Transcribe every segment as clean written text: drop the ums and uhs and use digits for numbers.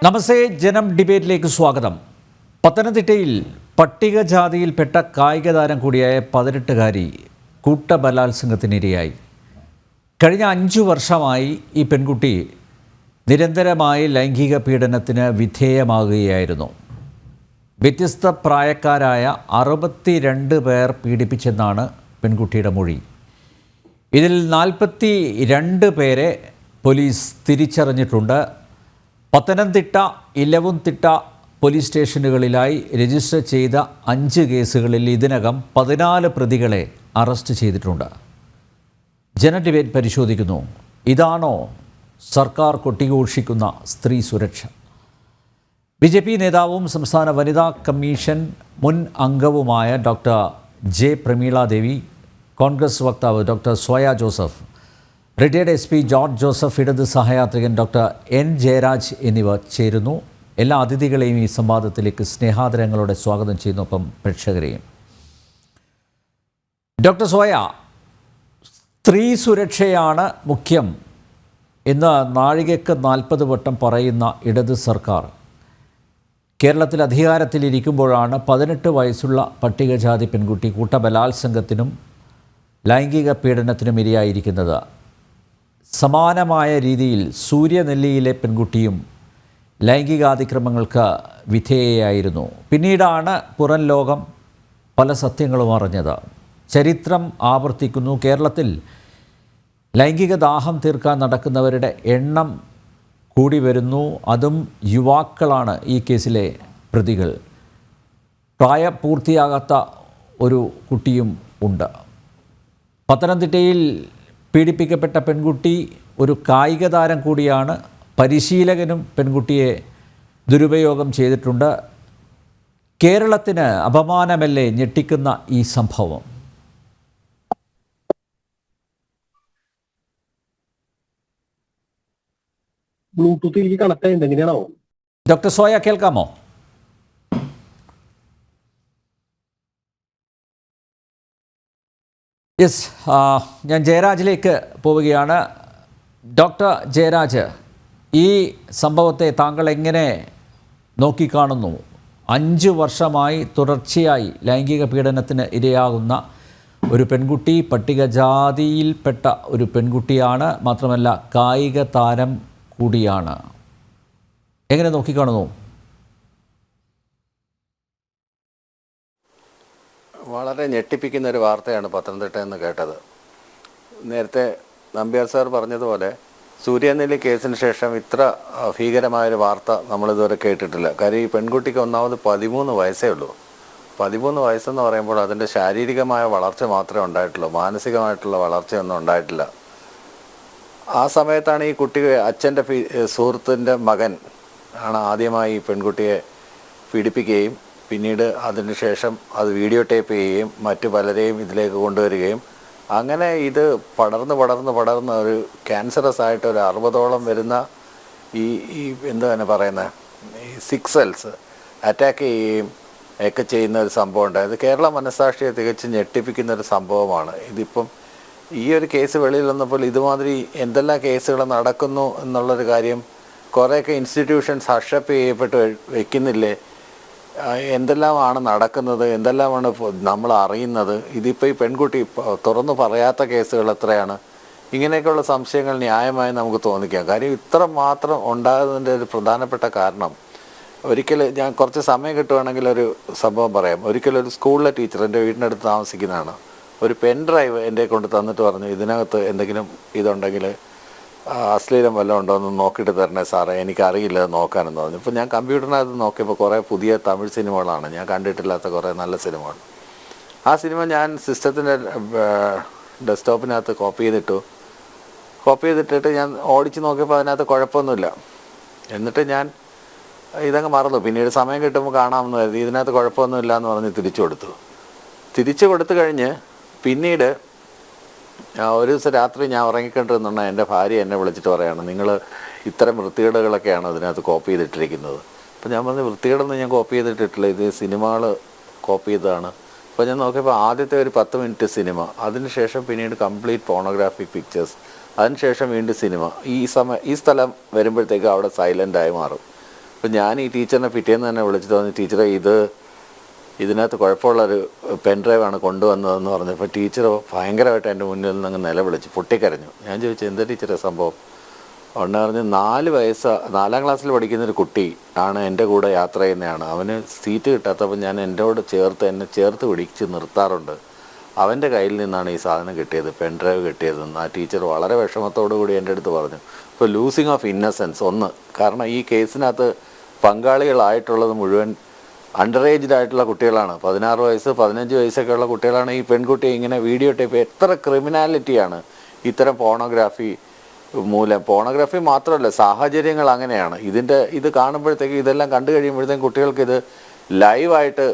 നമസ്തേ ജനം ഡിബേറ്റിലേക്ക് സ്വാഗതം. പത്തനംതിട്ടയിൽ പട്ടികജാതിയിൽപ്പെട്ട കായിക താരം കൂടിയായ 18-കാരി കൂട്ടബലാത്സംഗത്തിനിരയായി. കഴിഞ്ഞ 5 വർഷമായി ഈ പെൺകുട്ടി നിരന്തരമായി ലൈംഗിക പീഡനത്തിന് വിധേയമാകുകയായിരുന്നു. വ്യത്യസ്ത പ്രായക്കാരായ 62 പേർ പീഡിപ്പിച്ചെന്നാണ് പെൺകുട്ടിയുടെ മൊഴി. ഇതിൽ 42 പേരെ പോലീസ് തിരിച്ചറിഞ്ഞിട്ടുണ്ട്. പത്തനംതിട്ട, ഇലവുംതിട്ട പോലീസ് സ്റ്റേഷനുകളിലായി രജിസ്റ്റർ ചെയ്ത 5 കേസുകളിൽ ഇതിനകം 14 പ്രതികളെ അറസ്റ്റ് ചെയ്തിട്ടുണ്ട്. ജനഡിബേറ്റ് പരിശോധിക്കുന്നു. ഇതാണോ സർക്കാർ കൊട്ടിഘോഷിക്കുന്ന സ്ത്രീ സുരക്ഷ? ബി.ജെ.പി. നേതാവും സംസ്ഥാന വനിതാ കമ്മീഷൻ മുൻ അംഗവുമായ ഡോക്ടർ ജെ. പ്രമീള ദേവി, കോൺഗ്രസ് വക്താവ് doctor soya Joseph, retired SP. George Joseph, ഇടത് സഹയാത്രികൻ ഡോക്ടർ എൻ. ജയരാജ് എന്നിവർ ചേരുന്നു. എല്ലാ അതിഥികളെയും ഈ സംവാദത്തിലേക്ക് സ്നേഹാദരങ്ങളോടെ സ്വാഗതം ചെയ്യുന്നു, ഒപ്പം പ്രേക്ഷകരെയും. ഡോക്ടർ സോയ, സ്ത്രീ സുരക്ഷയാണ് മുഖ്യം എന്ന് നാഴികയ്ക്ക് 40 വട്ടം പറയുന്ന ഇടത് സർക്കാർ കേരളത്തിൽ അധികാരത്തിലിരിക്കുമ്പോഴാണ് 18 വയസ്സുള്ള പട്ടികജാതി പെൺകുട്ടി കൂട്ടബലാത്സംഗത്തിനും ലൈംഗിക പീഡനത്തിനും ഇരയായിരിക്കുന്നത്. സമാനമായ രീതിയിൽ സൂര്യനെല്ലിയിലെ പെൺകുട്ടിയും ലൈംഗികാതിക്രമങ്ങൾക്ക് വിധേയയായിരുന്നു. പിന്നീടാണ് പുറം ലോകം പല സത്യങ്ങളും അറിഞ്ഞത്. ചരിത്രം ആവർത്തിക്കുന്നു. കേരളത്തിൽ ലൈംഗിക ദാഹം തീർക്കാൻ നടക്കുന്നവരുടെ എണ്ണം കൂടി വരുന്നു. അതും യുവാക്കളാണ് ഈ കേസിലെ പ്രതികൾ. പ്രായപൂർത്തിയാകാത്ത ഒരു കുട്ടിയും ഉണ്ട്. പത്തനംതിട്ടയിൽ പീഡിപ്പിക്കപ്പെട്ട പെൺകുട്ടി ഒരു കായിക താരം കൂടിയാണ്. പരിശീലകനും പെൺകുട്ടിയെ ദുരുപയോഗം ചെയ്തിട്ടുണ്ട്. കേരളത്തിന് അപമാനമല്ലേ ഞെട്ടിക്കുന്ന ഈ സംഭവം? ബ്ലൂടൂത്തിലേക്ക് കണക്ട് ആയിട്ട് എങ്ങനെയാണോ? ഡോക്ടർ സോയ, കേൾക്കാമോ? യെസ്, ഞാൻ ജയരാജിലേക്ക് പോവുകയാണ്. ഡോക്ടർ ജയരാജ്, ഈ സംഭവത്തെ താങ്കൾ എങ്ങനെ നോക്കിക്കാണുന്നു? 5 വർഷമായി തുടർച്ചയായി ലൈംഗിക പീഡനത്തിന് ഇരയാകുന്ന ഒരു പെൺകുട്ടി, പട്ടികജാതിയിൽപ്പെട്ട ഒരു പെൺകുട്ടിയാണ്, മാത്രമല്ല കായിക താരം കൂടിയാണ്. എങ്ങനെ നോക്കിക്കാണുന്നു? വളരെ ഞെട്ടിപ്പിക്കുന്ന ഒരു വാർത്തയാണ് പത്തനംതിട്ട എന്ന് കേട്ടത്. നേരത്തെ നമ്പ്യാർ സാർ പറഞ്ഞതുപോലെ സൂര്യനെല്ലി കേസിന് ശേഷം ഇത്ര ഭീകരമായൊരു വാർത്ത നമ്മളിതുവരെ കേട്ടിട്ടില്ല. കാര്യം ഈ പെൺകുട്ടിക്ക് ഒന്നാമത് 13 വയസ്സേ ഉള്ളൂ. 13 വയസ്സെന്ന് പറയുമ്പോൾ അതിൻ്റെ ശാരീരികമായ വളർച്ച മാത്രമേ ഉണ്ടായിട്ടുള്ളൂ, മാനസികമായിട്ടുള്ള വളർച്ചയൊന്നും ഉണ്ടായിട്ടില്ല. ആ സമയത്താണ് ഈ കുട്ടി അച്ഛൻ്റെ സുഹൃത്തിൻ്റെ മകൻ ആണ് ആദ്യമായി ഈ പെൺകുട്ടിയെ പീഡിപ്പിക്കുകയും പിന്നീട് അതിനുശേഷം അത് വീഡിയോ ടേപ്പ് ചെയ്യുകയും മറ്റു പലരെയും ഇതിലേക്ക് കൊണ്ടുവരികയും അങ്ങനെ ഇത് പടർന്ന് ഒരു ക്യാൻസറസ് ആയിട്ട് ഒരു 60ഓളം വരുന്ന ഈ എന്താണ് പറയുന്നത്, ഈ 6 സെൽസ് അറ്റാക്ക് ചെയ്യുകയും ഒക്കെ ചെയ്യുന്ന ഒരു സംഭവം ഉണ്ടായത്. കേരള മനസ്സാക്ഷിയെ തികച്ചും ഞെട്ടിപ്പിക്കുന്ന ഒരു സംഭവമാണ്. ഇതിപ്പം ഈ ഒരു കേസ് വെളിയിൽ വന്നപ്പോൾ ഇതുമാതിരി എന്തെല്ലാം കേസുകൾ നടക്കുന്നു എന്നുള്ളൊരു കാര്യം കുറേയൊക്കെ ഇൻസ്റ്റിറ്റ്യൂഷൻസ് ഹഷപ്പ് ചെയ്യപ്പെട്ട് വെക്കുന്നില്ലേ? എന്തെല്ലാമാണ് നടക്കുന്നത്, എന്തെല്ലാമാണ് നമ്മൾ അറിയുന്നത്? ഇതിപ്പോൾ ഈ പെൺകുട്ടി തുറന്നു പറയാത്ത കേസുകൾ എത്രയാണ്? ഇങ്ങനെയൊക്കെയുള്ള സംശയങ്ങൾ ന്യായമായി നമുക്ക് തോന്നിക്കാം. കാര്യം ഇത്ര മാത്രം ഉണ്ടാകുന്നതിൻ്റെ ഒരു പ്രധാനപ്പെട്ട കാരണം, ഒരിക്കൽ ഞാൻ കുറച്ച് സമയം കിട്ടുവാണെങ്കിൽ ഒരു സംഭവം പറയാം. ഒരിക്കലൊരു സ്കൂളിലെ ടീച്ചർ എൻ്റെ വീടിനടുത്ത് താമസിക്കുന്നതാണ്. ഒരു പെൻ ഡ്രൈവ് എൻ്റെ കൊണ്ട് തന്നിട്ട് പറഞ്ഞു, ഇതിനകത്ത് എന്തെങ്കിലും ഇതുണ്ടെങ്കിൽ അശ്ലീലം വല്ലതും ഉണ്ടോ എന്ന് നോക്കിയിട്ട് തരണേ സാറേ, എനിക്കറിയില്ല നോക്കാനെന്ന് പറഞ്ഞു. ഇപ്പോൾ ഞാൻ കമ്പ്യൂട്ടറിനകത്ത് നോക്കിയപ്പോൾ കുറേ പുതിയ തമിഴ് സിനിമകളാണ്, ഞാൻ കണ്ടിട്ടില്ലാത്ത കുറേ നല്ല സിനിമകൾ. ആ സിനിമ ഞാൻ സിസ്റ്റത്തിൻ്റെ ഡെസ്ക്ടോപ്പിനകത്ത് കോപ്പി ചെയ്തിട്ടിട്ട് ഞാൻ ഓടിച്ച് നോക്കിയപ്പോൾ അതിനകത്ത് കുഴപ്പമൊന്നുമില്ല. എന്നിട്ട് ഞാൻ ഇതങ്ങ് മറന്നു. പിന്നീട് സമയം കിട്ടുമ്പോൾ കാണാമെന്ന് കരുതി. ഇതിനകത്ത് കുഴപ്പമൊന്നുമില്ല എന്ന് പറഞ്ഞ് തിരിച്ചു കൊടുത്തു കഴിഞ്ഞ് പിന്നീട് ഒരു ദിവസം രാത്രി ഞാൻ ഉറങ്ങിക്കൊണ്ടിരുന്ന എൻ്റെ ഭാര്യ എന്നെ വിളിച്ചിട്ട് പറയുകയാണ്, നിങ്ങൾ ഇത്തരം വൃത്തികേടുകളൊക്കെയാണ് അതിനകത്ത് കോപ്പി ചെയ്തിട്ടിരിക്കുന്നത്. അപ്പോൾ ഞാൻ പറഞ്ഞു, വൃത്തികേടൊന്നും ഞാൻ കോപ്പി ചെയ്തിട്ടില്ല, ഇത് സിനിമകൾ കോപ്പി ചെയ്തതാണ്. അപ്പോൾ ഞാൻ നോക്കിയപ്പോൾ ആദ്യത്തെ ഒരു 10 മിനിറ്റ് സിനിമ, അതിനുശേഷം പിന്നീട് കംപ്ലീറ്റ് പോണോഗ്രാഫിക് പിക്ചേഴ്സ്, അതിനുശേഷം വീണ്ടും സിനിമ. ഈ സ്ഥലം വരുമ്പോഴത്തേക്ക് അവിടെ സൈലൻ്റായി മാറും. അപ്പോൾ ഞാൻ ഈ ടീച്ചറിനെ പിറ്റേന്ന് തന്നെ വിളിച്ചിട്ട് പറഞ്ഞു, ടീച്ചറെ ഇതിനകത്ത് കുഴപ്പമുള്ളൊരു പെൻഡ്രൈവാണ് കൊണ്ടുവന്നതെന്ന് പറഞ്ഞപ്പോൾ ടീച്ചർ ഭയങ്കരമായിട്ട് എൻ്റെ മുന്നിൽ നിന്ന് നിലവിളിച്ച് പൊട്ടിക്കരഞ്ഞു. ഞാൻ ചോദിച്ചു, എന്താ ടീച്ചറെ സംഭവം? ഉടനെ പറഞ്ഞ് 4 ക്ലാസ്സിൽ പഠിക്കുന്നൊരു കുട്ടി ആണ് എൻ്റെ കൂടെ യാത്ര ചെയ്യുന്നതാണ്. അവന് സീറ്റ് കിട്ടാത്തപ്പോൾ ഞാൻ എന്നെ ചേർത്ത് പിടിച്ച് നിർത്താറുണ്ട്. അവൻ്റെ കയ്യിൽ നിന്നാണ് ഈ സാധനം കിട്ടിയത്, പെൻഡ്രൈവ് കിട്ടിയതെന്ന് ആ ടീച്ചർ വളരെ വിഷമത്തോടു കൂടി എൻ്റെ അടുത്ത് പറഞ്ഞു. ഇപ്പോൾ ലൂസിങ് ഓഫ് ഇന്നസെൻസ് ഒന്ന്, കാരണം ഈ കേസിനകത്ത് പങ്കാളികളായിട്ടുള്ളത് മുഴുവൻ അണ്ടർ ഏജ്ഡ് ആയിട്ടുള്ള കുട്ടികളാണ്. 16 വയസ്സ് 15 വയസ്സൊക്കെ ഉള്ള കുട്ടികളാണ്. ഈ പെൺകുട്ടി ഇങ്ങനെ വീഡിയോ ടേപ്പ്, എത്ര ക്രിമിനാലിറ്റിയാണ് ഇത്തരം പോണോഗ്രാഫി മൂലം. പോണോഗ്രാഫി മാത്രമല്ല, സാഹചര്യങ്ങൾ അങ്ങനെയാണ്. ഇത് കാണുമ്പോഴത്തേക്ക്, ഇതെല്ലാം കണ്ടു കഴിയുമ്പോഴത്തേക്കും കുട്ടികൾക്കിത് ലൈവായിട്ട്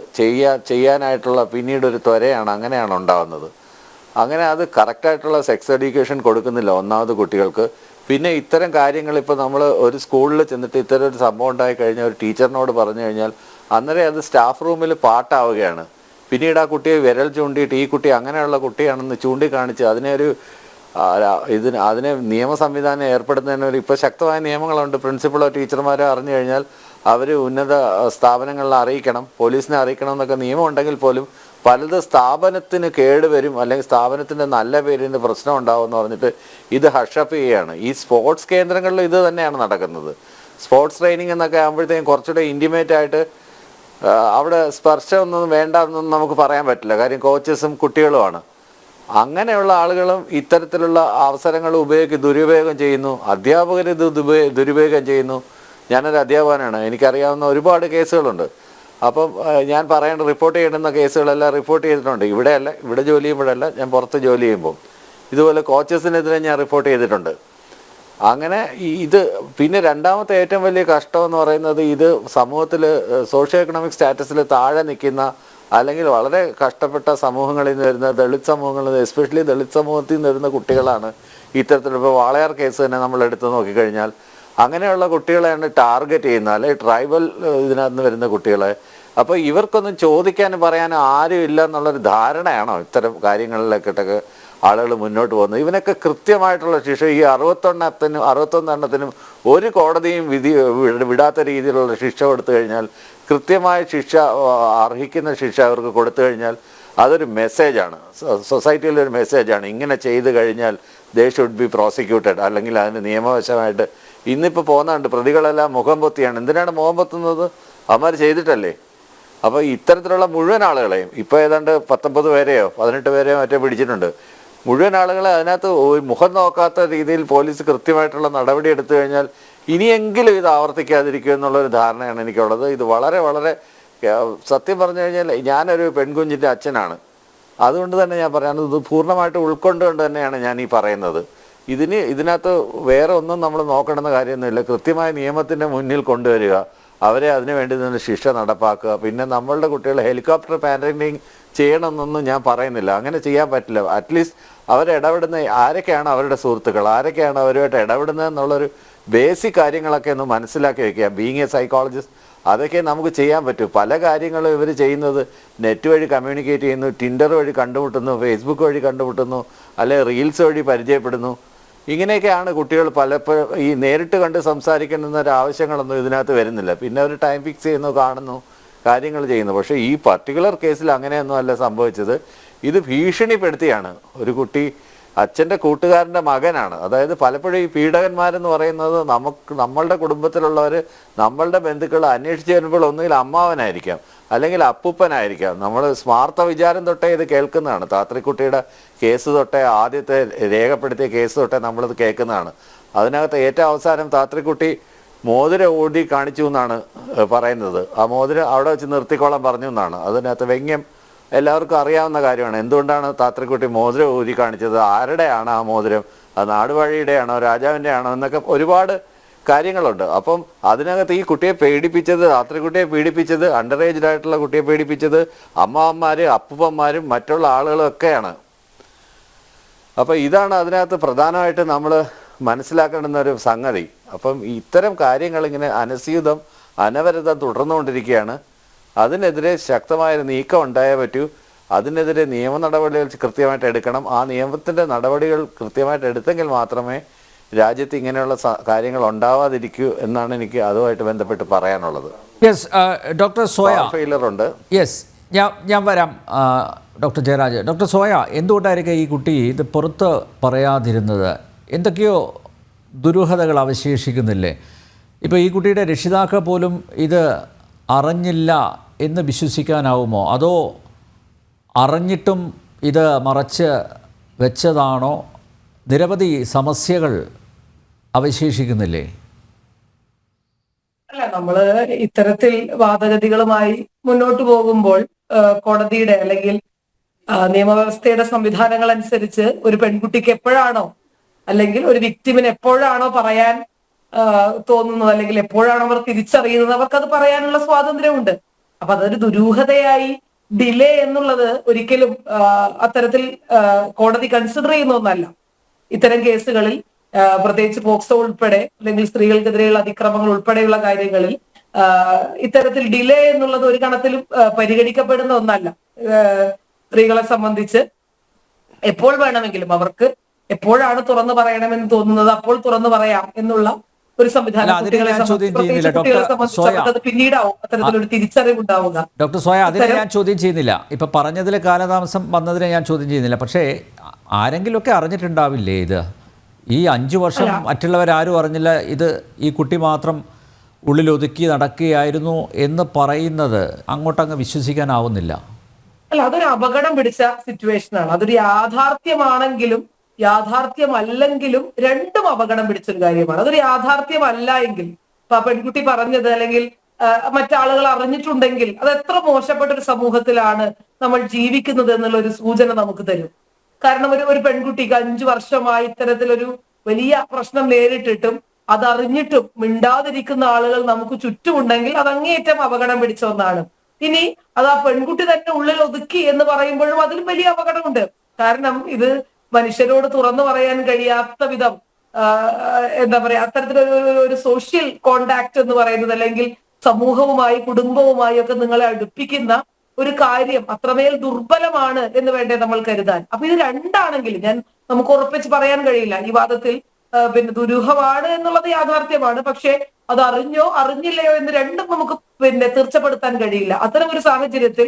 ചെയ്യാനായിട്ടുള്ള പിന്നീടൊരു ത്വരയാണ്, അങ്ങനെയാണ് ഉണ്ടാകുന്നത്. അങ്ങനെ അത് കറക്റ്റായിട്ടുള്ള സെക്സ് എഡ്യൂക്കേഷൻ കൊടുക്കുന്നില്ല ഒന്നാമത് കുട്ടികൾക്ക്. പിന്നെ ഇത്തരം കാര്യങ്ങൾ ഇപ്പോൾ നമ്മൾ ഒരു സ്കൂളിൽ ചെന്നിട്ട് ഇത്തരം ഒരു സംഭവം ഉണ്ടായി കഴിഞ്ഞാൽ ഒരു ടീച്ചറിനോട് പറഞ്ഞു കഴിഞ്ഞാൽ അന്നേരം അത് സ്റ്റാഫ് റൂമിൽ പാട്ടാവുകയാണ്. പിന്നീട് ആ കുട്ടിയെ വിരൽ ചൂണ്ടിയിട്ട് ഈ കുട്ടി അങ്ങനെയുള്ള കുട്ടിയാണെന്ന് ചൂണ്ടിക്കാണിച്ച് അതിനെ നിയമ സംവിധാനം ഏർപ്പെടുത്തുന്നതിന് ഇപ്പോൾ ശക്തമായ നിയമങ്ങളുണ്ട്. പ്രിൻസിപ്പളോ ടീച്ചർമാരോ അറിഞ്ഞു കഴിഞ്ഞാൽ അവർ ഉന്നത സ്ഥാപനങ്ങളിൽ അറിയിക്കണം, പോലീസിനെ അറിയിക്കണം എന്നൊക്കെ നിയമം ഉണ്ടെങ്കിൽ പോലും പലത് സ്ഥാപനത്തിന് കേടുവരും, അല്ലെങ്കിൽ സ്ഥാപനത്തിൻ്റെ നല്ല പേരിന് പ്രശ്നം ഉണ്ടാവും എന്ന് പറഞ്ഞിട്ട് ഇത് ഹഷപ്പ് ചെയ്യുകയാണ്. ഈ സ്പോർട്സ് കേന്ദ്രങ്ങളിൽ ഇത് തന്നെയാണ് നടക്കുന്നത്. സ്പോർട്സ് ട്രെയിനിങ് എന്നൊക്കെ ആകുമ്പോഴത്തേക്കും കുറച്ചുകൂടെ ഇൻറ്റിമേറ്റ് ആയിട്ട് അവിടെ സ്പർശമൊന്നും വേണ്ട എന്നൊന്നും നമുക്ക് പറയാൻ പറ്റില്ല, കാര്യം കോച്ചസും കുട്ടികളുമാണ്. അങ്ങനെയുള്ള ആളുകളും ഇത്തരത്തിലുള്ള അവസരങ്ങൾ ദുരുപയോഗം ചെയ്യുന്നു. അധ്യാപകർ ഇത് ദുരുപയോഗം ചെയ്യുന്നു. ഞാനൊരു അധ്യാപകനാണ്, എനിക്കറിയാവുന്ന ഒരുപാട് കേസുകളുണ്ട്. അപ്പം ഞാൻ റിപ്പോർട്ട് ചെയ്യേണ്ടുന്ന കേസുകളെല്ലാം റിപ്പോർട്ട് ചെയ്തിട്ടുണ്ട്. ഇവിടെ ജോലി ചെയ്യുമ്പോഴല്ല, ഞാൻ പുറത്ത് ജോലി ചെയ്യുമ്പോൾ ഇതുപോലെ കോച്ചസിനെതിരെ ഞാൻ റിപ്പോർട്ട് ചെയ്തിട്ടുണ്ട്. അങ്ങനെ പിന്നെ രണ്ടാമത്തെ ഏറ്റവും വലിയ കഷ്ടം എന്ന് പറയുന്നത്, ഇത് സമൂഹത്തിൽ സോഷ്യോ എക്കണോമിക് സ്റ്റാറ്റസിൽ താഴെ നിൽക്കുന്ന അല്ലെങ്കിൽ വളരെ കഷ്ടപ്പെട്ട സമൂഹങ്ങളിൽ നിന്ന് വരുന്ന ദളിത് സമൂഹങ്ങളിൽ നിന്ന്, എസ്പെഷ്യലി ദളിത് സമൂഹത്തിൽ നിന്ന് വരുന്ന കുട്ടികളാണ് ഇത്തരത്തിലുള്ള. ഇപ്പോൾ വാളയാർ കേസ് തന്നെ നമ്മൾ എടുത്ത് നോക്കിക്കഴിഞ്ഞാൽ അങ്ങനെയുള്ള കുട്ടികളെയാണ് ടാർഗറ്റ് ചെയ്യുന്നത്, അല്ലെങ്കിൽ ട്രൈബൽ ഇതിനകത്ത് നിന്ന് വരുന്ന കുട്ടികളെ. അപ്പോൾ ഇവർക്കൊന്നും ചോദിക്കാനും പറയാനും ആരും ഇല്ല എന്നുള്ളൊരു ധാരണയാണോ ഇത്തരം കാര്യങ്ങളിലേക്കിട്ടൊക്കെ ആളുകൾ മുന്നോട്ട് പോകുന്നത്? ഇവനൊക്കെ കൃത്യമായിട്ടുള്ള ശിക്ഷ, ഈ 61 എണ്ണത്തിനും ഒരു കോടതിയും വിടാത്ത രീതിയിലുള്ള ശിക്ഷ കൊടുത്തു കഴിഞ്ഞാൽ, കൃത്യമായ ശിക്ഷ, അർഹിക്കുന്ന ശിക്ഷ അവർക്ക് കൊടുത്തു കഴിഞ്ഞാൽ അതൊരു മെസ്സേജാണ്, സൊസൈറ്റിയിലൊരു മെസ്സേജാണ്. ഇങ്ങനെ ചെയ്തു കഴിഞ്ഞാൽ ദേ ഷുഡ് ബി പ്രോസിക്യൂട്ടഡ്, അല്ലെങ്കിൽ അതിന് നിയമവശമായിട്ട്. ഇന്നിപ്പോൾ പോകുന്നുണ്ട് പ്രതികളെല്ലാം മുഖം പൊത്തിയാണ്. എന്തിനാണ് മുഖം പൊത്തുന്നത്? അവന്മാർ ചെയ്തിട്ടല്ലേ. അപ്പോൾ ഇത്തരത്തിലുള്ള മുഴുവൻ ആളുകളെയും ഇപ്പോൾ ഏതാണ്ട് 19 പേരെയോ 18 പേരെയോ മറ്റോ പിടിച്ചിട്ടുണ്ട്. മുഴുവൻ ആളുകളെ അതിനകത്ത് മുഖം നോക്കാത്ത രീതിയിൽ പോലീസ് കൃത്യമായിട്ടുള്ള നടപടി എടുത്തു കഴിഞ്ഞാൽ ഇനിയെങ്കിലും ഇത് ആവർത്തിക്കാതിരിക്കും എന്നുള്ളൊരു ധാരണയാണ് എനിക്കുള്ളത്. ഇത് വളരെ വളരെ സത്യം പറഞ്ഞു കഴിഞ്ഞാൽ ഞാനൊരു പെൺകുഞ്ഞിൻ്റെ അച്ഛനാണ്. അതുകൊണ്ട് തന്നെ ഞാൻ പറയുന്നത്, ഇത് പൂർണ്ണമായിട്ട് ഉൾക്കൊണ്ടുകൊണ്ട് തന്നെയാണ് ഞാൻ ഈ പറയുന്നത്. ഇതിനകത്ത് വേറെ ഒന്നും നമ്മൾ നോക്കണമെന്ന കാര്യമൊന്നുമില്ല. കൃത്യമായ നിയമത്തിൻ്റെ മുന്നിൽ കൊണ്ടുവരിക, അവരെ അതിനു വേണ്ടി നിന്ന് ശിക്ഷ നടപ്പാക്കുക. പിന്നെ നമ്മളുടെ കുട്ടികൾ ഹെലികോപ്റ്റർ പാരന്റിങ് ചെയ്യണമെന്നൊന്നും ഞാൻ പറയുന്നില്ല, അങ്ങനെ ചെയ്യാൻ പറ്റില്ല. അറ്റ്ലീസ്റ്റ് അവരിടപെടുന്ന ആരൊക്കെയാണ് അവരുടെ സുഹൃത്തുക്കൾ, ആരൊക്കെയാണ് അവരുമായിട്ട് ഇടപെടുന്നത് എന്നുള്ളൊരു ബേസിക് കാര്യങ്ങളൊക്കെ ഒന്ന് മനസ്സിലാക്കി വയ്ക്കുക. ബീങ് എ സൈക്കോളജിസ്റ്റ് അതൊക്കെ നമുക്ക് ചെയ്യാൻ പറ്റും. പല കാര്യങ്ങളും ഇവർ ചെയ്യുന്നത് നെറ്റ് വഴി കമ്മ്യൂണിക്കേറ്റ് ചെയ്യുന്നു, ടിൻഡർ വഴി കണ്ടുമുട്ടുന്നു, ഫേസ്ബുക്ക് വഴി കണ്ടുമുട്ടുന്നു, അല്ലെങ്കിൽ റീൽസ് വഴി പരിചയപ്പെടുന്നു. ഇങ്ങനെയൊക്കെയാണ് കുട്ടികൾ പലപ്പോഴും ഈ നേരിട്ട് കണ്ട് സംസാരിക്കുന്ന ഒരു ആവശ്യങ്ങളൊന്നും ഇതിനകത്ത് വരുന്നില്ല. പിന്നെ അവർ ടൈം ഫിക്സ് ചെയ്യുന്നു, കാണുന്നു, കാര്യങ്ങൾ ചെയ്യുന്നു. പക്ഷേ ഈ പർട്ടിക്കുലർ കേസിൽ അങ്ങനെയൊന്നും അല്ല സംഭവിച്ചത്. ഇത് ഭീഷണിപ്പെടുത്തിയാണ്. ഒരു കുട്ടി അച്ഛൻ്റെ കൂട്ടുകാരൻ്റെ മകനാണ്. അതായത് പലപ്പോഴും ഈ പീഡകന്മാരെന്ന് പറയുന്നത് നമ്മളുടെ കുടുംബത്തിലുള്ളവർ, നമ്മളുടെ ബന്ധുക്കൾ അന്വേഷിച്ച് വരുമ്പോൾ ഒന്നുകിൽ അമ്മാവനായിരിക്കാം, അല്ലെങ്കിൽ അപ്പൂപ്പനായിരിക്കാം. നമ്മൾ സ്മാർത്ഥ വിചാരം തൊട്ടേ ഇത് കേൾക്കുന്നതാണ്. താത്രിക്കുട്ടിയുടെ കേസ് തൊട്ടേ, ആദ്യത്തെ രേഖപ്പെടുത്തിയ കേസ് തൊട്ടേ നമ്മളിത് കേൾക്കുന്നതാണ്. അതിനകത്ത് ഏറ്റവും അവസാനം താത്രിക്കുട്ടി മോതിരം ഊതി കാണിച്ചു എന്നാണ് പറയുന്നത്. ആ മോതിരം അവിടെ വെച്ച് നിർത്തിക്കോളാൻ പറഞ്ഞു എന്നാണ്. അതിനകത്ത് വ്യംഗ്യം എല്ലാവർക്കും അറിയാവുന്ന കാര്യമാണ്. എന്തുകൊണ്ടാണ് താത്രിക്കുട്ടി മോതിരം ഊതി കാണിച്ചത്, ആരുടെയാണ് ആ മോതിരം, അത് നാടുവാഴിയുടെ ആണോ രാജാവിൻ്റെ ആണോ എന്നൊക്കെ ഒരുപാട് കാര്യങ്ങളുണ്ട്. അപ്പം അതിനകത്ത് ഈ കുട്ടിയെ പീഡിപ്പിച്ചത്, താത്രിക്കുട്ടിയെ പീഡിപ്പിച്ചത്, അണ്ടർ ഏജ്ഡ് ആയിട്ടുള്ള കുട്ടിയെ പീഡിപ്പിച്ചത് അമ്മാവന്മാർ, അപ്പൂപ്പന്മാരും മറ്റുള്ള ആളുകളും ഒക്കെയാണ്. അപ്പം ഇതാണ് അതിനകത്ത് പ്രധാനമായിട്ട് നമ്മൾ മനസ്സിലാക്കേണ്ടുന്ന ഒരു സംഗതി. അപ്പം ഇത്തരം കാര്യങ്ങളിങ്ങനെ അനവരതം തുടർന്നുകൊണ്ടിരിക്കുകയാണ്. അതിനെതിരെ ശക്തമായൊരു നീക്കം ഉണ്ടായേ പറ്റൂ. അതിനെതിരെ നിയമ നടപടികൾ കൃത്യമായിട്ട് എടുക്കണം. ആ നിയമത്തിൻ്റെ നടപടികൾ കൃത്യമായിട്ട് എടുത്തെങ്കിൽ മാത്രമേ രാജ്യത്ത് ഇങ്ങനെയുള്ള കാര്യങ്ങൾ ഉണ്ടാവാതിരിക്കൂ എന്നാണ് എനിക്ക് അതുമായിട്ട് ബന്ധപ്പെട്ട് പറയാനുള്ളത്. Yes, doctor soya. ഫെയിലർ ഉണ്ട്. യെസ്, ഞാൻ വരാം. ഡോക്ടർ ജയരാജ്, ഡോക്ടർ സോയ, എന്തുകൊണ്ടായിരിക്കും ഈ കുട്ടി ഇത് പുറത്ത് പറയാതിരുന്നത്? എന്തൊക്കെയോ ദുരൂഹതകൾ അവശേഷിക്കുന്നില്ലേ? ഇപ്പോൾ ഈ കുട്ടിയുടെ രക്ഷിതാക്കൾ പോലും ഇത് അറിഞ്ഞില്ല എന്ന് വിശ്വസിക്കാനാവുമോ? അതോ അറിഞ്ഞിട്ടും ഇത് മറച്ച് വെച്ചതാണോ? നിരവധി സമസ്യകൾ അവശേഷിക്കുന്നില്ലേ? അല്ല, നമ്മള് ഇത്തരത്തിൽ വാദഗതികളുമായി മുന്നോട്ട് പോകുമ്പോൾ കോടതിയുടെ അല്ലെങ്കിൽ നിയമവ്യവസ്ഥയുടെ സംവിധാനങ്ങൾ അനുസരിച്ച് ഒരു പെൺകുട്ടിക്ക് എപ്പോഴാണോ അല്ലെങ്കിൽ ഒരു വിക്ടിമിന് എപ്പോഴാണോ പറയാൻ തോന്നുന്നത് അല്ലെങ്കിൽ എപ്പോഴാണോ അവർ തിരിച്ചറിയുന്നത് അവർക്കത് പറയാനുള്ള സ്വാതന്ത്ര്യമുണ്ട്. അപ്പൊ അതൊരു ദുരൂഹതയായി ഡിലേ എന്നുള്ളത് ഒരിക്കലും അത്തരത്തിൽ കോടതി കൺസിഡർ ചെയ്യുന്ന ഒന്നല്ല. ഇത്തരം കേസുകളിൽ പ്രത്യേകിച്ച് പോക്സോ ഉൾപ്പെടെ അല്ലെങ്കിൽ സ്ത്രീകൾക്കെതിരെയുള്ള അതിക്രമങ്ങൾ ഉൾപ്പെടെയുള്ള കാര്യങ്ങളിൽ ഇത്തരത്തിൽ ഡിലേ എന്നുള്ളത് ഒരു കണത്തിലും പരിഗണിക്കപ്പെടുന്ന ഒന്നല്ല. സ്ത്രീകളെ സംബന്ധിച്ച് എപ്പോൾ വേണമെങ്കിലും അവർക്ക് എപ്പോഴാണ് തുറന്നു പറയണമെന്ന് തോന്നുന്നത് അപ്പോൾ തുറന്നു പറയാം എന്നുള്ള ഒരു സംവിധാനം കുട്ടികളെ സംബന്ധിച്ച് പിന്നീടാവും അത്തരത്തിലൊരു തിരിച്ചറിവുണ്ടാവുക. ഡോക്ടർ സോയ, അതിനെ ഞാൻ ചോദ്യം ചെയ്യുന്നില്ല. ഇപ്പൊ പറഞ്ഞതിൽ കാലതാമസം വന്നതിനെ ഞാൻ ചോദ്യം ചെയ്യുന്നില്ല. പക്ഷേ ആരെങ്കിലുമൊക്കെ അറിഞ്ഞിട്ടുണ്ടാവില്ലേ ഇത്? ഈ 5 വർഷം മറ്റുള്ളവരാരും അറിഞ്ഞില്ല, ഇത് ഈ കുട്ടി മാത്രം ഉള്ളിലൊതുക്കി നടക്കുകയായിരുന്നു എന്ന് പറയുന്നത് അങ്ങോട്ടങ്ങ് വിശ്വസിക്കാനാവുന്നില്ല. അല്ല, അതൊരു അപകടം പിടിച്ച സിറ്റുവേഷനാണ്. അതൊരു യാഥാർത്ഥ്യമാണെങ്കിലും യാഥാർത്ഥ്യമല്ലെങ്കിലും രണ്ടും അപകടം പിടിച്ചൊരു കാര്യമാണ്. അതൊരു യാഥാർത്ഥ്യമല്ല എങ്കിൽ ഇപ്പൊ ആ പെൺകുട്ടി പറഞ്ഞത് അല്ലെങ്കിൽ മറ്റാളുകൾ അറിഞ്ഞിട്ടുണ്ടെങ്കിൽ അത് എത്ര മോശപ്പെട്ട ഒരു സമൂഹത്തിലാണ് നമ്മൾ ജീവിക്കുന്നത് എന്നുള്ള ഒരു സൂചന നമുക്ക് തരും. കാരണം ഒരു പെൺകുട്ടിക്ക് 5 വർഷമായി ഇത്തരത്തിലൊരു വലിയ പ്രശ്നം നേരിട്ടിട്ടും അതറിഞ്ഞിട്ടും മിണ്ടാതിരിക്കുന്ന ആളുകൾ നമുക്ക് ചുറ്റുമുണ്ടെങ്കിൽ അത് അങ്ങേയറ്റം അപകടം പിടിച്ച ഒന്നാണ്. ഇനി അത് ആ പെൺകുട്ടി തന്നെ ഉള്ളിൽ ഒതുക്കി എന്ന് പറയുമ്പോഴും അതിലും വലിയ അപകടമുണ്ട്. കാരണം ഇത് മനുഷ്യരോട് തുറന്നു പറയാൻ കഴിയാത്ത വിധം എന്താ പറയാ അത്തരത്തിലൊരു സോഷ്യൽ കോണ്ടാക്ട് എന്ന് പറയുന്നത് അല്ലെങ്കിൽ സമൂഹവുമായി കുടുംബവുമായി ഒക്കെ നിങ്ങളെ അടുപ്പിക്കുന്ന ഒരു കാര്യം അത്രമേൽ ദുർബലമാണ് എന്ന് വേണ്ടേ നമ്മൾ കരുതാൻ. അപ്പൊ ഇത് രണ്ടാണെങ്കിലും നമുക്ക് ഉറപ്പിച്ച് പറയാൻ കഴിയില്ല. ഈ വാദത്തിൽ പിന്നെ ദുരൂഹമാണ് എന്നുള്ളത് യാഥാർത്ഥ്യമാണ്. പക്ഷെ അത് അറിഞ്ഞോ അറിഞ്ഞില്ലയോ എന്ന് രണ്ടും നമുക്ക് തീർച്ചപ്പെടുത്താൻ കഴിയില്ല. അത്തരം ഒരു സാഹചര്യത്തിൽ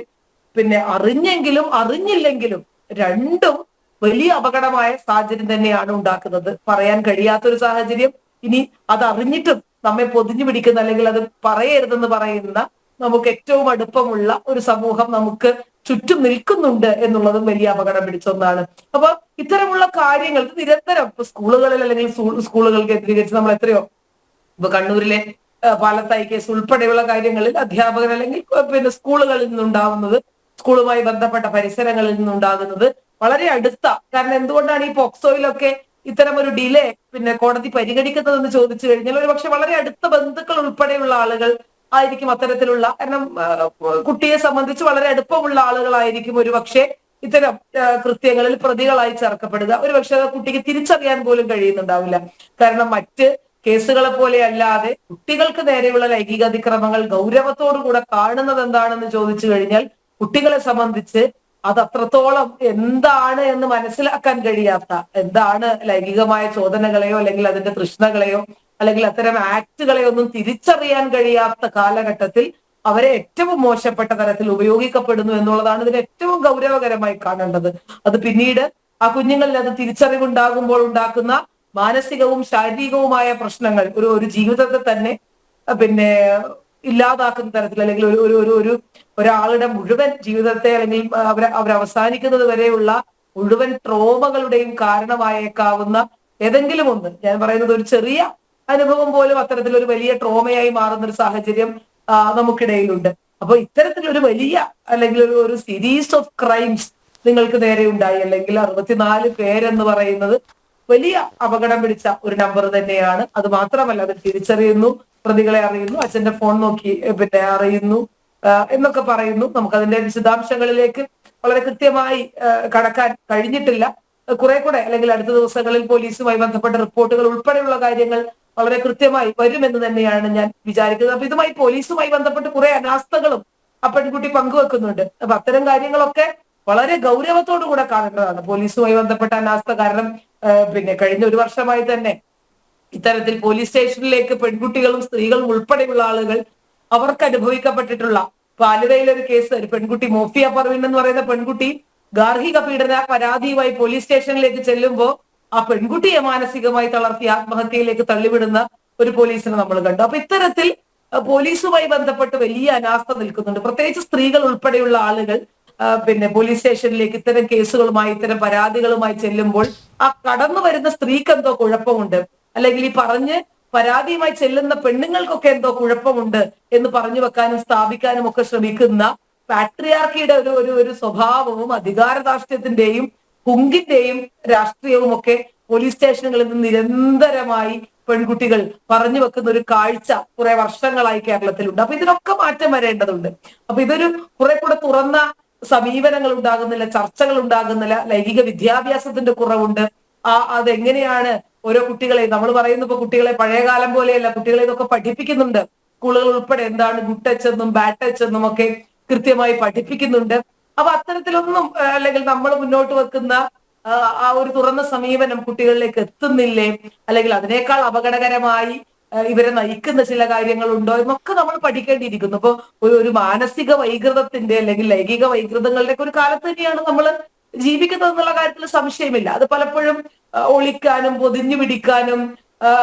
അറിഞ്ഞെങ്കിലും അറിഞ്ഞില്ലെങ്കിലും രണ്ടും വലിയ അപകടമായ സാഹചര്യം തന്നെയാണ് ഉണ്ടാക്കുന്നത്. പറയാൻ കഴിയാത്തൊരു സാഹചര്യം. ഇനി അത് അറിഞ്ഞിട്ടും നമ്മെ പൊതിഞ്ഞു പിടിക്കുന്ന അല്ലെങ്കിൽ അത് പറയരുതെന്ന് പറയുന്ന നമുക്ക് ഏറ്റവും അടുപ്പമുള്ള ഒരു സമൂഹം നമുക്ക് ചുറ്റും നിൽക്കുന്നുണ്ട് എന്നുള്ളതും വലിയ അപകടം പിടിച്ച ഒന്നാണ്. അപ്പൊ ഇത്തരമുള്ള കാര്യങ്ങൾ നിരന്തരം സ്കൂളുകളിൽ അല്ലെങ്കിൽ സ്കൂളുകൾ കേന്ദ്രീകരിച്ച് നമ്മൾ എത്രയോ ഇപ്പൊ കണ്ണൂരിലെ പാലത്തായി കേസ് ഉൾപ്പെടെയുള്ള കാര്യങ്ങളിൽ അധ്യാപകർ അല്ലെങ്കിൽ സ്കൂളുകളിൽ നിന്നുണ്ടാവുന്നത്, സ്കൂളുമായി ബന്ധപ്പെട്ട പരിസരങ്ങളിൽ നിന്നുണ്ടാകുന്നത് വളരെ അടുത്ത. കാരണം എന്തുകൊണ്ടാണ് ഈ പോക്സോയിലൊക്കെ ഇത്തരം ഒരു ഡിലേ കോടതി പരിഗണിക്കുന്നതെന്ന് ചോദിച്ചു കഴിഞ്ഞാൽ ഒരുപക്ഷെ വളരെ അടുത്ത ബന്ധുക്കൾ ഉൾപ്പെടെയുള്ള ആളുകൾ ആയിരിക്കും അത്തരത്തിലുള്ള. കാരണം കുട്ടിയെ സംബന്ധിച്ച് വളരെ അടുപ്പമുള്ള ആളുകളായിരിക്കും ഒരുപക്ഷെ ഇത്തരം കൃത്യങ്ങളിൽ പ്രതികളായി ചേർക്കപ്പെടുക. ഒരുപക്ഷെ കുട്ടിക്ക് തിരിച്ചറിയാൻ പോലും കഴിയുന്നുണ്ടാവില്ല. കാരണം മറ്റ് കേസുകളെ പോലെ അല്ലാതെ കുട്ടികൾക്ക് നേരെയുള്ള ലൈംഗിക അതിക്രമങ്ങൾ ഗൗരവത്തോടുകൂടെ കാണുന്നത് എന്താണെന്ന് ചോദിച്ചു കഴിഞ്ഞാൽ കുട്ടികളെ സംബന്ധിച്ച് അത് അത്രത്തോളം എന്താണ് എന്ന് മനസ്സിലാക്കാൻ കഴിയാത്ത, എന്താണ് ലൈംഗികമായ ചോദനകളെയോ അല്ലെങ്കിൽ അതിന്റെ തൃഷ്ണകളെയോ അല്ലെങ്കിൽ അത്തരം ആക്ടുകളെ ഒന്നും തിരിച്ചറിയാൻ കഴിയാത്ത കാലഘട്ടത്തിൽ അവരെ ഏറ്റവും മോശപ്പെട്ട തരത്തിൽ ഉപയോഗിക്കപ്പെടുന്നു എന്നുള്ളതാണ് ഇതിന് ഏറ്റവും ഗൗരവകരമായി കാണേണ്ടത്. അത് പിന്നീട് ആ കുഞ്ഞുങ്ങളിൽ അത് തിരിച്ചറിവുണ്ടാകുമ്പോൾ ഉണ്ടാക്കുന്ന മാനസികവും ശാരീരികവുമായ പ്രശ്നങ്ങൾ ഒരു ജീവിതത്തെ തന്നെ ഇല്ലാതാക്കുന്ന തരത്തിൽ അല്ലെങ്കിൽ ഒരാളുടെ മുഴുവൻ ജീവിതത്തെ അല്ലെങ്കിൽ അവരവസാനിക്കുന്നത് വരെയുള്ള മുഴുവൻ ട്രോമകളുടെയും കാരണമായേക്കാവുന്ന ഏതെങ്കിലും ഒന്ന്, ഞാൻ പറയുന്നത് ഒരു ചെറിയ അനുഭവം പോലും അത്തരത്തിലൊരു വലിയ ട്രോമയായി മാറുന്ന ഒരു സാഹചര്യം നമുക്കിടയിലുണ്ട്. അപ്പൊ ഇത്തരത്തിലൊരു വലിയ അല്ലെങ്കിൽ ഒരു സീരീസ് ഓഫ് ക്രൈംസ് നിങ്ങൾക്ക് നേരെ ഉണ്ടായി അല്ലെങ്കിൽ 64 പേരെന്ന് പറയുന്നത് വലിയ അപകടം പിടിച്ച ഒരു നമ്പർ തന്നെയാണ്. അത് മാത്രമല്ല അത് തിരിച്ചറിയുന്നു, പ്രതികളെ അറിയുന്നു, അച്ഛന്റെ ഫോൺ നോക്കി അറിയുന്നു എന്നൊക്കെ പറയുന്നു. നമുക്കതിന്റെ വിശദാംശങ്ങളിലേക്ക് വളരെ കൃത്യമായി കടക്കാൻ കഴിഞ്ഞിട്ടില്ല. കുറെ കൂടെ അല്ലെങ്കിൽ അടുത്ത ദിവസങ്ങളിൽ പോലീസുമായി ബന്ധപ്പെട്ട റിപ്പോർട്ടുകൾ ഉൾപ്പെടെയുള്ള കാര്യങ്ങൾ വളരെ കൃത്യമായി വരുമെന്ന് തന്നെയാണ് ഞാൻ വിചാരിക്കുന്നത്. അപ്പൊ ഇതുമായി പോലീസുമായി ബന്ധപ്പെട്ട് കുറെ അനാസ്ഥകളും ആ പെൺകുട്ടി പങ്കുവെക്കുന്നുണ്ട്. അപ്പൊ അത്തരം കാര്യങ്ങളൊക്കെ വളരെ ഗൗരവത്തോടു കൂടെ കാണേണ്ടതാണ്. പോലീസുമായി ബന്ധപ്പെട്ട അനാസ്ഥ കാരണം കഴിഞ്ഞ 1 വർഷമായി തന്നെ ഇത്തരത്തിൽ പോലീസ് സ്റ്റേഷനിലേക്ക് പെൺകുട്ടികളും സ്ത്രീകളും ഉൾപ്പെടെയുള്ള ആളുകൾ അവർക്ക് അനുഭവിക്കപ്പെട്ടിട്ടുള്ള ആലുവയിലെ ഒരു കേസ്, ഒരു പെൺകുട്ടി മോഫിയ പർവീൻ എന്ന് പറയുന്ന പെൺകുട്ടി ഗാർഹിക പീഡന പരാതിയുമായി പോലീസ് സ്റ്റേഷനിലേക്ക് ചെല്ലുമ്പോൾ ആ പെൺകുട്ടിയെ മാനസികമായി തളർത്തി ആത്മഹത്യയിലേക്ക് തള്ളിവിടുന്ന ഒരു പോലീസിനെ നമ്മൾ കണ്ടു. അപ്പൊ ഇത്തരത്തിൽ പോലീസുമായി ബന്ധപ്പെട്ട് വലിയ അനാസ്ഥ നിൽക്കുന്നുണ്ട്. പ്രത്യേകിച്ച് സ്ത്രീകൾ ഉൾപ്പെടെയുള്ള ആളുകൾ പോലീസ് സ്റ്റേഷനിലേക്ക് ഇത്തരം കേസുകളുമായി ഇത്തരം പരാതികളുമായി ചെല്ലുമ്പോൾ ആ കടന്നു വരുന്ന സ്ത്രീക്ക് എന്തോ കുഴപ്പമുണ്ട്, അല്ലെങ്കിൽ ഈ പറഞ്ഞ് പരാതിയുമായി ചെല്ലുന്ന പെണ്ണുങ്ങൾക്കൊക്കെ എന്തോ കുഴപ്പമുണ്ട് എന്ന് പറഞ്ഞു വെക്കാനും സ്ഥാപിക്കാനും ഒക്കെ ശ്രമിക്കുന്ന പാട്രിയാർക്കിയുടെ ഒരു സ്വഭാവവും അധികാരധാർഷ്ട്യത്തിന്റെയും ഹുങ്കിന്റെയും രാഷ്ട്രീയവും ഒക്കെ പോലീസ് സ്റ്റേഷനുകളിൽ നിന്ന് നിരന്തരമായി പെൺകുട്ടികൾ പറഞ്ഞു വെക്കുന്ന ഒരു കാഴ്ച കുറെ വർഷങ്ങളായി കേരളത്തിലുണ്ട്. അപ്പൊ ഇതിനൊക്കെ മാറ്റം വരേണ്ടതുണ്ട്. അപ്പൊ ഇതൊരു കുറെ കൂടെ തുറന്ന സമീപനങ്ങൾ ഉണ്ടാകുന്നില്ല, ചർച്ചകൾ ഉണ്ടാകുന്നില്ല, ലൈംഗിക വിദ്യാഭ്യാസത്തിന്റെ കുറവുണ്ട്. അതെങ്ങനെയാണ് ഓരോ കുട്ടികളെ, നമ്മൾ പറയുന്ന ഇപ്പൊ കുട്ടികളെ പഴയകാലം പോലെയല്ല, കുട്ടികളെ ഇതൊക്കെ പഠിപ്പിക്കുന്നുണ്ട്. സ്കൂളുകൾ ഉൾപ്പെടെ എന്താണ് ഗുഡ് ടച്ച് എന്നും ബാഡ് ടച്ച് എന്നും ഒക്കെ കൃത്യമായി പഠിപ്പിക്കുന്നുണ്ട്. അപ്പൊ അത്തരത്തിലൊന്നും അല്ലെങ്കിൽ നമ്മൾ മുന്നോട്ട് വെക്കുന്ന ആ ഒരു തുറന്ന സമീപനം കുട്ടികളിലേക്ക് എത്തുന്നില്ലേ, അല്ലെങ്കിൽ അതിനേക്കാൾ അപകടകരമായി ഇവരെ നയിക്കുന്ന ചില കാര്യങ്ങളുണ്ടോ എന്നൊക്കെ നമ്മൾ പഠിക്കേണ്ടിയിരിക്കുന്നു. ഇപ്പൊ ഒരു മാനസിക വൈകൃതത്തിന്റെ അല്ലെങ്കിൽ ലൈംഗിക വൈകൃതങ്ങളുടെ ഒക്കെ ഒരു കാലത്ത് തന്നെയാണ് നമ്മൾ ജീവിക്കുന്നത് എന്നുള്ള കാര്യത്തിൽ സംശയമില്ല. അത് പലപ്പോഴും ഒളിക്കാനും പൊതിഞ്ഞു പിടിക്കാനും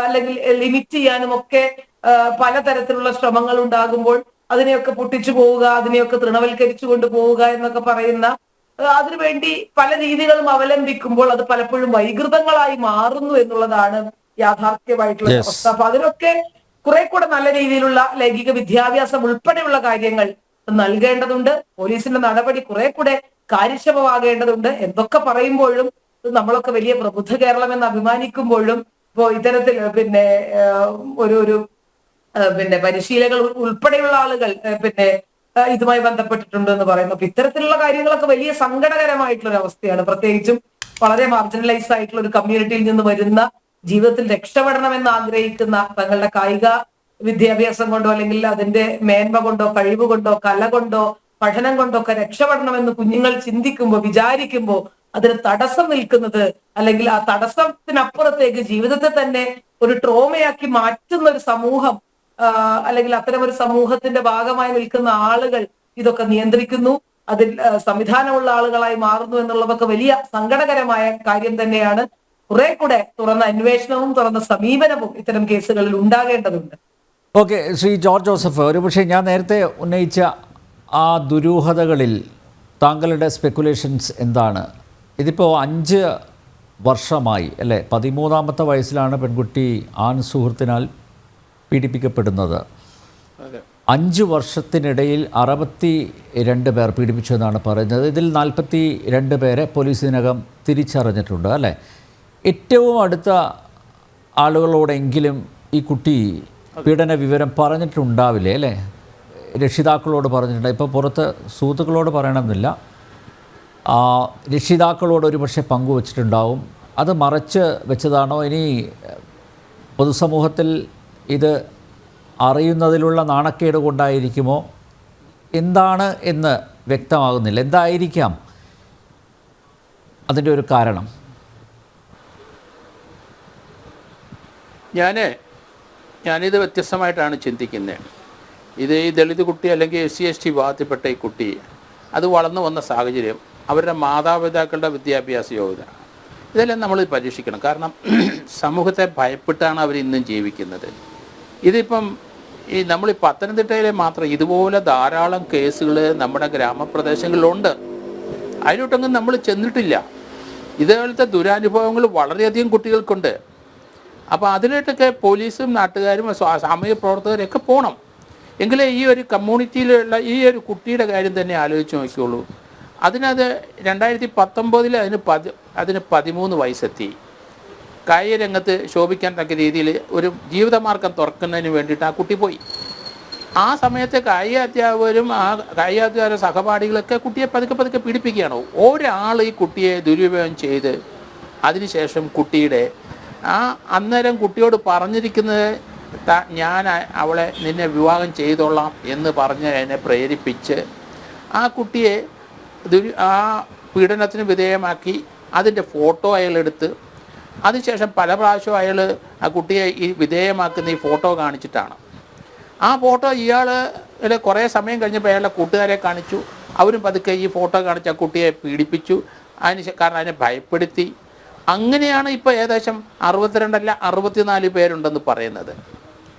അല്ലെങ്കിൽ ലിമിറ്റ് ചെയ്യാനും ഒക്കെ പലതരത്തിലുള്ള ശ്രമങ്ങൾ ഉണ്ടാകുമ്പോൾ അതിനെയൊക്കെ പൊട്ടിച്ചു പോവുക, അതിനെയൊക്കെ തൃണവൽക്കരിച്ചു കൊണ്ടുപോവുക എന്നൊക്കെ പറയുന്ന അതിനുവേണ്ടി പല രീതികളും അവലംബിക്കുമ്പോൾ അത് പലപ്പോഴും വൈകൃതങ്ങളായി മാറുന്നു എന്നുള്ളതാണ് യാഥാർത്ഥ്യമായിട്ടുള്ള അവസ്ഥ. അപ്പൊ അതിനൊക്കെ കുറെ കൂടെ നല്ല രീതിയിലുള്ള ലൈംഗിക വിദ്യാഭ്യാസം ഉൾപ്പെടെയുള്ള കാര്യങ്ങൾ നൽകേണ്ടതുണ്ട്. പോലീസിന്റെ നടപടി കുറെ കൂടെ കാര്യക്ഷമമാകേണ്ടതുണ്ട്. എന്തൊക്കെ പറയുമ്പോഴും നമ്മളൊക്കെ വലിയ പ്രബുദ്ധ കേരളം എന്ന് അഭിമാനിക്കുമ്പോഴും ഇപ്പോ ഇത്തരത്തിൽ ഒരു പരിശീലകർ ഉൾപ്പെടെയുള്ള ആളുകൾ ഇതുമായി ബന്ധപ്പെട്ടിട്ടുണ്ട് എന്ന് പറയുന്നു. അപ്പൊ ഇത്തരത്തിലുള്ള കാര്യങ്ങളൊക്കെ വലിയ സങ്കടകരമായിട്ടുള്ള ഒരു അവസ്ഥയാണ്. പ്രത്യേകിച്ചും വളരെ മാർജിനലൈസ് ആയിട്ടുള്ള ഒരു കമ്മ്യൂണിറ്റിയിൽ നിന്ന് വരുന്ന, ജീവിതത്തിൽ രക്ഷപ്പെടണമെന്ന് ആഗ്രഹിക്കുന്ന, തങ്ങളുടെ കായിക വിദ്യാഭ്യാസം കൊണ്ടോ അല്ലെങ്കിൽ അതിന്റെ മേന്മ കൊണ്ടോ കഴിവ് കൊണ്ടോ കല കൊണ്ടോ പഠനം കൊണ്ടോ ഒക്കെ രക്ഷപ്പെടണമെന്ന് കുഞ്ഞുങ്ങൾ ചിന്തിക്കുമ്പോൾ വിചാരിക്കുമ്പോൾ അതിന് തടസ്സം നിൽക്കുന്നത്, അല്ലെങ്കിൽ ആ തടസ്സത്തിനപ്പുറത്തേക്ക് ജീവിതത്തെ തന്നെ ഒരു ട്രോമയാക്കി മാറ്റുന്ന ഒരു സമൂഹം, അല്ലെങ്കിൽ അത്തരം ഒരു സമൂഹത്തിന്റെ ഭാഗമായി നിൽക്കുന്ന ആളുകൾ ഇതൊക്കെ നിയന്ത്രിക്കുന്നു, അതിൽ സംവിധാനമുള്ള ആളുകളായി മാറുന്നു എന്നുള്ളതൊക്കെ വലിയ സങ്കടകരമായ കാര്യം തന്നെയാണ്. കുറെ കൂടെ തുറന്ന അന്വേഷണവും തുറന്ന സമീപനവും ഇത്തരം കേസുകളിൽ ഉണ്ടാകേണ്ടതുണ്ട്. ഓക്കെ, ശ്രീ ജോർജ് ജോസഫ്, ഒരുപക്ഷെ ഞാൻ നേരത്തെ ഉന്നയിച്ച ആ ദുരൂഹതകളിൽ താങ്കളുടെ സ്പെക്കുലേഷൻസ് എന്താണ്? ഇതിപ്പോൾ 5 വർഷമായി അല്ലേ? 13ാമത്തെ വയസ്സിലാണ് പെൺകുട്ടി ആൺ സുഹൃത്തിനാൽ പീഡിപ്പിക്കപ്പെടുന്നത്. 5 വർഷത്തിനിടയിൽ 62 പേർ പീഡിപ്പിച്ചു എന്നാണ് പറയുന്നത്. ഇതിൽ 42 പേരെ പോലീസ് ഇതിനകം തിരിച്ചറിഞ്ഞിട്ടുണ്ട് അല്ലേ? ഏറ്റവും അടുത്ത ആളുകളോടെങ്കിലും ഈ കുട്ടി പീഡന വിവരം പറഞ്ഞിട്ടുണ്ടാവില്ലേ അല്ലേ? രക്ഷിതാക്കളോട് പറഞ്ഞിട്ടുണ്ട്. ഇപ്പോൾ പുറത്ത് സുഹൃത്തുക്കളോട് പറയണമെന്നില്ല, രക്ഷിതാക്കളോട് ഒരു പക്ഷേ പങ്കുവച്ചിട്ടുണ്ടാവും. അത് മറച്ച് വെച്ചതാണോ, ഇനി പൊതുസമൂഹത്തിൽ ഇത് അറിയുന്നതിലുള്ള നാണക്കേട് കൊണ്ടായിരിക്കുമോ, എന്താണ് എന്ന് വ്യക്തമാകുന്നില്ല. എന്തായിരിക്കാം അതിൻ്റെ ഒരു കാരണം? ഞാനിത് വ്യത്യസ്തമായിട്ടാണ് ചിന്തിക്കുന്നത്. ഇത് ഈ ദളിത് കുട്ടി അല്ലെങ്കിൽ SC/ST വിഭാഗത്തിൽപ്പെട്ട ഈ കുട്ടി അത് വളർന്നു വന്ന സാഹചര്യം, അവരുടെ മാതാപിതാക്കളുടെ വിദ്യാഭ്യാസ യോഗ്യത, ഇതെല്ലാം നമ്മൾ പരീക്ഷിക്കണം. കാരണം സമൂഹത്തെ ഭയപ്പെട്ടാണ് അവർ ഇന്നും ജീവിക്കുന്നത്. ഇതിപ്പം നമ്മൾ ഈ പത്തനംതിട്ടയിലെ മാത്രം ഇതുപോലെ ധാരാളം കേസുകൾ നമ്മുടെ ഗ്രാമപ്രദേശങ്ങളിലുണ്ട്. അതിലോട്ടൊന്നും നമ്മൾ ചെന്നിട്ടില്ല. ഇതേപോലത്തെ ദുരനുഭവങ്ങൾ വളരെയധികം കുട്ടികൾക്കുണ്ട്. അപ്പോൾ അതിലോട്ടൊക്കെ പോലീസും നാട്ടുകാരും സാമൂഹ്യ പ്രവർത്തകരൊക്കെ പോകണം. എങ്കിലേ ഈ ഒരു കമ്മ്യൂണിറ്റിയിലുള്ള ഈ ഒരു കുട്ടിയുടെ കാര്യം തന്നെ ആലോചിച്ച് നോക്കിയുള്ളൂ. 2019 അതിന് 13 വയസ്സെത്തി. കായിക രംഗത്ത് ശോഭിക്കാൻ തക്ക രീതിയിൽ ഒരു ജീവിതമാർഗം തുറക്കുന്നതിന് വേണ്ടിയിട്ട് ആ കുട്ടി പോയി. ആ സമയത്ത് കായിക അധ്യാപകരും ആ കായിക അധ്യാപക സഹപാഠികളൊക്കെ കുട്ടിയെ പതുക്കെ പീഡിപ്പിക്കുകയാണ്. ഒരാൾ ഈ കുട്ടിയെ ദുരുപയോഗം ചെയ്ത് അതിനുശേഷം കുട്ടിയുടെ അന്നേരം കുട്ടിയോട് പറഞ്ഞിരിക്കുന്നത് ഞാൻ അവളെ നിന്നെ വിവാഹം ചെയ്തോളാം എന്ന് പറഞ്ഞ് എന്നെ പ്രേരിപ്പിച്ച് ആ കുട്ടിയെ ആ പീഡനത്തിന് വിധേയമാക്കി അതിൻ്റെ ഫോട്ടോ അയാളെടുത്ത് അതിനുശേഷം പല പ്രാവശ്യവും അയാൾ ആ കുട്ടിയെ ഈ വിധേയമാക്കുന്ന ഈ ഫോട്ടോ കാണിച്ചിട്ടാണ്. ആ ഫോട്ടോ ഇയാൾ കുറേ സമയം കഴിഞ്ഞപ്പോൾ അയാളുടെ കൂട്ടുകാരെ കാണിച്ചു. അവരും പതുക്കെ ഈ ഫോട്ടോ കാണിച്ച് ആ കുട്ടിയെ പീഡിപ്പിച്ചു. കാരണം അതിനെ ഭയപ്പെടുത്തി. അങ്ങനെയാണ് ഇപ്പോൾ ഏകദേശം 62 64 പേരുണ്ടെന്ന് പറയുന്നത്.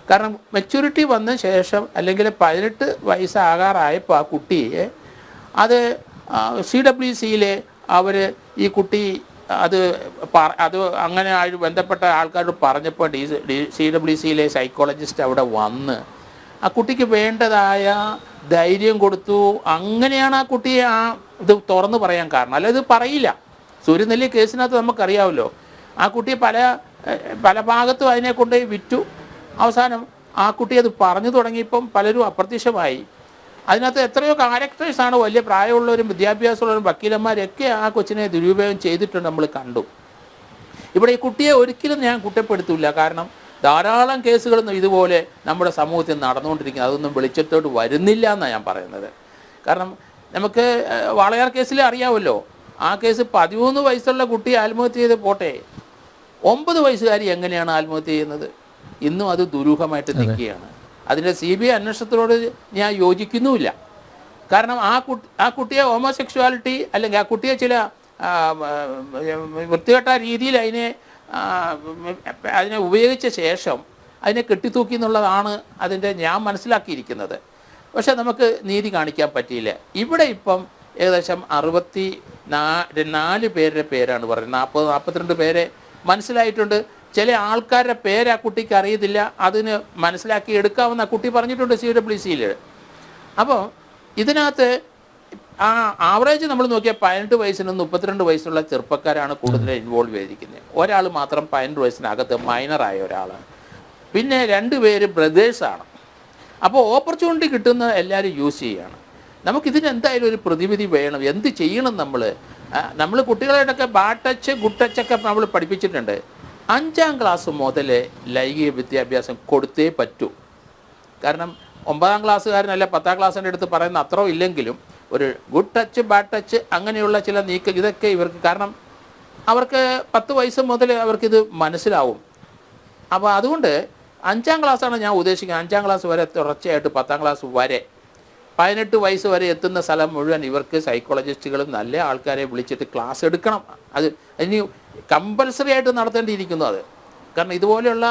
കാരണം മെച്യൂരിറ്റി വന്ന ശേഷം അല്ലെങ്കിൽ 18 വയസ്സാകാറായപ്പോൾ ആ കുട്ടിയെ അത് CWCയിൽ അവർ ഈ കുട്ടി അത് അങ്ങനെ ബന്ധപ്പെട്ട ആൾക്കാരോട് പറഞ്ഞപ്പോൾ CWCയിലെ സൈക്കോളജിസ്റ്റ് അവിടെ വന്ന് ആ കുട്ടിക്ക് വേണ്ടതായ ധൈര്യം കൊടുത്തു. അങ്ങനെയാണ് ആ കുട്ടിയെ ഇത് തുറന്ന് പറയാൻ കാരണം. അല്ല, ഇത് പറയില്ല. സൂര്യനെല്ലി കേസിനകത്ത് നമുക്കറിയാമല്ലോ, ആ കുട്ടിയെ പല ഭാഗത്തും അതിനെ കൊണ്ടുപോയി വിറ്റു. അവസാനം ആ കുട്ടി അത് പറഞ്ഞു തുടങ്ങിയപ്പം പലരും അപ്രത്യക്ഷമായി. അതിനകത്ത് എത്രയോ ക്യാരക്ടേഴ്സാണ് വലിയ പ്രായമുള്ളവരും വിദ്യാഭ്യാസമുള്ളവരും വക്കീലന്മാരൊക്കെ ആ കൊച്ചിനെ ദുരുപയോഗം ചെയ്തിട്ടുണ്ട്, നമ്മൾ കണ്ടു. ഇവിടെ ഈ കുട്ടിയെ ഒരിക്കലും ഞാൻ കുറ്റപ്പെടുത്തില്ല. കാരണം ധാരാളം കേസുകളൊന്നും ഇതുപോലെ നമ്മുടെ സമൂഹത്തിൽ നടന്നുകൊണ്ടിരിക്കുന്നത്. അതൊന്നും വെളിച്ചത്തോട്ട് വരുന്നില്ല എന്നാണ് ഞാൻ പറയുന്നത്. കാരണം നമുക്ക് വാളയാർ കേസിൽ അറിയാമല്ലോ, ആ കേസ് 13 വയസ്സുള്ള കുട്ടി ആത്മഹത്യ ചെയ്ത് പോട്ടെ, 9 വയസ്സുകാരി എങ്ങനെയാണ് ആത്മഹത്യ ചെയ്യുന്നത്? ഇന്നും അത് ദുരൂഹമായിട്ട് നിൽക്കുകയാണ്. അതിൻ്റെ CBI അന്വേഷണത്തിനോട് ഞാൻ യോജിക്കുന്നുമില്ല. കാരണം ആ കുട്ടിയെ ഹോമോസെക്ഷുവാലിറ്റി അല്ലെങ്കിൽ ആ കുട്ടിയെ ചില വൃത്തികെട്ട രീതിയിൽ അതിനെ ഉപയോഗിച്ച ശേഷം അതിനെ കെട്ടിത്തൂക്കി എന്നുള്ളതാണ് അതിൻ്റെ ഞാൻ മനസ്സിലാക്കിയിരിക്കുന്നത്. പക്ഷേ നമുക്ക് നീതി കാണിക്കാൻ പറ്റിയില്ല. ഇവിടെ ഇപ്പം ഏകദേശം 64 പേരുടെ പേരാണ് പറയുന്നത്. 42 പേരെ മനസ്സിലായിട്ടുണ്ട്. ചില ആൾക്കാരുടെ പേര് ആ കുട്ടിക്ക് അറിയത്തില്ല, അതിന് മനസ്സിലാക്കി എടുക്കാമെന്ന് ആ കുട്ടി പറഞ്ഞിട്ടുണ്ട് CWCയിൽ. അപ്പോൾ ഇതിനകത്ത് ആ ആവറേജ് നമ്മൾ നോക്കിയാൽ 18 വയസ്സിനും 32 വയസ്സുള്ള ചെറുപ്പക്കാരാണ് കൂടുതൽ ഇൻവോൾവ് ചെയ്തിരിക്കുന്നത്. ഒരാൾ മാത്രം 18 വയസ്സിനകത്ത് മൈനറായ ഒരാളാണ്. പിന്നെ 2 പേര് ബ്രദേഴ്സാണ്. അപ്പോൾ ഓപ്പർച്യൂണിറ്റി കിട്ടുന്ന എല്ലാവരും യൂസ് ചെയ്യുകയാണ്. നമുക്കിതിന് എന്തായാലും ഒരു പ്രതിവിധി വേണം. എന്ത് ചെയ്യണം? നമ്മൾ കുട്ടികളായിട്ടൊക്കെ ബാഡ് ടച്ച് ഗുഡ് ടച്ചൊക്കെ നമ്മൾ പഠിപ്പിച്ചിട്ടുണ്ട്. 5ാം ക്ലാസ് മുതൽ ലൈംഗിക വിദ്യാഭ്യാസം കൊടുത്തേ പറ്റൂ. കാരണം 9ാം ക്ലാസ്സുകാരനല്ല 10ാം ക്ലാസ്സിൻ്റെ അടുത്ത് പറയുന്ന അത്ര ഇല്ലെങ്കിലും ഒരു ഗുഡ് ടച്ച് ബാഡ് ടച്ച് അങ്ങനെയുള്ള ചില ഇതൊക്കെ ഇവർക്ക്, കാരണം അവർക്ക് 10 വയസ്സ് മുതൽ അവർക്കിത് മനസ്സിലാവും. അപ്പോൾ അതുകൊണ്ട് 5ാം ക്ലാസ്സാണ് ഞാൻ ഉദ്ദേശിക്കുന്നത്. 5ാം ക്ലാസ് വരെ തുടർച്ചയായിട്ട് 10ാം ക്ലാസ് വരെ 18 വയസ്സ് വരെ എത്തുന്ന സ്ഥലം മുഴുവൻ ഇവർക്ക് സൈക്കോളജിസ്റ്റുകളും നല്ല ആൾക്കാരെ വിളിച്ചിട്ട് ക്ലാസ് എടുക്കണം. അത് ഇനി കമ്പൽസറി ആയിട്ട് നടത്തേണ്ടിയിരിക്കുന്നു അത്. കാരണം ഇതുപോലെയുള്ള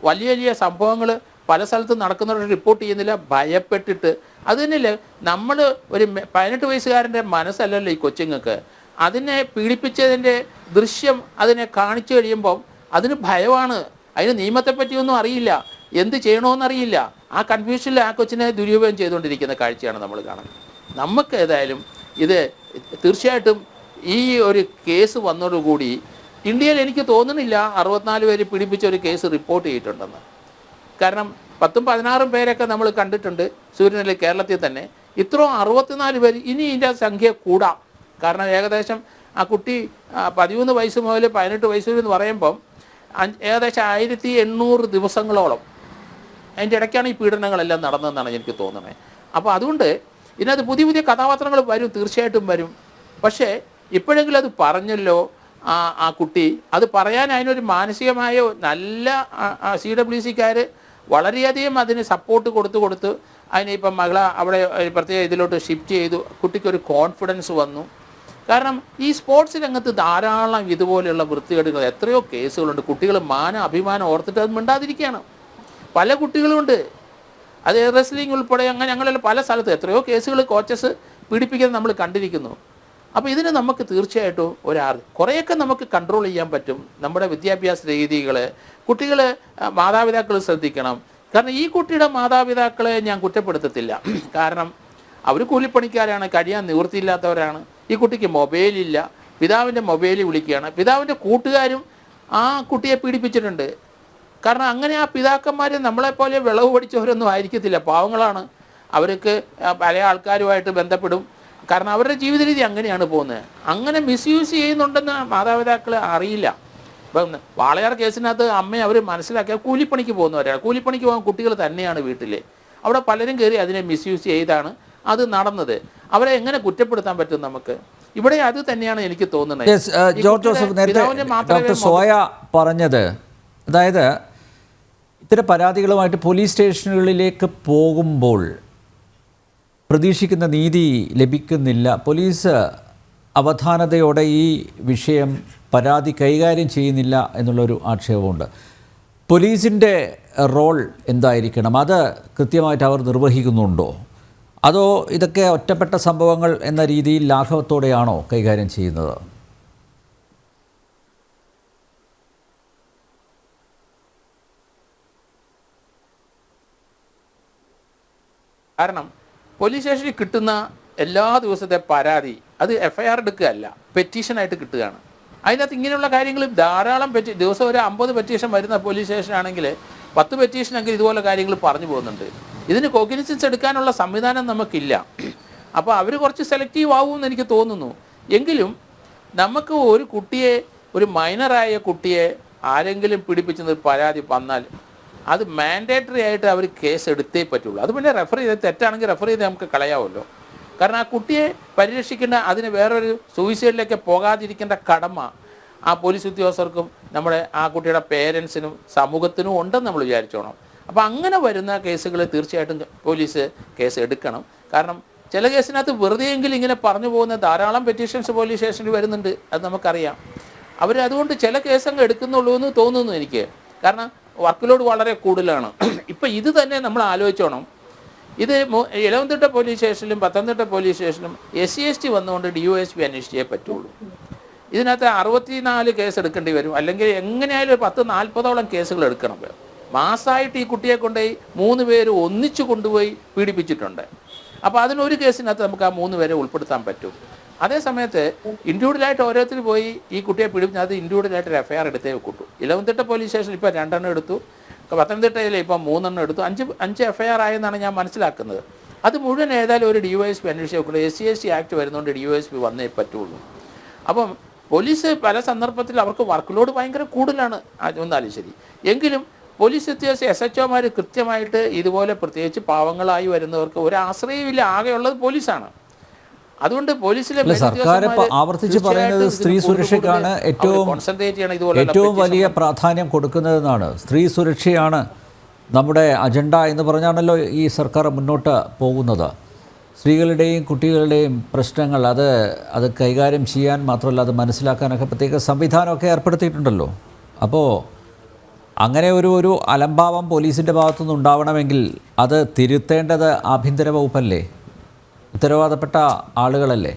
വലിയ വലിയ സംഭവങ്ങൾ പല സ്ഥലത്തും നടക്കുന്നവർ റിപ്പോർട്ട് ചെയ്യുന്നില്ല, ഭയപ്പെട്ടിട്ട്. അത് തന്നെയല്ലേ നമ്മൾ ഒരു 18 വയസ്സുകാരൻ്റെ മനസ്സല്ലല്ലോ ഈ കൊച്ചുങ്ങൾക്ക്. അതിനെ പീഡിപ്പിച്ചതിൻ്റെ ദൃശ്യം അതിനെ കാണിച്ചു കഴിയുമ്പം അതിന് ഭയമാണ്. അതിന് നിയമത്തെപ്പറ്റിയൊന്നും അറിയില്ല, എന്ത് ചെയ്യണമെന്നറിയില്ല. ആ കൺഫ്യൂഷനിൽ ആ കൊച്ചിനെ ദുരുപയോഗം ചെയ്തുകൊണ്ടിരിക്കുന്ന കാഴ്ചയാണ് നമ്മൾ കാണുന്നത്. നമുക്ക് ഏതായാലും ഇത് തീർച്ചയായിട്ടും ഈ ഒരു കേസ് വന്നതോടുകൂടി ഇന്ത്യയിൽ എനിക്ക് തോന്നുന്നില്ല 64 പേര് പീഡിപ്പിച്ച ഒരു കേസ് റിപ്പോർട്ട് ചെയ്തിട്ടുണ്ടെന്ന്. കാരണം 10ഉം 16ഉം പേരൊക്കെ നമ്മൾ കണ്ടിട്ടുണ്ട് സൂര്യനെല്ലി കേരളത്തിൽ തന്നെ. ഇത്രയും 64 പേര്, ഇനി ഇതിൻ്റെ സംഖ്യ കൂടാം. കാരണം ഏകദേശം ആ കുട്ടി 13 വയസ്സ് മുതൽ 18 വയസ്സ് എന്ന് പറയുമ്പം ഏകദേശം 1800 ദിവസങ്ങളോളം അതിൻ്റെ ഇടയ്ക്കാണ് ഈ പീഡനങ്ങളെല്ലാം നടന്നതെന്നാണ് എനിക്ക് തോന്നുന്നത്. അപ്പോൾ അതുകൊണ്ട് ഇതിനകത്ത് പുതിയ പുതിയ കഥാപാത്രങ്ങൾ വരും, തീർച്ചയായിട്ടും വരും. പക്ഷേ ഇപ്പോഴെങ്കിലും അത് പറഞ്ഞല്ലോ ആ കുട്ടി. അത് പറയാൻ അതിനൊരു മാനസികമായ നല്ല CWCക്കാർ വളരെയധികം അതിന് സപ്പോർട്ട് കൊടുത്ത് അതിനെ ഇപ്പം മകളെ അവിടെ പ്രത്യേക ഇതിലോട്ട് ഷിഫ്റ്റ് ചെയ്തു. കുട്ടിക്കൊരു കോൺഫിഡൻസ് വന്നു. കാരണം ഈ സ്പോർട്സ് രംഗത്ത് ധാരാളം ഇതുപോലെയുള്ള വൃത്തികേടുകൾ എത്രയോ കേസുകളുണ്ട്. കുട്ടികൾ അഭിമാനം ഓർത്തിട്ട് അത് മിണ്ടാതിരിക്കുകയാണ്. പല കുട്ടികളുമുണ്ട്. അത് റെസ്ലിംഗ് ഉൾപ്പെടെ അങ്ങനെയുള്ള പല സ്ഥലത്ത് എത്രയോ കേസുകൾ കോച്ചസ് പീഡിപ്പിക്കുന്നത് നമ്മൾ കണ്ടിരിക്കുന്നു. അപ്പോൾ ഇതിന് നമുക്ക് തീർച്ചയായിട്ടും കുറേയൊക്കെ നമുക്ക് കൺട്രോൾ ചെയ്യാൻ പറ്റും. നമ്മുടെ വിദ്യാഭ്യാസ രീതികൾ, കുട്ടികൾ, മാതാപിതാക്കൾ ശ്രദ്ധിക്കണം. കാരണം ഈ കുട്ടിയുടെ മാതാപിതാക്കളെ ഞാൻ കുറ്റപ്പെടുത്തത്തില്ല. കാരണം അവർ കൂലിപ്പണിക്കാരാണ്, കഴിയാൻ നിവൃത്തിയില്ലാത്തവരാണ്. ഈ കുട്ടിക്ക് മൊബൈലില്ല, പിതാവിൻ്റെ മൊബൈലിൽ വിളിക്കുകയാണ്. പിതാവിൻ്റെ കൂട്ടുകാരും ആ കുട്ടിയെ പീഡിപ്പിച്ചിട്ടുണ്ട്. കാരണം അങ്ങനെ ആ പിതാക്കന്മാർ നമ്മളെപ്പോലെ വിളവ് പഠിച്ചവരൊന്നും ആയിരിക്കത്തില്ല, പാവങ്ങളാണ്. അവർക്ക് പല ആൾക്കാരുമായിട്ട് ബന്ധപ്പെടും. കാരണം അവരുടെ ജീവിത രീതി അങ്ങനെയാണ് പോകുന്നത്. അങ്ങനെ മിസ്യൂസ് ചെയ്യുന്നുണ്ടെന്ന് മാതാപിതാക്കൾ അറിയില്ല. ഇപ്പം വാളയാർ കേസിനകത്ത് അമ്മയെ അവർ മനസ്സിലാക്കിയ കൂലിപ്പണിക്ക് പോകുന്നവരാണ്. കൂലിപ്പണിക്ക് പോകാൻ കുട്ടികൾ തന്നെയാണ് വീട്ടിൽ. അവിടെ പലരും കയറി അതിനെ മിസ്യൂസ് ചെയ്താണ് അത് നടന്നത്. അവരെ എങ്ങനെ കുറ്റപ്പെടുത്താൻ പറ്റും നമുക്ക്? ഇവിടെ അത് തന്നെയാണ് എനിക്ക് തോന്നുന്നത്. Yes, ജോർജ് ജോസഫ്, നേരത്തെ ഡോക്ടർ സോയ പറഞ്ഞത്, അതായത് ഇത്തരം പരാതികളുമായിട്ട് പോലീസ് സ്റ്റേഷനുകളിലേക്ക് പോകുമ്പോൾ പ്രതീക്ഷിക്കുന്ന നീതി ലഭിക്കുന്നില്ല, പോലീസ് അവധാനതയോടെ ഈ വിഷയം പരാതി കൈകാര്യം ചെയ്യുന്നില്ല എന്നുള്ളൊരു ആക്ഷേപമുണ്ട്. പോലീസിൻ്റെ റോൾ എന്തായിരിക്കണം? അത് കൃത്യമായിട്ട് അവർ നിർവഹിക്കുന്നുണ്ടോ? അതോ ഇതൊക്കെ ഒറ്റപ്പെട്ട സംഭവങ്ങൾ എന്ന രീതിയിൽ ലാഘവത്തോടെയാണോ കൈകാര്യം ചെയ്യുന്നത്? കാരണം പോലീസ് സ്റ്റേഷനിൽ കിട്ടുന്ന എല്ലാ ദിവസത്തെ പരാതി അത് FIR എടുക്കുകയല്ല, പെറ്റീഷനായിട്ട് കിട്ടുകയാണ്. അതിനകത്ത് ഇങ്ങനെയുള്ള കാര്യങ്ങൾ ധാരാളം ദിവസം ഒരു 50 പെറ്റീഷൻ വരുന്ന പോലീസ് സ്റ്റേഷനാണെങ്കിൽ 10 പെറ്റീഷനെങ്കിൽ ഇതുപോലെ കാര്യങ്ങൾ പറഞ്ഞു പോകുന്നുണ്ട്. ഇതിന് കോഗ്നിസൻസ് എടുക്കാനുള്ള സംവിധാനം നമുക്കില്ല. അപ്പോൾ അവർ കുറച്ച് സെലക്റ്റീവ് ആവുമെന്ന് എനിക്ക് തോന്നുന്നു. എങ്കിലും നമുക്ക് ഒരു കുട്ടിയെ, ഒരു മൈനറായ കുട്ടിയെ ആരെങ്കിലും പിടിപ്പിച്ചെന്ന് പരാതി വന്നാൽ അത് മാൻഡേറ്ററി ആയിട്ട് അവർ കേസ് എടുത്തേ പറ്റുള്ളൂ. അത് പിന്നെ റെഫർ ചെയ്ത് തെറ്റാണെങ്കിൽ റെഫർ ചെയ്ത് നമുക്ക് കളയാമല്ലോ. കാരണം ആ കുട്ടിയെ പരിരക്ഷിക്കേണ്ട, അതിന് വേറൊരു സൂയിസൈഡിലേക്ക് പോകാതിരിക്കേണ്ട കടമ ആ പോലീസ് ഉദ്യോഗസ്ഥർക്കും നമ്മുടെ ആ കുട്ടിയുടെ പേരൻസിനും സമൂഹത്തിനും ഉണ്ടെന്ന് നമ്മൾ വിചാരിച്ചോണം. അപ്പോൾ അങ്ങനെ വരുന്ന കേസുകൾ തീർച്ചയായിട്ടും പോലീസ് കേസ് എടുക്കണം. കാരണം ചില കേസിനകത്ത് വെറുതെയെങ്കിലും ഇങ്ങനെ പറഞ്ഞു പോകുന്ന ധാരാളം പെറ്റീഷൻസ് പോലീസ് സ്റ്റേഷനിൽ വരുന്നുണ്ട്, അത് നമുക്കറിയാം. അതുകൊണ്ട് ചില കേസങ്ങ് എടുക്കുന്നുള്ളൂ എന്ന് തോന്നുന്നു എനിക്ക്. കാരണം വർക്ക് ലോഡ് വളരെ കൂടുതലാണ്. ഇപ്പം ഇത് തന്നെ നമ്മൾ ആലോചിച്ചോണം. ഇത് ഇലവന്തിട്ട പോലീസ് സ്റ്റേഷനിലും പത്തനംതിട്ട പോലീസ് സ്റ്റേഷനിലും SC/ST വന്നുകൊണ്ട് DOSP അന്വേഷിച്ചേ പറ്റുള്ളൂ. ഇതിനകത്ത് 64 കേസ് എടുക്കേണ്ടി വരും. അല്ലെങ്കിൽ എങ്ങനെയായാലും 10-40ഓളം കേസുകൾ എടുക്കണം. മാസമായിട്ട് ഈ കുട്ടിയെ കൊണ്ടുപോയി 3 പേര് ഒന്നിച്ചു കൊണ്ടുപോയി പീഡിപ്പിച്ചിട്ടുണ്ട്. അപ്പോൾ അതിനൊരു കേസിനകത്ത് നമുക്ക് ആ 3 പേരെ ഉൾപ്പെടുത്താൻ പറ്റും. അതേ സമയത്ത് ഇൻഡിവിജ്വലായിട്ട് ഓരോരുത്തർ പോയി ഈ കുട്ടിയെ പിടിപ്പിച്ചത് ഇൻഡിവിജ്വലായിട്ട് ഒരു FIR എടുത്തേ കൂട്ടു. ഇലവന്തിട്ട പോലീസ് സ്റ്റേഷനിൽ ഇപ്പോൾ 2 എണ്ണം എടുത്തു, പത്തനംതിട്ടയിൽ ഇപ്പോൾ 3 എണ്ണം എടുത്തു, 5 FIR ആയെന്നാണ് ഞാൻ മനസ്സിലാക്കുന്നത്. അത് മുഴുവൻ ഏതായാലും ഒരു DOSP അന്വേഷിച്ച് നോക്കുള്ളൂ. SC/ST ആക്ട് വരുന്നതുകൊണ്ട് DOSP വന്നേ പറ്റുള്ളൂ. അപ്പം പോലീസ് പല സന്ദർഭത്തിൽ അവർക്ക് വർക്ക് ലോഡ് ഭയങ്കര കൂടുതലാണ്, ഒന്നാലും ശരി. എങ്കിലും പോലീസ് ഉദ്യോഗസ്ഥ SHOമാർ കൃത്യമായിട്ട് ഇതുപോലെ പ്രത്യേകിച്ച് പാവങ്ങളായി വരുന്നവർക്ക് ഒരു ആശ്രയമില്ല, ആകെയുള്ളത് പോലീസാണ്. അതുകൊണ്ട് പോലീസിലെ സർക്കാർ ആവർത്തിച്ച് പറയുന്നത് സ്ത്രീ സുരക്ഷയ്ക്കാണ് ഏറ്റവും വലിയ പ്രാധാന്യം കൊടുക്കുന്നതെന്നാണ്. സ്ത്രീ സുരക്ഷയാണ് നമ്മുടെ അജണ്ട എന്ന് പറഞ്ഞാണല്ലോ ഈ സർക്കാർ മുന്നോട്ട് പോകുന്നത്. സ്ത്രീകളുടെയും കുട്ടികളുടെയും പ്രശ്നങ്ങൾ അത് കൈകാര്യം ചെയ്യാൻ മാത്രമല്ല അത് മനസ്സിലാക്കാനൊക്കെ പ്രത്യേക സംവിധാനമൊക്കെ ഏർപ്പെടുത്തിയിട്ടുണ്ടല്ലോ. അപ്പോൾ അങ്ങനെ ഒരു അലംഭാവം പോലീസിൻ്റെ ഭാഗത്തുനിന്ന് ഉണ്ടാവണമെങ്കിൽ അത് തിരുത്തേണ്ടത് ആഭ്യന്തര വകുപ്പല്ലേ, ഉത്തരവാദപ്പെട്ട ആളുകളല്ലേ?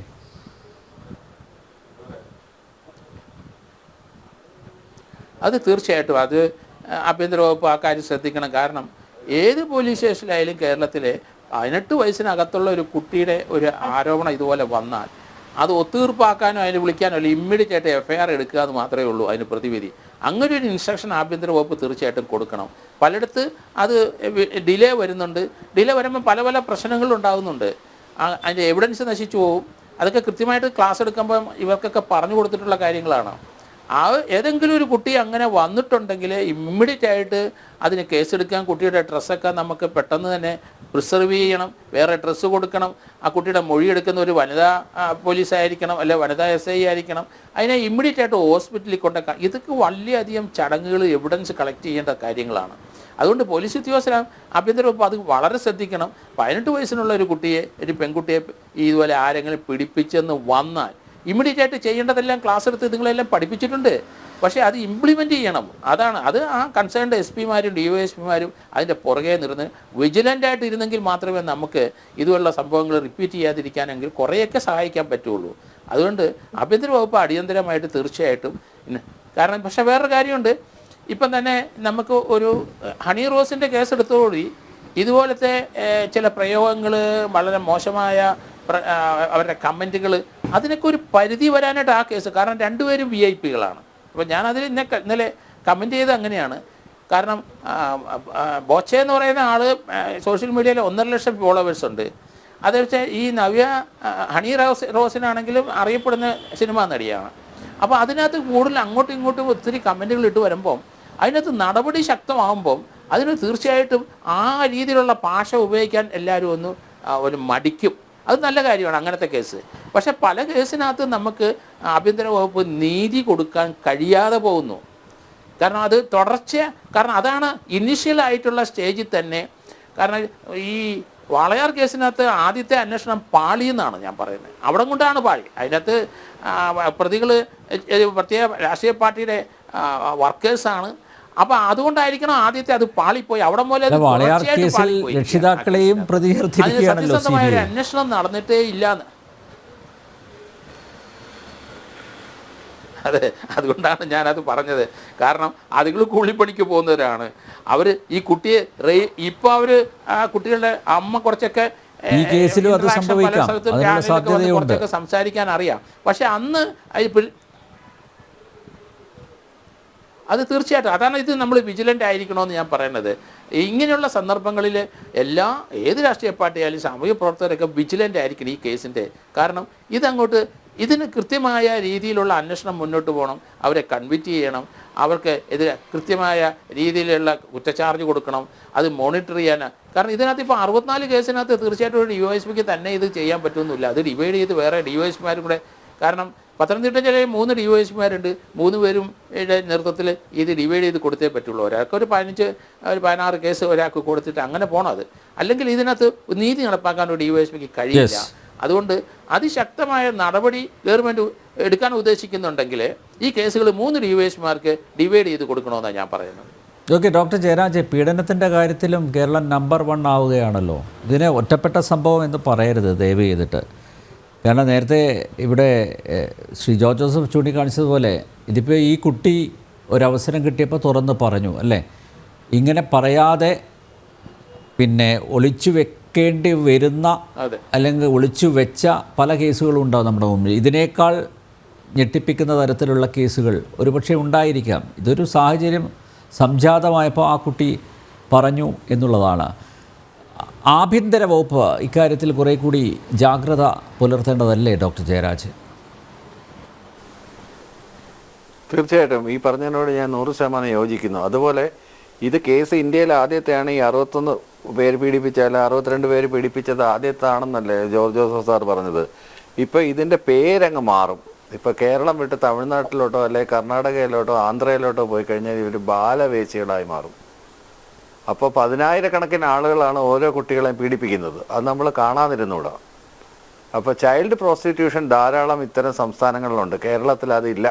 അത് തീർച്ചയായിട്ടും അത് ആഭ്യന്തര വകുപ്പ് ആ കാര്യം ശ്രദ്ധിക്കണം. കാരണം ഏത് പോലീസ് സ്റ്റേഷനിലായാലും കേരളത്തിലെ 18 വയസ്സിനകത്തുള്ള ഒരു കുട്ടിയുടെ ഒരു ആരോപണം ഇതുപോലെ വന്നാൽ അത് ഒത്തുതീർപ്പാക്കാനോ അതിന് വിളിക്കാനോ അല്ലെങ്കിൽ ഇമ്മീഡിയറ്റ് ആയിട്ട് FIR എടുക്കുക എന്ന് മാത്രമേ ഉള്ളൂ അതിന് പ്രതിവിധി. അങ്ങനെ ഒരു ഇൻസ്ട്രക്ഷൻ ആഭ്യന്തര വകുപ്പ് തീർച്ചയായിട്ടും കൊടുക്കണം. പലയിടത്ത് അത് ഡിലേ വരുന്നുണ്ട്. ഡിലേ വരുമ്പോൾ പല പ്രശ്നങ്ങളുണ്ടാകുന്നുണ്ട്. അതിൻ്റെ എവിഡൻസ് നശിച്ചു പോകും. അതൊക്കെ കൃത്യമായിട്ട് ക്ലാസ് എടുക്കുമ്പോൾ ഇവർക്കൊക്കെ പറഞ്ഞു കൊടുത്തിട്ടുള്ള കാര്യങ്ങളാണ്. ഏതെങ്കിലും ഒരു കുട്ടി അങ്ങനെ വന്നിട്ടുണ്ടെങ്കിൽ ഇമ്മീഡിയറ്റ് ആയിട്ട് അതിന് കേസെടുക്കാൻ, കുട്ടിയുടെ ഡ്രസ്സൊക്കെ നമുക്ക് പെട്ടെന്ന് തന്നെ പ്രിസർവ് ചെയ്യണം, വേറെ ഡ്രസ്സ് കൊടുക്കണം. ആ കുട്ടിയുടെ മൊഴിയെടുക്കുന്ന ഒരു വനിതാ പോലീസായിരിക്കണം, അല്ലെ വനിതാ SI ആയിരിക്കണം. അതിനെ ഇമ്മീഡിയറ്റ് ആയിട്ട് ഹോസ്പിറ്റലിൽ കൊണ്ടുവയ്ക്കാം. ഇതൊക്കെ വളരെയധികം ചടങ്ങുകൾ, എവിഡൻസ് കളക്ട് ചെയ്യേണ്ട കാര്യങ്ങളാണ്. അതുകൊണ്ട് പോലീസ് ഉദ്യോഗസ്ഥർ ആഭ്യന്തര വകുപ്പ് അത് വളരെ ശ്രദ്ധിക്കണം. 18 വയസ്സിനുള്ള ഒരു കുട്ടിയെ, ഒരു പെൺകുട്ടിയെ ഇതുപോലെ ആരെങ്കിലും പിടിപ്പിച്ചെന്ന് വന്നാൽ ഇമ്മീഡിയറ്റ് ആയിട്ട് ചെയ്യേണ്ടതെല്ലാം ക്ലാസ് എടുത്ത് നിങ്ങളെല്ലാം പഠിപ്പിച്ചിട്ടുണ്ട്. പക്ഷേ അത് ഇംപ്ലിമെൻറ്റ് ചെയ്യണം. അത് ആ കൺസേൺഡ് SPമാരും DOSPമാരും അതിൻ്റെ പുറകെ നിന്ന് വിജിലൻ്റായിട്ട് ഇരുന്നെങ്കിൽ മാത്രമേ നമുക്ക് ഇതുപോലുള്ള സംഭവങ്ങൾ റിപ്പീറ്റ് ചെയ്യാതിരിക്കാനെങ്കിൽ കുറേയൊക്കെ സഹായിക്കാൻ പറ്റുള്ളൂ. അതുകൊണ്ട് ആഭ്യന്തര വകുപ്പ് അടിയന്തരമായിട്ട് തീർച്ചയായിട്ടും കാരണം. പക്ഷേ വേറൊരു കാര്യമുണ്ട്. ഇപ്പം തന്നെ നമുക്ക് ഒരു ഹണി റോസിൻ്റെ കേസ് എടുത്തോടുകൂടി ഇതുപോലത്തെ ചില പ്രയോഗങ്ങൾ, വളരെ മോശമായ അവരുടെ കമൻറ്റുകൾ, അതിനൊക്കെ ഒരു പരിധി വരാനായിട്ട് ആ കേസ്. കാരണം 2 പേരും VIP-കളാണ്. അപ്പോൾ ഞാനതിൽ ഇന്നലെ കമൻറ്റ് ചെയ്ത് അങ്ങനെയാണ്. കാരണം ബോച്ചെ എന്ന് പറയുന്ന ആൾ സോഷ്യൽ മീഡിയയിൽ 1.5 ലക്ഷം ഫോളോവേഴ്സ് ഉണ്ട്. അത് വെച്ചാൽ ഈ ഹണി റോസിനാണെങ്കിലും അറിയപ്പെടുന്ന സിനിമാ നടിയാണ്. അപ്പോൾ അതിനകത്ത് കൂടുതൽ അങ്ങോട്ടും ഇങ്ങോട്ടും ഒത്തിരി കമൻറ്റുകൾ ഇട്ട് വരുമ്പം അതിനകത്ത് നടപടി ശക്തമാകുമ്പം അതിന് തീർച്ചയായിട്ടും ആ രീതിയിലുള്ള ഭാഷ ഉപയോഗിക്കാൻ എല്ലാവരും ഒരു മടിക്കും. അത് നല്ല കാര്യമാണ് അങ്ങനത്തെ കേസ്. പക്ഷെ പല കേസിനകത്ത് നമുക്ക് ആഭ്യന്തര വകുപ്പ് നീതി കൊടുക്കാൻ കഴിയാതെ പോകുന്നു. കാരണം അത് കാരണം അതാണ് ഇനിഷ്യലായിട്ടുള്ള സ്റ്റേജിൽ തന്നെ. കാരണം ഈ വാളയാർ കേസിനകത്ത് ആദ്യത്തെ അന്വേഷണം പാളി എന്നാണ് ഞാൻ പറയുന്നത്. അവിടെ കൊണ്ടാണ് പാളി. അതിനകത്ത് പ്രതികൾ പ്രത്യേക രാഷ്ട്രീയ പാർട്ടിയുടെ വർക്കേഴ്സാണ്. അപ്പം അതുകൊണ്ടായിരിക്കണം ആദ്യത്തെ അത് പാളിപ്പോയി. അവിടെ മുതലേ വാളയാർ കേസിൽ രക്ഷിതാക്കളെയും പ്രതികരിച്ചിരിക്കുകയാണല്ലോ സത്യസന്ധമായ ഒരു അന്വേഷണം നടന്നിട്ടേ ഇല്ലാന്ന്. അതെ, അതുകൊണ്ടാണ് ഞാനത് പറഞ്ഞത്. കാരണം അതുങ്ങൾ കൂലിപ്പണിക്ക് പോകുന്നവരാണ്. അവർ ഈ കുട്ടിയെ ഇപ്പോൾ അവർ ആ കുട്ടികളുടെ അമ്മ കുറച്ചൊക്കെ ഈ കേസിലും അത് സംഭവിക്കാം, അതിനുള്ള സാധ്യതയുണ്ട്. കുറച്ചൊക്കെ സംസാരിക്കാൻ അറിയാം. പക്ഷെ അന്ന് അത് തീർച്ചയായിട്ടും അതാണ്. ഇത് നമ്മൾ വിജിലൻ്റ് ആയിരിക്കണമെന്ന് ഞാൻ പറയുന്നത്. ഇങ്ങനെയുള്ള സന്ദർഭങ്ങളിൽ ഏത് രാഷ്ട്രീയ പാർട്ടിയായാലും സാമൂഹ്യ പ്രവർത്തകരൊക്കെ വിജിലൻ്റ് ആയിരിക്കണം ഈ കേസിൻ്റെ. കാരണം ഇതിന് കൃത്യമായ രീതിയിലുള്ള അന്വേഷണം മുന്നോട്ട് പോകണം. അവരെ കൺവിറ്റ് ചെയ്യണം. അവർക്ക് എതിരെ കൃത്യമായ രീതിയിലുള്ള കുറ്റച്ചാർജ് കൊടുക്കണം. അത് മോണിറ്റർ ചെയ്യാൻ. കാരണം ഇതിനകത്ത് ഇപ്പോൾ 64 കേസിനകത്ത് തീർച്ചയായിട്ടും ഒരു DYSPക്ക് തന്നെ ഇത് ചെയ്യാൻ പറ്റുമെന്നില്ല. അത് ഡിവൈഡ് ചെയ്ത് വേറെ DYSPമാരും കൂടെ. കാരണം പത്തനംതിട്ട ജില്ലയിൽ 3 DYSPമാരുണ്ട്. 3 പേരും നേതൃത്വത്തിൽ ഇത് ഡിവൈഡ് ചെയ്ത് കൊടുത്തേ പറ്റുള്ളൂ. ഒരാൾക്ക് ഒരു 16 കേസ് ഒരാൾക്ക് കൊടുത്തിട്ട് അങ്ങനെ പോകണം. അത് അല്ലെങ്കിൽ ഇതിനകത്ത് നീതി നടപ്പാക്കാൻ ഒരു DYSPക്ക് കഴിയില്ല. അതുകൊണ്ട് അതിശക്തമായ നടപടി ഗവൺമെൻറ് എടുക്കാൻ ഉദ്ദേശിക്കുന്നുണ്ടെങ്കിൽ ഈ കേസുകൾ 3 DYSPമാർക്ക് ഡിവൈഡ് ചെയ്ത് കൊടുക്കണമെന്നാണ് ഞാൻ പറയുന്നത്. ഓക്കെ, ഡോക്ടർ ജയരാജ്, പീഡനത്തിൻ്റെ കാര്യത്തിലും കേരളം നമ്പർ 1 ആവുകയാണല്ലോ. ഇതിനെ ഒറ്റപ്പെട്ട സംഭവം എന്ന് പറയരുത് ദയവ് ചെയ്തിട്ട്. കാരണം നേരത്തെ ഇവിടെ ശ്രീ ജോർജ് ജോസഫ് ചൂണ്ടിക്കാണിച്ചതുപോലെ ഇതിപ്പോൾ ഈ കുട്ടി ഒരവസരം കിട്ടിയപ്പോൾ തുറന്ന് പറഞ്ഞു അല്ലേ. ഇങ്ങനെ പറയാതെ പിന്നെ ഒളിച്ചു വെക്കേണ്ടി വരുന്ന അല്ലെങ്കിൽ ഒളിച്ചു വെച്ച പല കേസുകളും ഉണ്ടാവും നമ്മുടെ മുമ്പിൽ. ഇതിനേക്കാൾ ഞെട്ടിപ്പിക്കുന്ന തരത്തിലുള്ള കേസുകൾ ഒരുപക്ഷെ ഉണ്ടായിരിക്കാം. ഇതൊരു സാഹചര്യം സംജാതമായപ്പോൾ ആ കുട്ടി പറഞ്ഞു എന്നുള്ളതാണ്. ആഭ്യന്തര വകുപ്പ് ഇക്കാര്യത്തിൽ കുറേ കൂടി ജാഗ്രത പുലർത്തേണ്ടതല്ലേ ഡോക്ടർ ജയരാജ്? തീർച്ചയായിട്ടും ഈ പറഞ്ഞതിനോട് ഞാൻ 100% യോജിക്കുന്നു. അതുപോലെ ഇത് കേസ് ഇന്ത്യയിൽ ആദ്യത്തെയാണ്. ഈ 61 പേര് പീഡിപ്പിച്ചാൽ 62 പേര് പീഡിപ്പിച്ചത് ആദ്യത്താണെന്നല്ലേ ജോർജ് ജോസഫ് സാർ പറഞ്ഞത്. ഇപ്പോൾ ഇതിൻ്റെ പേരങ്ങ് മാറും. ഇപ്പോൾ കേരളം വിട്ട് തമിഴ്നാട്ടിലോട്ടോ അല്ലെങ്കിൽ കർണാടകയിലോട്ടോ ആന്ധ്രയിലോട്ടോ പോയി കഴിഞ്ഞാൽ ഇവർ ബാലവേശ്യകളായി മാറും. അപ്പോൾ 10,000-കണക്കിന് ആളുകളാണ് ഓരോ കുട്ടികളെയും പീഡിപ്പിക്കുന്നത്. അത് നമ്മൾ കാണാതിരുന്നൂടാ. അപ്പോൾ ചൈൽഡ് പ്രോസ്റ്റിറ്റ്യൂഷൻ ധാരാളം ഇത്തരം സംസ്ഥാനങ്ങളിലുണ്ട്. കേരളത്തിൽ അതില്ല.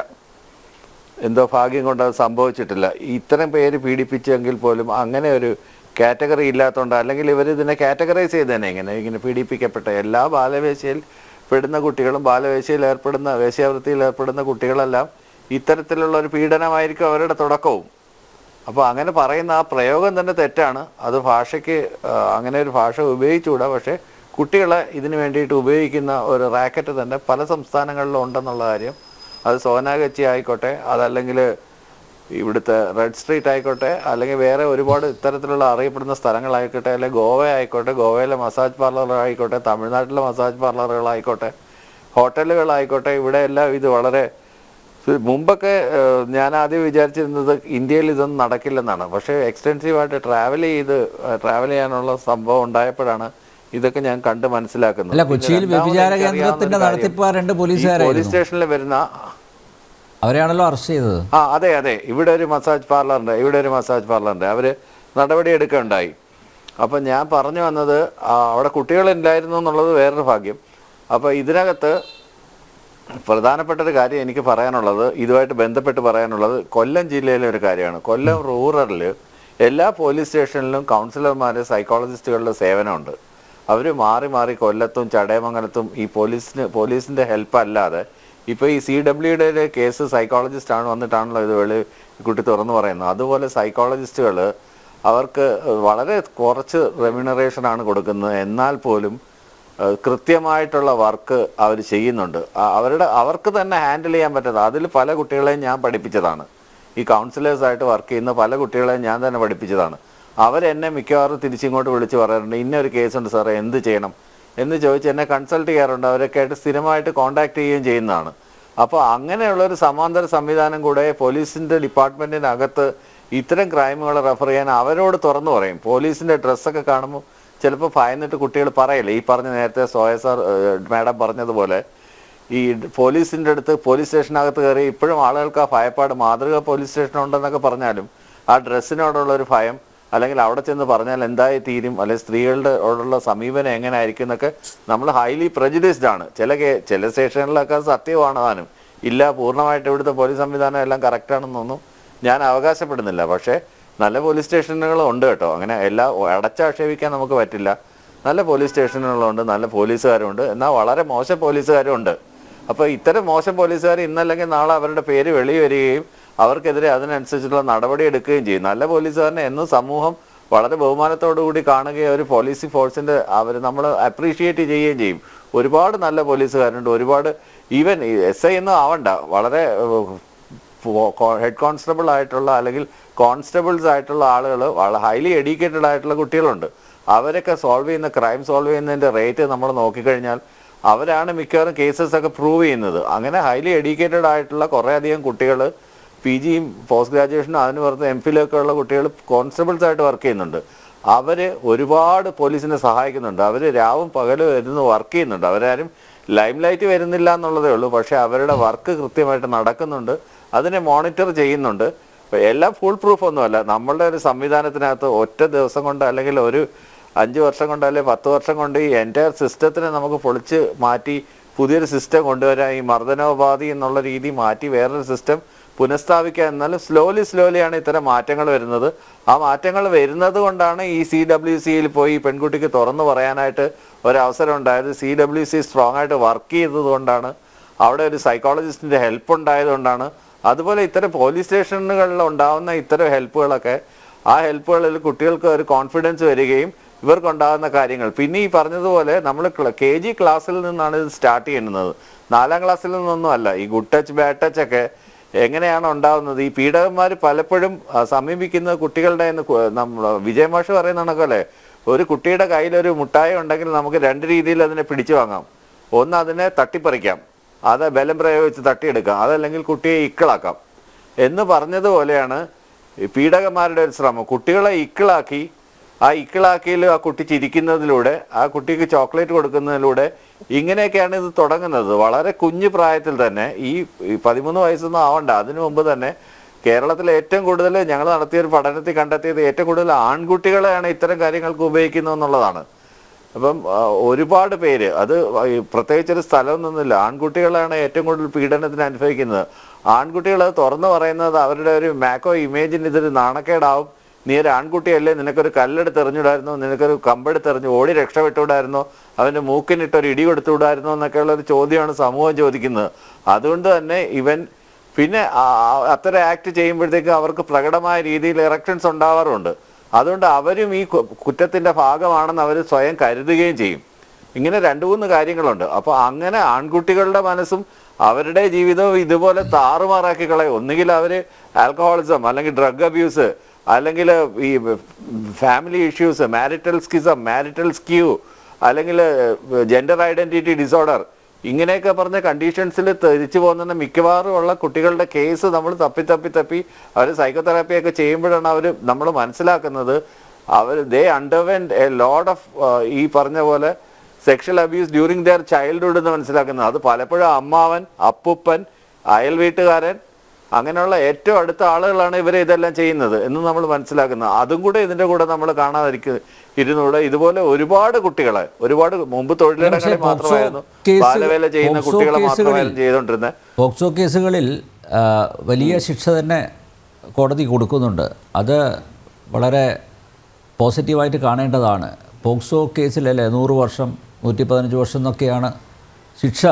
എന്തോ ഭാഗ്യം കൊണ്ട് അത് സംഭവിച്ചിട്ടില്ല. ഇത്തരം പേര് പീഡിപ്പിച്ചെങ്കിൽ പോലും അങ്ങനെ ഒരു കാറ്റഗറി ഇല്ലാത്തതുകൊണ്ട്, അല്ലെങ്കിൽ ഇവരിതിനെ കാറ്റഗറൈസ് ചെയ്തേനെ ഇങ്ങനെ പീഡിപ്പിക്കപ്പെട്ട എല്ലാ ബാലവേശ്യയിൽ പെടുന്ന കുട്ടികളും വേശ്യാവൃത്തിയിൽ ഏർപ്പെടുന്ന കുട്ടികളെല്ലാം ഇത്തരത്തിലുള്ള ഒരു പീഡനമായിരിക്കും അവരുടെ തുടക്കവും. അപ്പോൾ അങ്ങനെ പറയുന്ന ആ പ്രയോഗം തന്നെ തെറ്റാണ്. അത് ഭാഷയ്ക്ക് അങ്ങനെ ഒരു ഭാഷ ഉപയോഗിച്ചുകൂടാ. പക്ഷേ കുട്ടികളെ ഇതിന് വേണ്ടിയിട്ട് ഉപയോഗിക്കുന്ന ഒരു റാക്കറ്റ് തന്നെ പല സംസ്ഥാനങ്ങളിലും ഉണ്ടെന്നുള്ള കാര്യം, അത് സോനാഗച്ചി ആയിക്കോട്ടെ, അതല്ലെങ്കിൽ ഇവിടുത്തെ റെഡ് സ്ട്രീറ്റ് ആയിക്കോട്ടെ, അല്ലെങ്കിൽ വേറെ ഒരുപാട് ഇത്തരത്തിലുള്ള അറിയപ്പെടുന്ന സ്ഥലങ്ങളായിക്കോട്ടെ, അല്ലെങ്കിൽ ഗോവ ആയിക്കോട്ടെ, ഗോവയിലെ മസാജ് പാർലറുകളായിക്കോട്ടെ, തമിഴ്നാട്ടിലെ മസാജ് പാർലറുകളായിക്കോട്ടെ, ഹോട്ടലുകളായിക്കോട്ടെ, ഇവിടെയെല്ലാം ഇത് വളരെ മുമ്പൊക്കെ ഞാൻ ആദ്യം വിചാരിച്ചിരുന്നത് ഇന്ത്യയിൽ ഇതൊന്നും നടക്കില്ലെന്നാണ്. പക്ഷേ എക്സ്റ്റെൻസീവായിട്ട് ട്രാവൽ ചെയ്യാനുള്ള സംഭവം ഉണ്ടായപ്പോഴാണ് ഇതൊക്കെ ഞാൻ കണ്ട് മനസ്സിലാക്കുന്നത്. പോലീസ് സ്റ്റേഷനിൽ വരുന്ന അവരെയാണല്ലോ അറസ്റ്റ് ചെയ്തത്. അതെ, ഇവിടെ ഒരു മസാജ് പാർലറിൻ്റെ അവർ നടപടി എടുക്കുകയുണ്ടായി. അപ്പം ഞാൻ പറഞ്ഞു വന്നത് അവിടെ കുട്ടികളില്ലായിരുന്നു എന്നുള്ളത് വേറൊരു ഭാഗ്യം. അപ്പോൾ ഇതിനകത്ത് പ്രധാനപ്പെട്ടൊരു കാര്യം എനിക്ക് പറയാനുള്ളത്, ഇതുമായിട്ട് ബന്ധപ്പെട്ട് പറയാനുള്ളത്, കൊല്ലം ജില്ലയിലെ ഒരു കാര്യമാണ്. കൊല്ലം റൂറലിൽ എല്ലാ പോലീസ് സ്റ്റേഷനിലും കൗൺസിലർമാർ, സൈക്കോളജിസ്റ്റുകളുടെ സേവനമുണ്ട്. അവർ മാറി മാറി കൊല്ലത്തും ചടയമംഗലത്തും ഈ പോലീസിൻ്റെ ഹെൽപ്പ് അല്ലാതെ ഇപ്പോൾ ഈ CWയുടെ കേസ് സൈക്കോളജിസ്റ്റാണ് വന്നിട്ടാണല്ലോ ഇത് കുട്ടി തുറന്നു പറയുന്നത്. അതുപോലെ സൈക്കോളജിസ്റ്റുകൾ അവർക്ക് വളരെ കുറച്ച് റെമ്യൂണറേഷനാണ് കൊടുക്കുന്നത്. എന്നാൽ പോലും കൃത്യമായിട്ടുള്ള വർക്ക് അവർ ചെയ്യുന്നുണ്ട്. അവർക്ക് തന്നെ ഹാൻഡിൽ ചെയ്യാൻ പറ്റാത്ത അതിൽ പല കുട്ടികളെയും ഞാൻ പഠിപ്പിച്ചതാണ്. ഈ കൗൺസിലേഴ്സായിട്ട് വർക്ക് ചെയ്യുന്ന പല കുട്ടികളെയും ഞാൻ തന്നെ പഠിപ്പിച്ചതാണ്. അവരെന്നെ മിക്കവാറും തിരിച്ചിങ്ങോട്ട് വിളിച്ച് പറയാറുണ്ട്, ഇന്നൊരു കേസുണ്ട് സാറേ, എന്ത് ചെയ്യണം എന്ന് ചോദിച്ച് എന്നെ കൺസൾട്ട് ചെയ്യാറുണ്ട്. അവരൊക്കെ ആയിട്ട് സ്ഥിരമായിട്ട് കോൺടാക്ട് ചെയ്യുകയും ചെയ്യുന്നതാണ്. അപ്പോൾ അങ്ങനെയുള്ളൊരു സമാന്തര സംവിധാനം കൂടെ പോലീസിൻ്റെ ഡിപ്പാർട്ട്മെൻറ്റിനകത്ത് ഇത്തരം ക്രൈമുകൾ റെഫർ ചെയ്യാൻ അവരോട് തുറന്നു പറയും. പോലീസിൻ്റെ ഡ്രസ്സൊക്കെ കാണുമ്പോൾ ചിലപ്പോൾ ഭയന്നിട്ട് കുട്ടികൾ പറയില്ല. ഈ പറഞ്ഞ നേരത്തെ സോയ സാർ മാഡം പറഞ്ഞതുപോലെ ഈ പോലീസിൻ്റെ അടുത്ത് പോലീസ് സ്റ്റേഷനകത്ത് കയറി ഇപ്പോഴും ആളുകൾക്ക് ആ ഭയപ്പാട്, മാതൃക പോലീസ് സ്റ്റേഷൻ ഉണ്ടെന്നൊക്കെ പറഞ്ഞാലും ആ ഡ്രസ്സിനോടുള്ള ഒരു ഭയം, അല്ലെങ്കിൽ അവിടെ ചെന്ന് പറഞ്ഞാൽ എന്തായി തീരും, അല്ലെങ്കിൽ സ്ത്രീകളുടെ ഓടുള്ള സമീപനം എങ്ങനെ ആയിരിക്കും എന്നൊക്കെ നമ്മൾ ഹൈലി പ്രജുഡിസ്ഡ് ആണ്. ചില സ്റ്റേഷനിലൊക്കെ സത്യമാണ് താനും. ഇല്ല, പൂർണ്ണമായിട്ട് ഇവിടുത്തെ പോലീസ് സംവിധാനം എല്ലാം കറക്റ്റാണെന്നൊന്നും ഞാൻ അവകാശപ്പെടുന്നില്ല. പക്ഷേ നല്ല പോലീസ് സ്റ്റേഷനുകളും ഉണ്ട് കേട്ടോ. അങ്ങനെ എല്ലാം അടച്ചാക്ഷേപിക്കാൻ നമുക്ക് പറ്റില്ല. നല്ല പോലീസ് സ്റ്റേഷനുകളുണ്ട്, നല്ല പോലീസുകാരുണ്ട്, എന്നാൽ വളരെ മോശം പോലീസുകാരും ഉണ്ട്. അപ്പോൾ ഇത്തരം മോശം പോലീസുകാർ ഇന്നല്ലെങ്കിൽ നാളെ അവരുടെ പേര് വെളി വരികയും അവർക്കെതിരെ അതിനനുസരിച്ചുള്ള നടപടി എടുക്കുകയും ചെയ്യും. നല്ല പോലീസുകാരനെ എന്നും സമൂഹം വളരെ ബഹുമാനത്തോടു കൂടി കാണുകയും ഒരു പോലീസ് ഫോഴ്സിൻ്റെ നമ്മൾ അപ്രീഷിയേറ്റ് ചെയ്യുകയും ചെയ്യും. ഒരുപാട് നല്ല പോലീസുകാരുണ്ട്, ഒരുപാട് ഈവൻ SI ഒന്നും ആവണ്ട, വളരെ ഹെഡ് കോൺസ്റ്റബിൾ ആയിട്ടുള്ള അല്ലെങ്കിൽ കോൺസ്റ്റബിൾസ് ആയിട്ടുള്ള ആളുകൾ, വളരെ ഹൈലി എഡ്യൂക്കേറ്റഡ് ആയിട്ടുള്ള കുട്ടികളുണ്ട്. അവരൊക്കെ ക്രൈം സോൾവ് ചെയ്യുന്നതിൻ്റെ റേറ്റ് നമ്മൾ നോക്കിക്കഴിഞ്ഞാൽ അവരാണ് മിക്കവാറും കേസസ് ഒക്കെ പ്രൂവ് ചെയ്യുന്നത്. അങ്ങനെ ഹൈലി എഡ്യൂക്കേറ്റഡ് ആയിട്ടുള്ള കുറേയധികം കുട്ടികൾ PG പോസ്റ്റ് ഗ്രാജുവേഷനും അതിന് പുറത്ത് MPhil ഒക്കെ ഉള്ള കുട്ടികൾ കോൺസ്റ്റബിൾസ് ആയിട്ട് വർക്ക് ചെയ്യുന്നുണ്ട്. അവർ ഒരുപാട് പോലീസിനെ സഹായിക്കുന്നുണ്ട്. അവർ രാവും പകലും ഇരുന്ന് വർക്ക് ചെയ്യുന്നുണ്ട്. അവരാരും ലൈം ലൈറ്റ് വരുന്നില്ല എന്നുള്ളതേ ഉള്ളൂ, പക്ഷേ അവരുടെ വർക്ക് കൃത്യമായിട്ട് നടക്കുന്നുണ്ട്, അതിനെ മോണിറ്റർ ചെയ്യുന്നുണ്ട്. എല്ലാം ഫുൾ പ്രൂഫ് ഒന്നുമല്ല. നമ്മളുടെ ഒരു സംവിധാനത്തിനകത്ത് ഒറ്റ ദിവസം കൊണ്ട് അല്ലെങ്കിൽ ഒരു 5 വർഷം കൊണ്ട് അല്ലെങ്കിൽ 10 വർഷം കൊണ്ട് ഈ എൻറ്റയർ സിസ്റ്റത്തിനെ നമുക്ക് പൊളിച്ച് മാറ്റി പുതിയൊരു സിസ്റ്റം കൊണ്ടുവരാൻ, ഈ മർദ്ദനോപാധി എന്നുള്ള രീതി മാറ്റി വേറൊരു സിസ്റ്റം പുനഃസ്ഥാപിക്കുക. എന്നാലും സ്ലോലിയാണ് ഇത്തരം മാറ്റങ്ങൾ വരുന്നത്. ആ മാറ്റങ്ങൾ വരുന്നത് കൊണ്ടാണ് ഈ CWCയിൽ പോയി പെൺകുട്ടിക്ക് തുറന്നു പറയാനായിട്ട് ഒരവസരം ഉണ്ടായത്. CWC സ്ട്രോങ് ആയിട്ട് വർക്ക് ചെയ്തത് കൊണ്ടാണ്, അവിടെ ഒരു സൈക്കോളജിസ്റ്റിൻ്റെ ഹെൽപ്പ് ഉണ്ടായതുകൊണ്ടാണ്. അതുപോലെ ഇത്തരം പോലീസ് സ്റ്റേഷനുകളിൽ ഉണ്ടാകുന്ന ഇത്തരം ഹെൽപ്പുകളൊക്കെ, ആ ഹെൽപ്പുകളിൽ കുട്ടികൾക്ക് ഒരു കോൺഫിഡൻസ് വരികയും ഇവർക്കുണ്ടാകുന്ന കാര്യങ്ങൾ, പിന്നെ ഈ പറഞ്ഞതുപോലെ നമ്മൾ KG ക്ലാസ്സിൽ നിന്നാണ് ഇത് സ്റ്റാർട്ട് ചെയ്യുന്നത്, 4ാം ക്ലാസ്സിൽ നിന്നൊന്നും അല്ല. ഈ ഗുഡ് ടച്ച് ബാഡ് ടച്ച് ഒക്കെ എങ്ങനെയാണ് ഉണ്ടാകുന്നത്? ഈ പീഡകന്മാർ പലപ്പോഴും സമീപിക്കുന്ന കുട്ടികളുടെ നമ്മൾ വിജയമാഷ് പറയുന്ന കണക്കല്ലേ, ഒരു കുട്ടിയുടെ കയ്യിലൊരു മുട്ടായി ഉണ്ടെങ്കിൽ നമുക്ക് 2 രീതിയിൽ അതിനെ പിടിച്ചു വാങ്ങാം. ഒന്ന്, അതിനെ തട്ടിപ്പറിക്കാം, അത് ബലം പ്രയോഗിച്ച് തട്ടിയെടുക്കാം, അതല്ലെങ്കിൽ കുട്ടിയെ ഇക്കിളാക്കാം എന്ന് പറഞ്ഞതുപോലെയാണ് പീഡകന്മാരുടെ ഒരു ശ്രമം. കുട്ടികളെ ഇക്കിളാക്കി, ആ ഇക്കിളാക്കിയിൽ ആ കുട്ടി ചിരിക്കുന്നതിലൂടെ, ആ കുട്ടിക്ക് ചോക്ലേറ്റ് കൊടുക്കുന്നതിലൂടെ, ഇങ്ങനെയൊക്കെയാണ് ഇത് തുടങ്ങുന്നത്. വളരെ കുഞ്ഞു പ്രായത്തിൽ തന്നെ, ഈ 13 വയസ്സൊന്നും ആവണ്ട, അതിനു മുമ്പ് തന്നെ കേരളത്തിൽ ഏറ്റവും കൂടുതൽ ഞങ്ങൾ നടത്തിയൊരു പഠനത്തിൽ കണ്ടെത്തിയത് ഏറ്റവും കൂടുതൽ ആൺകുട്ടികളെയാണ് ഇത്തരം കാര്യങ്ങൾക്ക് ഉപയോഗിക്കുന്നത് എന്നുള്ളതാണ്. അപ്പം ഒരുപാട് പേര്, അത് പ്രത്യേകിച്ചൊരു സ്ഥലമൊന്നുമില്ല, ആൺകുട്ടികളാണ് ഏറ്റവും കൂടുതൽ പീഡനത്തിന് അനുഭവിക്കുന്നത്. ആൺകുട്ടികൾ അത് തുറന്നു പറയുന്നത് അവരുടെ ഒരു മാക്കോ ഇമേജിന് ഇതൊരു നാണക്കേടാവും. നീ ഒരു ആൺകുട്ടിയല്ലേ, നിനക്കൊരു കല്ലെടുത്ത് എറിഞ്ഞിടായിരുന്നോ, നിനക്കൊരു കമ്പെടുത്ത് എറിഞ്ഞ് ഓടി രക്ഷപ്പെട്ടുവിടായിരുന്നോ, അവൻ്റെ മൂക്കിനിട്ടൊരു ഇടി കൊടുത്തുവിടായിരുന്നോ എന്നൊക്കെയുള്ളൊരു ചോദ്യമാണ് സമൂഹം ചോദിക്കുന്നത്. അതുകൊണ്ട് തന്നെ പിന്നെ അത്തരം ആക്ട് ചെയ്യുമ്പോഴത്തേക്ക് അവർക്ക് പ്രകടമായ രീതിയിൽ ഇറക്ഷൻസ് ഉണ്ടാവാറുണ്ട്. അതുകൊണ്ട് അവരും ഈ കുറ്റത്തിൻ്റെ ഭാഗമാണെന്ന് അവർ സ്വയം കരുതുകയും ചെയ്യും. ഇങ്ങനെ 2-3 കാര്യങ്ങളുണ്ട്. അപ്പോൾ അങ്ങനെ ആൺകുട്ടികളുടെ മനസ്സും അവരുടെ ജീവിതവും ഇതുപോലെ താറുമാറാക്കി കളയും. ഒന്നുകിൽ അവർ ആൽക്കഹോളിസം, അല്ലെങ്കിൽ ഡ്രഗ് അബ്യൂസ്, അല്ലെങ്കിൽ ഈ family issues, marital schism, marital skew, അല്ലെങ്കിൽ ജെൻഡർ ഐഡൻറ്റിറ്റി ഡിസോർഡർ, ഇങ്ങനെയൊക്കെ പറഞ്ഞ കണ്ടീഷൻസിൽ തിരിച്ചു പോകുന്ന മിക്കവാറും ഉള്ള കുട്ടികളുടെ കേസ് നമ്മൾ തപ്പി അവർ സൈക്കോതെറാപ്പിയൊക്കെ ചെയ്യുമ്പോഴാണ് നമ്മൾ മനസ്സിലാക്കുന്നത് ദേ അണ്ടർവെന്റ് എ ലോട്ട് ഓഫ് ഈ പറഞ്ഞ പോലെ sexual abuse during there childhood എന്ന് മനസ്സിലാക്കുന്നത്. അത് പലപ്പോഴും അമ്മാവൻ, അപ്പൂപ്പൻ, അയൽ വീട്ടുകാരൻ, അങ്ങനെയുള്ള ഏറ്റവും അടുത്ത ആളുകളാണ് ഇവരെ ഇതെല്ലാം ചെയ്യുന്നത് എന്ന് നമ്മൾ മനസ്സിലാക്കുന്നത്. അതും കൂടെ ഇതിൻ്റെ കൂടെ നമ്മൾ ഇരുന്നൂടെ. ഇതുപോലെ ഒരുപാട് കുട്ടികളെ, ഒരുപാട് മുമ്പ് തൊഴിലിടങ്ങളിൽ മാത്രമായിരുന്നു ബാലവേല ചെയ്യുന്ന കുട്ടികളെ മാത്രമായിരുന്നു ചെയ്തുകൊണ്ടിരുന്നത്. പോക്സോ കേസുകളിൽ വലിയ ശിക്ഷ തന്നെ കോടതി കൊടുക്കുന്നുണ്ട്. അത് വളരെ പോസിറ്റീവായിട്ട് കാണേണ്ടതാണ്. പോക്സോ കേസിലല്ലേ 100 വർഷം 115 വർഷം എന്നൊക്കെയാണ് ശിക്ഷ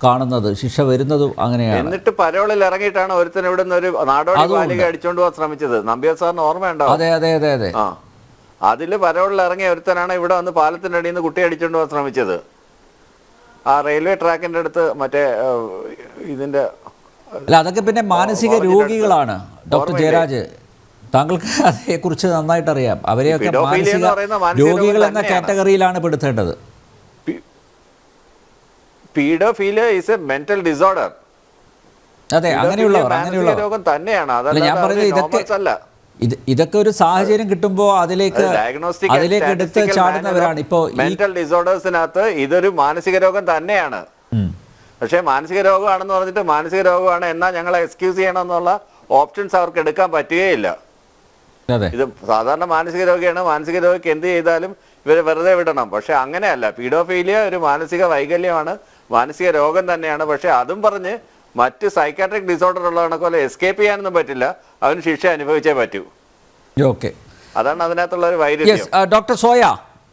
കാണുന്നത്, ശിക്ഷ വരുന്നതും അങ്ങനെയാണ്. എന്നിട്ട് പരോളിൽ ഇറങ്ങിയിട്ടാണ് ഒരുത്തൻ ഇവിടെ നിന്ന് ഒരു നാടോടി ബാലിക അടിച്ചോണ്ട് പോകാൻ ശ്രമിച്ചത്. നമ്പ്യാർ സാറിന് ഓർമ്മയുണ്ടാവും. അതെ. ആ, അതില് പരോളിൽ ഇറങ്ങിയ ഒരുത്തനാണ് ഇവിടെ വന്ന് പാലത്തിന്റെ അടിയിൽ നിന്ന് കുട്ടി അടിച്ചോണ്ട് പോകാൻ ശ്രമിച്ചത്. ആ റെയിൽവേ ട്രാക്കിന്റെ അടുത്ത് മറ്റേ ഇതിന്റെ അല്ല, അതൊക്കെ പിന്നെ മാനസിക രോഗികളാണ്. ഡോക്ടർ ജയരാജ്, താങ്കൾക്ക് അതേക്കുറിച്ച് നന്നായിട്ട് അറിയാം. അവരെയൊക്കെ മാനസിക രോഗികൾ എന്ന കാറ്റഗറിയിലാണ് പെടുത്തേണ്ടത്. Paedophilia is a mental disorder. അതെ, അങ്ങനെയുള്ളവർ രോഗം തന്നെയാണ്. ഞാൻ പറഞ്ഞത് ഇതൊക്കെ ഒരു സാഹചര്യം കിട്ടുമ്പോൾ അതിലേക്ക് എടുത്ത് ചാടുന്നവരാണ്. ഇപ്പോൾ മെന്റൽ ഡിസോർഡേഴ്സിനകത്ത് ഇതൊരു മാനസിക രോഗം തന്നെയാണ്. പക്ഷേ മാനസിക രോഗമാണെന്ന് പറഞ്ഞിട്ട് മാനസിക രോഗമാണ് എന്നാൽ ഞങ്ങളെ എക്സ്ക്യൂസ് ചെയ്യണമെന്നുള്ള ഓപ്ഷൻസ് അവർക്ക് എടുക്കാൻ പറ്റുകയില്ല. അതെ, ഇത് സാധാരണ മാനസിക രോഗിയാണ്, മാനസിക രോഗിക്ക് എന്ത് ചെയ്താലും ഇവരെ വെറുതെ വിടണം. പക്ഷെ അങ്ങനെയല്ല. പീഡോഫീലിയ ഒരു മാനസിക വൈകല്യമാണ്, മാനസിക രോഗം തന്നെയാണ്. പക്ഷെ അതും പറഞ്ഞ് മറ്റ് സൈക്കാട്രിക് ഡിസോർഡർ ഉള്ളവനെ പോലെ എസ്കേപ്പ് ചെയ്യാനൊന്നും പറ്റില്ല, അവന് ശിക്ഷ അനുഭവിച്ചേ പറ്റൂ. ഓക്കെ, അതാണ് അതിനകത്തുള്ള ഒരു വൈരുദ്ധ്യം.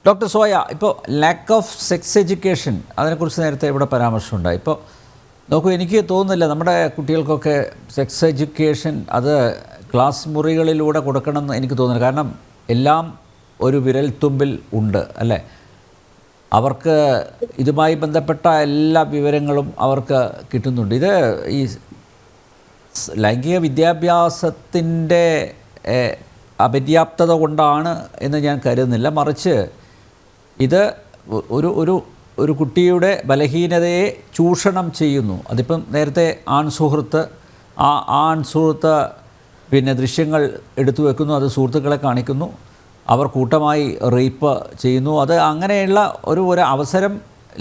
ഡോക്ടർ സോയ, ഇപ്പോൾ ലാക്ക് ഓഫ് സെക്സ് എഡ്യൂക്കേഷൻ, അതിനെക്കുറിച്ച് നേരത്തെ ഇവിടെ പരാമർശമുണ്ടായി. ഇപ്പോൾ നോക്കൂ, എനിക്ക് തോന്നുന്നില്ല നമ്മുടെ കുട്ടികൾക്കൊക്കെ സെക്സ് എഡ്യൂക്കേഷൻ അത് ക്ലാസ് മുറികളിലൂടെ കൊടുക്കണമെന്ന് എനിക്ക് തോന്നുന്നില്ല. കാരണം എല്ലാം ഒരു വിരൽത്തുമ്പിൽ ഉണ്ട്, അല്ലേ? അവർക്ക് ഇതുമായി ബന്ധപ്പെട്ട എല്ലാ വിവരങ്ങളും അവർക്ക് കിട്ടുന്നുണ്ട്. ഇത് ഈ ലൈംഗിക വിദ്യാഭ്യാസത്തിൻ്റെ അപര്യാപ്തത കൊണ്ടാണ് എന്ന് ഞാൻ കരുതുന്നില്ല. മറിച്ച് ഇത് ഒരു കുട്ടിയുടെ ബലഹീനതയെ ചൂഷണം ചെയ്യുന്നു. അതിപ്പം നേരത്തെ ആൺസുഹൃത്ത്, ആ ആൺസുഹൃത്ത് പിന്നെ ദൃശ്യങ്ങൾ എടുത്തു വെക്കുന്നു, അത് സുഹൃത്തുക്കളെ കാണിക്കുന്നു, അവർ കൂട്ടമായി റേപ്പ് ചെയ്യുന്നു. അത് അങ്ങനെയുള്ള ഒരു അവസരം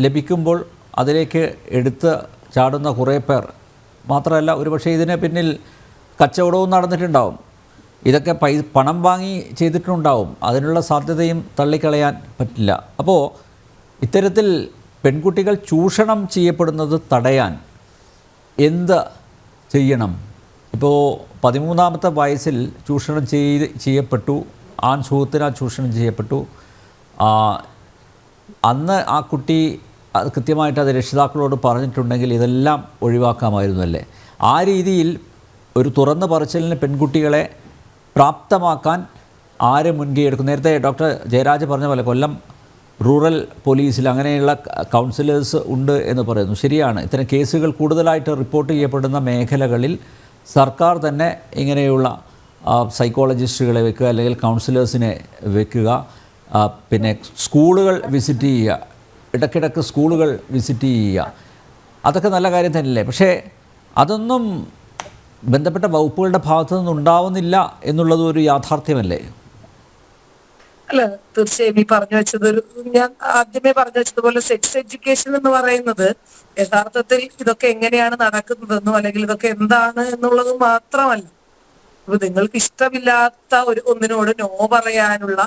ലഭിക്കുമ്പോൾ അതിലേക്ക് എടുത്ത് ചാടുന്ന കുറേ പേർ. മാത്രമല്ല, ഒരുപക്ഷെ ഇതിന് പിന്നിൽ കച്ചവടവും നടന്നിട്ടുണ്ടാവും, ഇതൊക്കെ പണം വാങ്ങി ചെയ്തിട്ടുണ്ടാവും. അതിനുള്ള സാധ്യതയും തള്ളിക്കളയാൻ പറ്റില്ല. അപ്പോൾ ഇത്തരത്തിൽ പെൺകുട്ടികൾ ചൂഷണം ചെയ്യപ്പെടുന്നത് തടയാൻ എന്ത് ചെയ്യണം? ഇപ്പോൾ 13ാമത്തെ വയസ്സിൽ ചൂഷണം ചെയ്യപ്പെട്ടു, ആൺ സുഹൃത്തിനാൽ ചൂഷണം ചെയ്യപ്പെട്ടു. അന്ന് ആ കുട്ടി അത് കൃത്യമായിട്ട് അത് രക്ഷിതാക്കളോട് പറഞ്ഞിട്ടുണ്ടെങ്കിൽ ഇതെല്ലാം ഒഴിവാക്കാമായിരുന്നു, അല്ലേ? ആ രീതിയിൽ ഒരു തുറന്ന പറച്ചിലിന് പെൺകുട്ടികളെ പ്രാപ്തമാക്കാൻ ആര് മുൻകൈ എടുക്കും? നേരത്തെ ഡോക്ടർ ജയരാജ് പറഞ്ഞ പോലെ കൊല്ലം റൂറൽ പോലീസിൽ അങ്ങനെയുള്ള കൗൺസിലേഴ്സ് ഉണ്ട് എന്ന് പറയുന്നു. ശരിയാണ്, ഇത്തരം കേസുകൾ കൂടുതലായിട്ട് റിപ്പോർട്ട് ചെയ്യപ്പെടുന്ന മേഖലകളിൽ സർക്കാർ തന്നെ ഇങ്ങനെയുള്ള സൈക്കോളജിസ്റ്റുകളെ വെക്കുക, അല്ലെങ്കിൽ കൗൺസിലേഴ്സിനെ വെക്കുക. പിന്നെ സ്കൂളുകൾ വിസിറ്റ് ചെയ്യുക, ഇടയ്ക്കിടയ്ക്ക് സ്കൂളുകൾ വിസിറ്റ് ചെയ്യുക, അതൊക്കെ നല്ല കാര്യം തന്നെയല്ലേ? പക്ഷേ അതൊന്നും ബന്ധപ്പെട്ട വകുപ്പുകളുടെ ഭാഗത്തു നിന്നും ഉണ്ടാവുന്നില്ല എന്നുള്ളത് ഒരു യാഥാർത്ഥ്യമല്ലേ? അല്ല, തീർച്ചയായും ഈ പറഞ്ഞു വെച്ചത് ഞാൻ ആദ്യമേ പറഞ്ഞു വെച്ചതുപോലെ സെക്സ് എഡ്യൂക്കേഷൻ എന്ന് പറയുന്നത് യഥാർത്ഥത്തിൽ ഇതൊക്കെ എങ്ങനെയാണ് നടക്കുന്നതെന്നോ അല്ലെങ്കിൽ ഇതൊക്കെ എന്താണ് എന്നുള്ളത് മാത്രമല്ല. അപ്പൊ നിങ്ങൾക്ക് ഇഷ്ടമില്ലാത്ത ഒന്നിനോട് നോ പറയാനുള്ള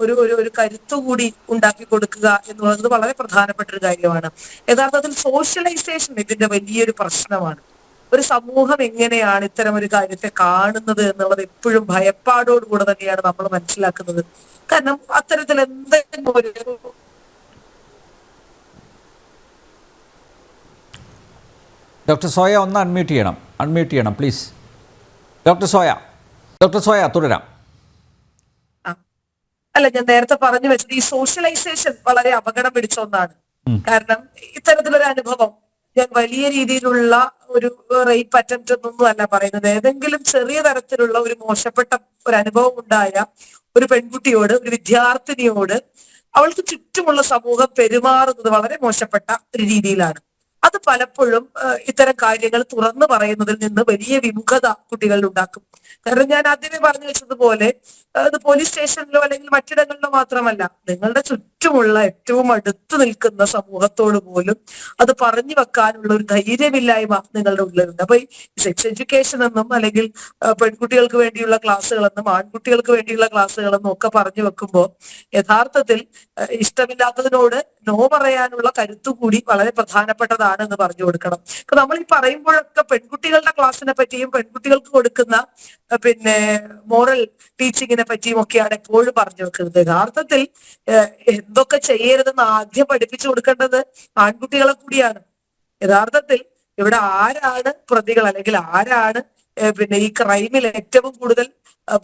ഒരു കരുത്തുകൂടി ഉണ്ടാക്കി കൊടുക്കുക എന്നുള്ളത് വളരെ പ്രധാനപ്പെട്ട ഒരു കാര്യമാണ്. യഥാർത്ഥത്തിൽ സോഷ്യലൈസേഷൻ ഇതിന്റെ വലിയൊരു പ്രശ്നമാണ്. ഒരു സമൂഹം എങ്ങനെയാണ് ഇത്തരം ഒരു കാര്യത്തെ കാണുന്നത് എന്നുള്ളത് എപ്പോഴും ഭയപ്പാടോടുകൂടെ തന്നെയാണ് നമ്മൾ മനസ്സിലാക്കുന്നത്. കാരണം അത്തരത്തിൽ എന്തെങ്കിലും ഒരു ഡോക്ടർ സോയ ഒന്ന് അൺമ്യൂട്ട് ചെയ്യണം പ്ലീസ്. ഡോക്ടർ സോയ തുടരാം. അല്ല, ഞാൻ നേരത്തെ പറഞ്ഞു വെച്ചത് ഈ സോഷ്യലൈസേഷൻ വളരെ അപകടം പിടിച്ച ഒന്നാണ്. കാരണം ഇത്തരത്തിലൊരു അനുഭവം ഞാൻ വലിയ രീതിയിലുള്ള ഒരു റേപ്പ് അറ്റംപ്റ്റ് എന്നൊന്നും അല്ല പറയുന്നത്. ഏതെങ്കിലും ചെറിയ തരത്തിലുള്ള ഒരു മോശപ്പെട്ട ഒരു അനുഭവം ഉണ്ടായ ഒരു പെൺകുട്ടിയോട്, ഒരു വിദ്യാർത്ഥിനിയോട് അവൾക്ക് ചുറ്റുമുള്ള സമൂഹം പെരുമാറുന്നത് വളരെ മോശപ്പെട്ട ഒരു രീതിയിലാണ്. അത് പലപ്പോഴും ഇത്തരം കാര്യങ്ങൾ തുറന്നു പറയുന്നതിൽ നിന്ന് വലിയ വിമുഖത കുട്ടികളിൽ ഉണ്ടാക്കും. കാരണം ഞാൻ ആദ്യമേ പറഞ്ഞു വെച്ചതുപോലെ അത് പോലീസ് സ്റ്റേഷനിലോ അല്ലെങ്കിൽ മറ്റിടങ്ങളിലോ മാത്രമല്ല, നിങ്ങളുടെ ചുറ്റുമുള്ള ഏറ്റവും അടുത്ത് നിൽക്കുന്ന സമൂഹത്തോട് പോലും അത് പറഞ്ഞു വെക്കാനുള്ള ഒരു ധൈര്യമില്ലായ്മ നിങ്ങളുടെ ഉള്ളിലുണ്ട്. അപ്പൊ ഈ സെക്സ് എഡ്യൂക്കേഷൻ എന്നും അല്ലെങ്കിൽ പെൺകുട്ടികൾക്ക് വേണ്ടിയുള്ള ക്ലാസ്സുകളെന്നും ആൺകുട്ടികൾക്ക് വേണ്ടിയുള്ള ക്ലാസ്സുകളെന്നും ഒക്കെ പറഞ്ഞു വെക്കുമ്പോൾ യഥാർത്ഥത്തിൽ ഇഷ്ടമില്ലാത്തതിനോട് നോ പറയാനുള്ള കരുത്തുകൂടി വളരെ പ്രധാനപ്പെട്ടതാണ് എന്ന് പറഞ്ഞു കൊടുക്കണം. ഇപ്പൊ നമ്മൾ ഈ പറയുമ്പോഴൊക്കെ പെൺകുട്ടികളുടെ ക്ലാസ്സിനെ പറ്റിയും പെൺകുട്ടികൾക്ക് കൊടുക്കുന്ന പിന്നെ മോറൽ ടീച്ചിങ്ങിനെ പറ്റിയും ഒക്കെയാണ് എപ്പോഴും പറഞ്ഞു വെക്കുന്നത്. യഥാർത്ഥത്തിൽ എന്തൊക്കെ ചെയ്യരുതെന്ന് ആദ്യം പഠിപ്പിച്ചു കൊടുക്കേണ്ടത് ആൺകുട്ടികളെ കൂടിയാണ്. യഥാർത്ഥത്തിൽ ഇവിടെ ആരാണ് പ്രതികൾ അല്ലെങ്കിൽ ആരാണ് പിന്നെ ഈ ക്രൈമിൽ ഏറ്റവും കൂടുതൽ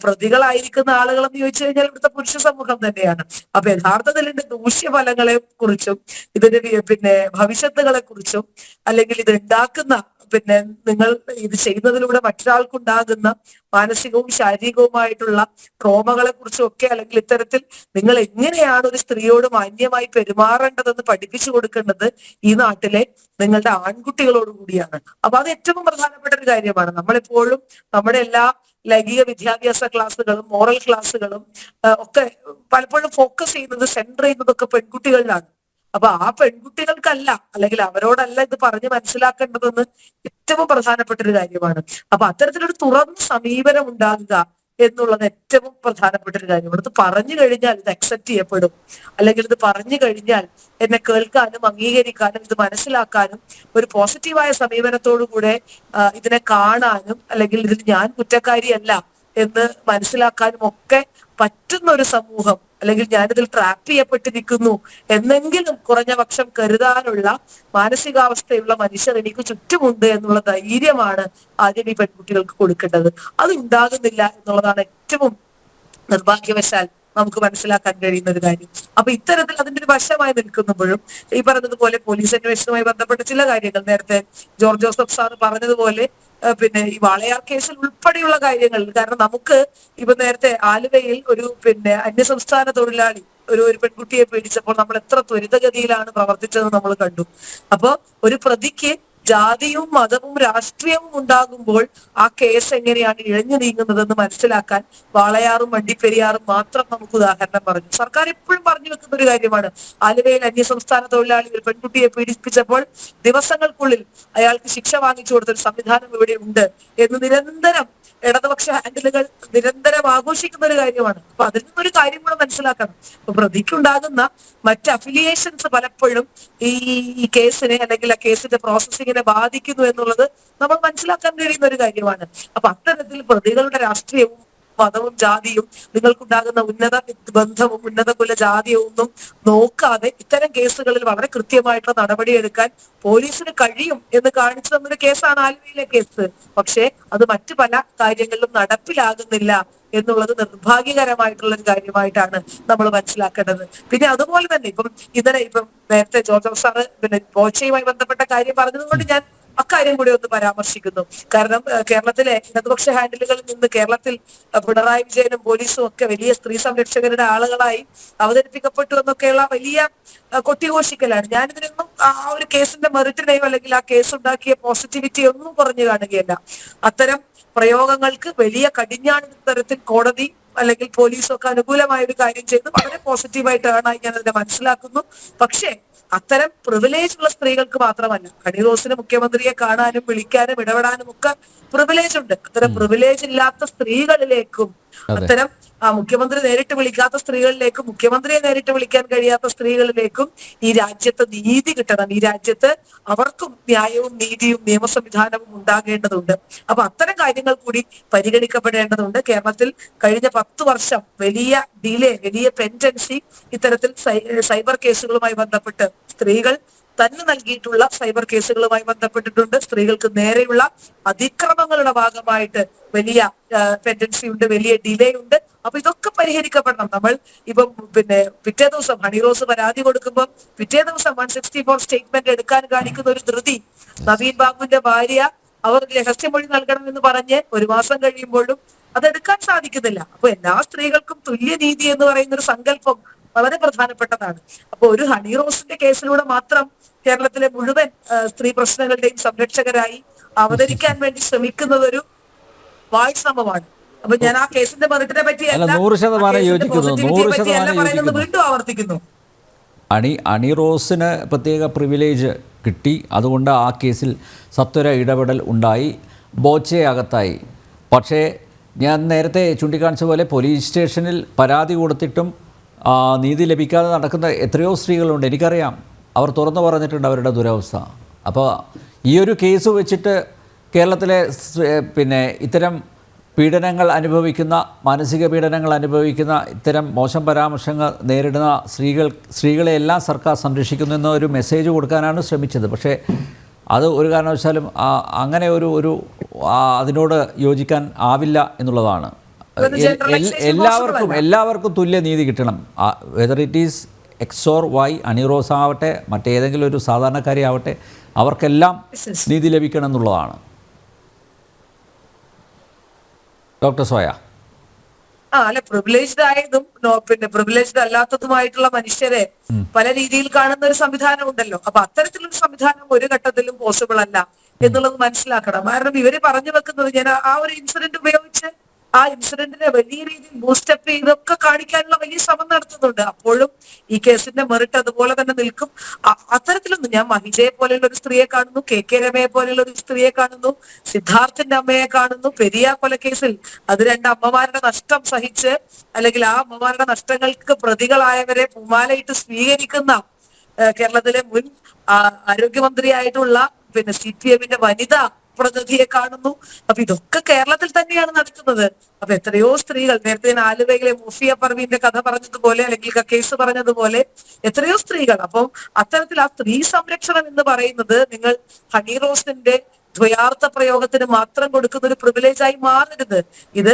പ്രതികളായിരിക്കുന്ന ആളുകളെന്ന് ചോദിച്ചു കഴിഞ്ഞാൽ ഇവിടുത്തെ പുരുഷ സമൂഹം തന്നെയാണ്. അപ്പൊ യഥാർത്ഥത്തിൽ ഇതിന്റെ ദൂഷ്യഫലങ്ങളെ കുറിച്ചും ഇതിന്റെ പിന്നെ ഭവിഷ്യത്തുകളെ കുറിച്ചും അല്ലെങ്കിൽ ഇത് ഉണ്ടാക്കുന്ന പിന്നെ നിങ്ങൾ ഇത് ചെയ്യുന്നതിലൂടെ മറ്റൊരാൾക്കുണ്ടാകുന്ന മാനസികവും ശാരീരികവുമായിട്ടുള്ള ട്രോമകളെ കുറിച്ചും ഒക്കെ അല്ലെങ്കിൽ ഇത്തരത്തിൽ നിങ്ങൾ എങ്ങനെയാണ് ഒരു സ്ത്രീയോട് മാന്യമായി പെരുമാറേണ്ടതെന്ന് പഠിപ്പിച്ചു കൊടുക്കേണ്ടത് ഈ നാട്ടിലെ നിങ്ങളുടെ ആൺകുട്ടികളോട് കൂടിയാണ്. അപ്പൊ അത് ഏറ്റവും പ്രധാനപ്പെട്ട ഒരു കാര്യമാണ്. നമ്മളെപ്പോഴും നമ്മുടെ എല്ലാ ലൈംഗിക വിദ്യാഭ്യാസ ക്ലാസ്സുകളും മോറൽ ക്ലാസ്സുകളും ഒക്കെ പലപ്പോഴും ഫോക്കസ് ചെയ്യുന്നത്, സെന്റർ ചെയ്യുന്നതൊക്കെ പെൺകുട്ടികളിലാണ്. അപ്പൊ ആ പെൺകുട്ടികൾക്കല്ല, അല്ലെങ്കിൽ അവരോടല്ല ഇത് പറഞ്ഞ് മനസ്സിലാക്കേണ്ടതെന്ന് ഏറ്റവും പ്രധാനപ്പെട്ട ഒരു കാര്യമാണ്. അപ്പൊ അത്തരത്തിലൊരു തുറന്ന സമീപനം ഉണ്ടാകുക എന്നുള്ളത് ഏറ്റവും പ്രധാനപ്പെട്ട ഒരു കാര്യമാണ്. ഇത് പറഞ്ഞു കഴിഞ്ഞാൽ ഇത് അക്സെപ്റ്റ് ചെയ്യപ്പെടും, അല്ലെങ്കിൽ ഇത് പറഞ്ഞു കഴിഞ്ഞാൽ എന്നെ കേൾക്കാനും അംഗീകരിക്കാനും ഇത് മനസ്സിലാക്കാനും ഒരു പോസിറ്റീവായ സമീപനത്തോടു കൂടെ ഇതിനെ കാണാനും, അല്ലെങ്കിൽ ഇതിൽ ഞാൻ കുറ്റക്കാരിയല്ല എന്ന് മനസ്സിലാക്കാനും ഒക്കെ പറ്റുന്ന ഒരു സമൂഹം, അല്ലെങ്കിൽ ഞാനിതിൽ ട്രാപ്പ് ചെയ്യപ്പെട്ടിരിക്കുന്നു എന്നെങ്കിലും കുറഞ്ഞ പക്ഷം കരുതാനുള്ള മാനസികാവസ്ഥയുള്ള മനുഷ്യർ എനിക്ക് ചുറ്റുമുണ്ട് എന്നുള്ള ധൈര്യമാണ് ആദ്യം ഈ പെൺകുട്ടികൾക്ക് കൊടുക്കേണ്ടത്. അത് ഉണ്ടാകുന്നില്ല എന്നുള്ളതാണ് ഏറ്റവും നിർഭാഗ്യവശാൽ നമുക്ക് മനസ്സിലാക്കാൻ കഴിയുന്ന ഒരു കാര്യം. അപ്പൊ ഇത്തരത്തിൽ അതിന്റെ ഒരു വശമായി നിൽക്കുമ്പോഴും ഈ പറഞ്ഞതുപോലെ പോലീസ് അന്വേഷണവുമായി ബന്ധപ്പെട്ട ചില കാര്യങ്ങൾ നേരത്തെ ജോർജ് ജോസഫ് സാർ പറഞ്ഞതുപോലെ പിന്നെ ഈ വാളയാർ കേസിൽ ഉൾപ്പെടെയുള്ള കാര്യങ്ങൾ, കാരണം നമുക്ക് ഇപ്പൊ നേരത്തെ ആലുവയിൽ ഒരു അന്യസംസ്ഥാന തൊഴിലാളി ഒരു പെൺകുട്ടിയെ പീഡിച്ചപ്പോൾ നമ്മൾ എത്ര ത്വരിതഗതിയിലാണ് പ്രവർത്തിച്ചതെന്ന് നമ്മൾ കണ്ടു. അപ്പൊ ഒരു പ്രതിക്ക് ജാതിയും മതവും രാഷ്ട്രീയവും ഉണ്ടാകുമ്പോൾ ആ കേസ് എങ്ങനെയാണ് ഇഴഞ്ഞു നീങ്ങുന്നതെന്ന് മനസ്സിലാക്കാൻ വാളയാറും വണ്ടിപ്പെരിയാറും മാത്രം നമുക്ക് ഉദാഹരണം പറഞ്ഞു. സർക്കാർ എപ്പോഴും പറഞ്ഞു വെക്കുന്ന ഒരു കാര്യമാണ്, ആലുവയിൽ അന്യസംസ്ഥാന തൊഴിലാളികൾ പെൺകുട്ടിയെ പീഡിപ്പിച്ചപ്പോൾ ദിവസങ്ങൾക്കുള്ളിൽ അയാൾക്ക് ശിക്ഷ വാങ്ങിച്ചു കൊടുത്തൊരു സംവിധാനം ഇവിടെ ഉണ്ട് എന്ന് നിരന്തരം ഇടതുപക്ഷ ഹാൻഡിലുകൾ നിരന്തരം ആഘോഷിക്കുന്ന ഒരു കാര്യമാണ്. അപ്പൊ അതിൽ നിന്നൊരു കാര്യം കൂടെ മനസ്സിലാക്കണം. അപ്പൊ പ്രതിക്കുണ്ടാകുന്ന മറ്റ് അഫിലിയേഷൻസ് പലപ്പോഴും ഈ കേസിനെ, അല്ലെങ്കിൽ ആ കേസിന്റെ പ്രോസസ്സിങ്ങിനെ ബാധിക്കുന്നു എന്നുള്ളത് നമ്മൾ മനസ്സിലാക്കാൻ കഴിയുന്ന ഒരു കാര്യമാണ്. അപ്പൊ അത്തരത്തിൽ പ്രതികളുടെ രാഷ്ട്രീയവും മതവും ജാതിയും നിങ്ങൾക്കുണ്ടാകുന്ന ഉന്നത ബന്ധവും ഉന്നത കുല ജാതിയും ഒന്നും നോക്കാതെ ഇത്തരം കേസുകളിൽ വളരെ കൃത്യമായിട്ടുള്ള നടപടിയെടുക്കാൻ പോലീസിന് കഴിയും എന്ന് കാണിച്ചു തന്നൊരു കേസാണ് ആലുവയിലെ കേസ്. പക്ഷേ അത് മറ്റു പല കാര്യങ്ങളിലും നടപ്പിലാകുന്നില്ല എന്നുള്ളത് നിർഭാഗ്യകരമായിട്ടുള്ള ഒരു കാര്യമായിട്ടാണ് നമ്മൾ മനസ്സിലാക്കേണ്ടത്. പിന്നെ അതുപോലെ തന്നെ ഇന്നലെ നേരത്തെ ജോർജ് സാറ് ബോച്ചയുമായി ബന്ധപ്പെട്ട കാര്യം പറഞ്ഞതുകൊണ്ട് ഞാൻ അക്കാര്യം കൂടി ഒന്ന് പരാമർശിക്കുന്നു. കാരണം കേരളത്തിലെ ഇടതുപക്ഷ ഹാൻഡിലുകളിൽ നിന്ന് കേരളത്തിൽ പിണറായി വിജയനും പോലീസും ഒക്കെ വലിയ സ്ത്രീ സംരക്ഷകരുടെ ആളുകളായി അവതരിപ്പിക്കപ്പെട്ടു എന്നൊക്കെയുള്ള വലിയ കൊട്ടിഘോഷിക്കലാണ്. ഞാനിതിനൊന്നും ആ ഒരു കേസിന്റെ മെറിറ്റിനെയോ അല്ലെങ്കിൽ ആ കേസ് ഉണ്ടാക്കിയ പോസിറ്റിവിറ്റി ഒന്നും കുറഞ്ഞു കാണുകയല്ല. അത്തരം പ്രയോഗങ്ങൾക്ക് വലിയ കടിഞ്ഞാണ് തരത്തിൽ കോടതി അല്ലെങ്കിൽ പോലീസൊക്കെ അനുകൂലമായ ഒരു കാര്യം ചെയ്ത് വളരെ പോസിറ്റീവായിട്ടാണ് ഞാൻ അതിനെ മനസ്സിലാക്കുന്നു. പക്ഷേ അത്തരം പ്രിവിലേജ് ഉള്ള സ്ത്രീകൾക്ക് മാത്രമല്ല, ഹണി റോസിന് മുഖ്യമന്ത്രിയെ കാണാനും വിളിക്കാനും ഇടപെടാനും ഒക്കെ പ്രിവിലേജ് ഉണ്ട്. അത്തരം പ്രിവിലേജ് ഇല്ലാത്ത സ്ത്രീകളിലേക്കും, അത്തരം മുഖ്യമന്ത്രി നേരിട്ട് വിളിക്കാത്ത സ്ത്രീകളിലേക്കും, മുഖ്യമന്ത്രിയെ നേരിട്ട് വിളിക്കാൻ കഴിയാത്ത സ്ത്രീകളിലേക്കും ഈ രാജ്യത്ത് നീതി കിട്ടണം. ഈ രാജ്യത്ത് അവർക്കും ന്യായവും നീതിയും നിയമ സംവിധാനവും ഉണ്ടാകേണ്ടതുണ്ട്. അപ്പൊ അത്തരം കാര്യങ്ങൾ കൂടി പരിഗണിക്കപ്പെടേണ്ടതുണ്ട്. കേരളത്തിൽ കഴിഞ്ഞ 10 വർഷം വലിയ ഡിലേ, വലിയ പെൻഡൻസി ഇത്തരത്തിൽ സൈബർ കേസുകളുമായി ബന്ധപ്പെട്ട് സ്ത്രീകൾ തന്നെ നൽകിയിട്ടുള്ള സൈബർ കേസുകളുമായി ബന്ധപ്പെട്ടിട്ടുണ്ട്. സ്ത്രീകൾക്ക് നേരെയുള്ള അതിക്രമങ്ങളുടെ ഭാഗമായിട്ട് വലിയ പെൻഡൻസി ഉണ്ട്, വലിയ ഡിലേ ഉണ്ട്. അപ്പൊ ഇതൊക്കെ പരിഹരിക്കപ്പെടണം. നമ്മൾ പിറ്റേ ദിവസം ഹണി റോസ് പരാതി കൊടുക്കുമ്പോൾ പിറ്റേ ദിവസം 164 സ്റ്റേറ്റ്മെന്റ് എടുക്കാൻ കാണിക്കുന്ന ഒരു ധൃതി, നവീൻ ബാബുവിന്റെ ഭാര്യ അവർ രഹസ്യമൊഴി നൽകണമെന്ന് പറഞ്ഞ് 1 മാസം കഴിയുമ്പോഴും അതെടുക്കാൻ സാധിക്കുന്നില്ല. അപ്പൊ എല്ലാ സ്ത്രീകൾക്കും തുല്യനീതി എന്ന് പറയുന്ന ഒരു സങ്കല്പം വളരെ പ്രധാനപ്പെട്ടതാണ്. അപ്പൊ ഒരു ഹണി റോസിന്റെ കേസിലൂടെ മാത്രം കേരളത്തിലെ മുഴുവൻ സ്ത്രീ പ്രശ്നങ്ങളുടെയും സംരക്ഷകരായി അവതരിക്കാൻ വേണ്ടി ശ്രമിക്കുന്നത് ഒരു വാഴ്ശ്രമമാണ്. അപ്പൊ ഞാൻ ആ കേസിന്റെ മെറിറ്റിനെ പറ്റിയല്ല, 100% പറയുന്നത് വീണ്ടും ആവർത്തിക്കുന്നു. ഹണി റോസിന് പ്രത്യേക പ്രിവിലേജ് കിട്ടി, അതുകൊണ്ട് ആ കേസിൽ സത്വര ഇടപെടൽ ഉണ്ടായി, ബോച്ചെ അകത്തായി. പക്ഷേ ഞാൻ നേരത്തെ ചൂണ്ടിക്കാണിച്ച പോലെ പോലീസ് സ്റ്റേഷനിൽ പരാതി കൊടുത്തിട്ടും നീതി ലഭിക്കാതെ നടക്കുന്ന എത്രയോ സ്ത്രീകളുണ്ട്. എനിക്കറിയാം, അവർ തുറന്നു പറഞ്ഞിട്ടുണ്ട് അവരുടെ ദുരവസ്ഥ. അപ്പോൾ ഈ ഒരു കേസ് വെച്ചിട്ട് കേരളത്തിലെ ഇത്തരം പീഡനങ്ങൾ അനുഭവിക്കുന്ന, മാനസിക പീഡനങ്ങൾ അനുഭവിക്കുന്ന, ഇത്തരം മോശം പരാമർശങ്ങൾ നേരിടുന്ന സ്ത്രീകളെയെല്ലാം സർക്കാർ സംരക്ഷിക്കുന്നു എന്ന ഒരു മെസ്സേജ് കൊടുക്കാനാണ് ശ്രമിച്ചത്. പക്ഷേ അത് ഒരു കാരണവശാലും അങ്ങനെ ഒരു അതിനോട് യോജിക്കാൻ ആവില്ല എന്നുള്ളതാണ്. എല്ലാവർക്കും തുല്യ നീതി കിട്ടണം. Whether it is X or Y, Honey Rose ആവട്ടെ, മറ്റേതെങ്കിലും ഒരു സാധാരണക്കാരി ആവട്ടെ, അവർക്കെല്ലാം നീതി ലഭിക്കണം എന്നുള്ളതാണ്. ഡോക്ടർ സോയ. അല്ല, പ്രിവിലേജ്ഡ് ആയതും പ്രിവിലേജ്ഡ് അല്ലാത്തതുമായിട്ടുള്ള മനുഷ്യരെ പല രീതിയിൽ കാണുന്ന ഒരു സംവിധാനം ഉണ്ടല്ലോ. അപ്പൊ അത്തരത്തിലൊരു സംവിധാനം ഒരു ഘട്ടത്തിലും പോസിബിൾ അല്ല എന്നുള്ളത് മനസ്സിലാക്കണം. കാരണം ഇവര് പറഞ്ഞു വെക്കുന്നത്, ഞാൻ ആ ഒരു ഇൻസിഡന്റ് ഉപയോഗിച്ച് ആ ഇൻസിഡന്റിനെ വലിയ രീതിയിൽ ബൂസ്റ്റപ്പ് ചെയ്തൊക്കെ കാണിക്കാനുള്ള വലിയ ശ്രമം നടത്തുന്നുണ്ട്. അപ്പോഴും ഈ കേസിന്റെ മെറിറ്റ് അതുപോലെ തന്നെ നിൽക്കും. അത്തരത്തിലൊന്നും ഞാൻ മഹിജയെ പോലെയുള്ള ഒരു സ്ത്രീയെ കാണുന്നു, കെ രമയെ പോലെയുള്ള ഒരു സ്ത്രീയെ കാണുന്നു, സിദ്ധാർത്ഥന്റെ അമ്മയെ കാണുന്നു. പെരിയ കൊലക്കേസിൽ അത് രണ്ട് അമ്മമാരുടെ നഷ്ടം സഹിച്ച് അല്ലെങ്കിൽ ആ അമ്മമാരുടെ നഷ്ടങ്ങൾക്ക് പ്രതികളായവരെ പൂമാലയിട്ട് സ്വീകരിക്കുന്ന കേരളത്തിലെ മുൻ ആരോഗ്യമന്ത്രിയായിട്ടുള്ള CPM-ന്റെ വനിതാ പ്രതിനിധിയെ കാണുന്നു. അപ്പൊ ഇതൊക്കെ കേരളത്തിൽ തന്നെയാണ് നടക്കുന്നത്. അപ്പൊ എത്രയോ സ്ത്രീകൾ, നേരത്തെ ഞാൻ ആലുവയിലെ മൂഫിയ പർവീന്റെ കഥ പറഞ്ഞതുപോലെ അല്ലെങ്കിൽ കേസ് പറഞ്ഞതുപോലെ എത്രയോ സ്ത്രീകൾ. അപ്പം അത്തരത്തിൽ ആ സ്ത്രീ സംരക്ഷണം എന്ന് പറയുന്നത് നിങ്ങൾ ഹണി റോസിന്റെ ദ്വയാർത്ഥ പ്രയോഗത്തിന് മാത്രം കൊടുക്കുന്ന ഒരു പ്രിവിലേജായി മാറരുത്. ഇത്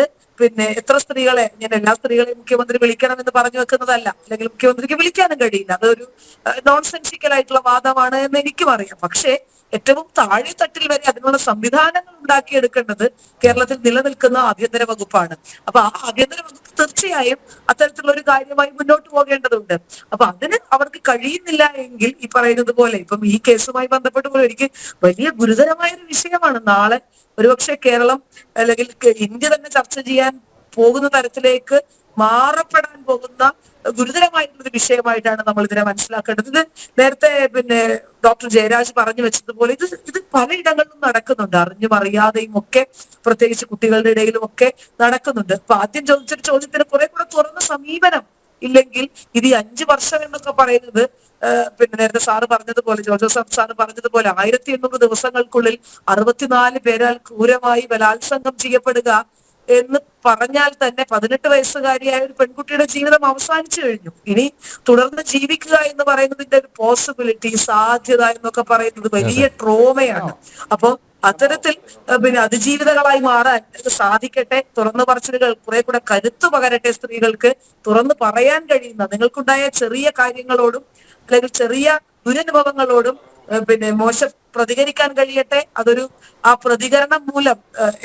എത്ര സ്ത്രീകളെ, ഞാൻ എല്ലാ സ്ത്രീകളെയും മുഖ്യമന്ത്രി വിളിക്കണം എന്ന് പറഞ്ഞു വെക്കുന്നതല്ല, അല്ലെങ്കിൽ മുഖ്യമന്ത്രിക്ക് വിളിക്കാനും കഴിയില്ല. അതൊരു നോൺസെൻസിക്കൽ ആയിട്ടുള്ള വാദമാണ് എന്ന് എനിക്കും അറിയാം. പക്ഷേ ഏറ്റവും താഴെ തട്ടിൽ വരെ അതിനുള്ള സംവിധാനങ്ങൾ ഉണ്ടാക്കിയെടുക്കേണ്ടത് കേരളത്തിൽ നിലനിൽക്കുന്ന ആഭ്യന്തര വകുപ്പാണ്. അപ്പൊ ആ ആഭ്യന്തര വകുപ്പ് തീർച്ചയായും അത്തരത്തിലുള്ള ഒരു കാര്യമായി മുന്നോട്ട് പോകേണ്ടതുണ്ട്. അപ്പൊ അതിന് അവർക്ക് കഴിയുന്നില്ല എങ്കിൽ ഈ പറയുന്നത് പോലെ ഇപ്പം ഈ കേസുമായി ബന്ധപ്പെട്ട് പോലും എനിക്ക് വലിയ ഗുരുതരമായ ഒരു വിഷയമാണ്. നാളെ ഒരുപക്ഷെ കേരളം അല്ലെങ്കിൽ ഇന്ത്യ തന്നെ ചർച്ച ചെയ്യാൻ പോകുന്ന തരത്തിലേക്ക് മാറപ്പെടാൻ പോകുന്ന ഗുരുതരമായിട്ടുള്ളൊരു വിഷയമായിട്ടാണ് നമ്മൾ ഇതിനെ മനസ്സിലാക്കേണ്ടത്. ഇത് നേരത്തെ ഡോക്ടർ ജയരാജ് പറഞ്ഞു വെച്ചതുപോലെ ഇത് പലയിടങ്ങളിലും നടക്കുന്നുണ്ട്, അറിഞ്ഞും അറിയാതെയും ഒക്കെ, പ്രത്യേകിച്ച് കുട്ടികളുടെ ഇടയിലും ഒക്കെ നടക്കുന്നുണ്ട്. അപ്പൊ ആദ്യം ചോദിച്ചൊരു ചോദ്യത്തിന് കുറെ കൂടെ തുറന്ന സമീപനം ഇല്ലെങ്കിൽ ഇത് ഈ 5 വർഷം എന്നൊക്കെ പറയുന്നത് നേരത്തെ സാറ് പറഞ്ഞതുപോലെ, ജോസഫ് സാറ് പറഞ്ഞതുപോലെ 1800 ദിവസങ്ങൾക്കുള്ളിൽ 64 പേരാൽ ക്രൂരമായി ബലാത്സംഗം ചെയ്യപ്പെടുക എന്ന് പറഞ്ഞാൽ തന്നെ 18 വയസ്സുകാരിയായ ഒരു പെൺകുട്ടിയുടെ ജീവിതം അവസാനിച്ചു കഴിഞ്ഞു. ഇനി തുടർന്ന് ജീവിക്കുക എന്ന് പറയുന്നതിന്റെ ഒരു പോസിബിലിറ്റി, സാധ്യത എന്നൊക്കെ പറയുന്നത് വലിയ ട്രോമയാണ്. അപ്പൊ അത്തരത്തിൽ അതിജീവിതകളായി മാറാൻ സാധിക്കട്ടെ. തുറന്നു പറച്ചിലുകൾ കുറെ കൂടെ കരുത്തു പകരട്ടെ. സ്ത്രീകൾക്ക് തുറന്നു പറയാൻ കഴിയുന്ന, നിങ്ങൾക്കുണ്ടായ ചെറിയ കാര്യങ്ങളോടും അല്ലെങ്കിൽ ചെറിയ ദുരനുഭവങ്ങളോടും മോശം പ്രതികരിക്കാൻ കഴിയട്ടെ. ആ പ്രതികരണം മൂലം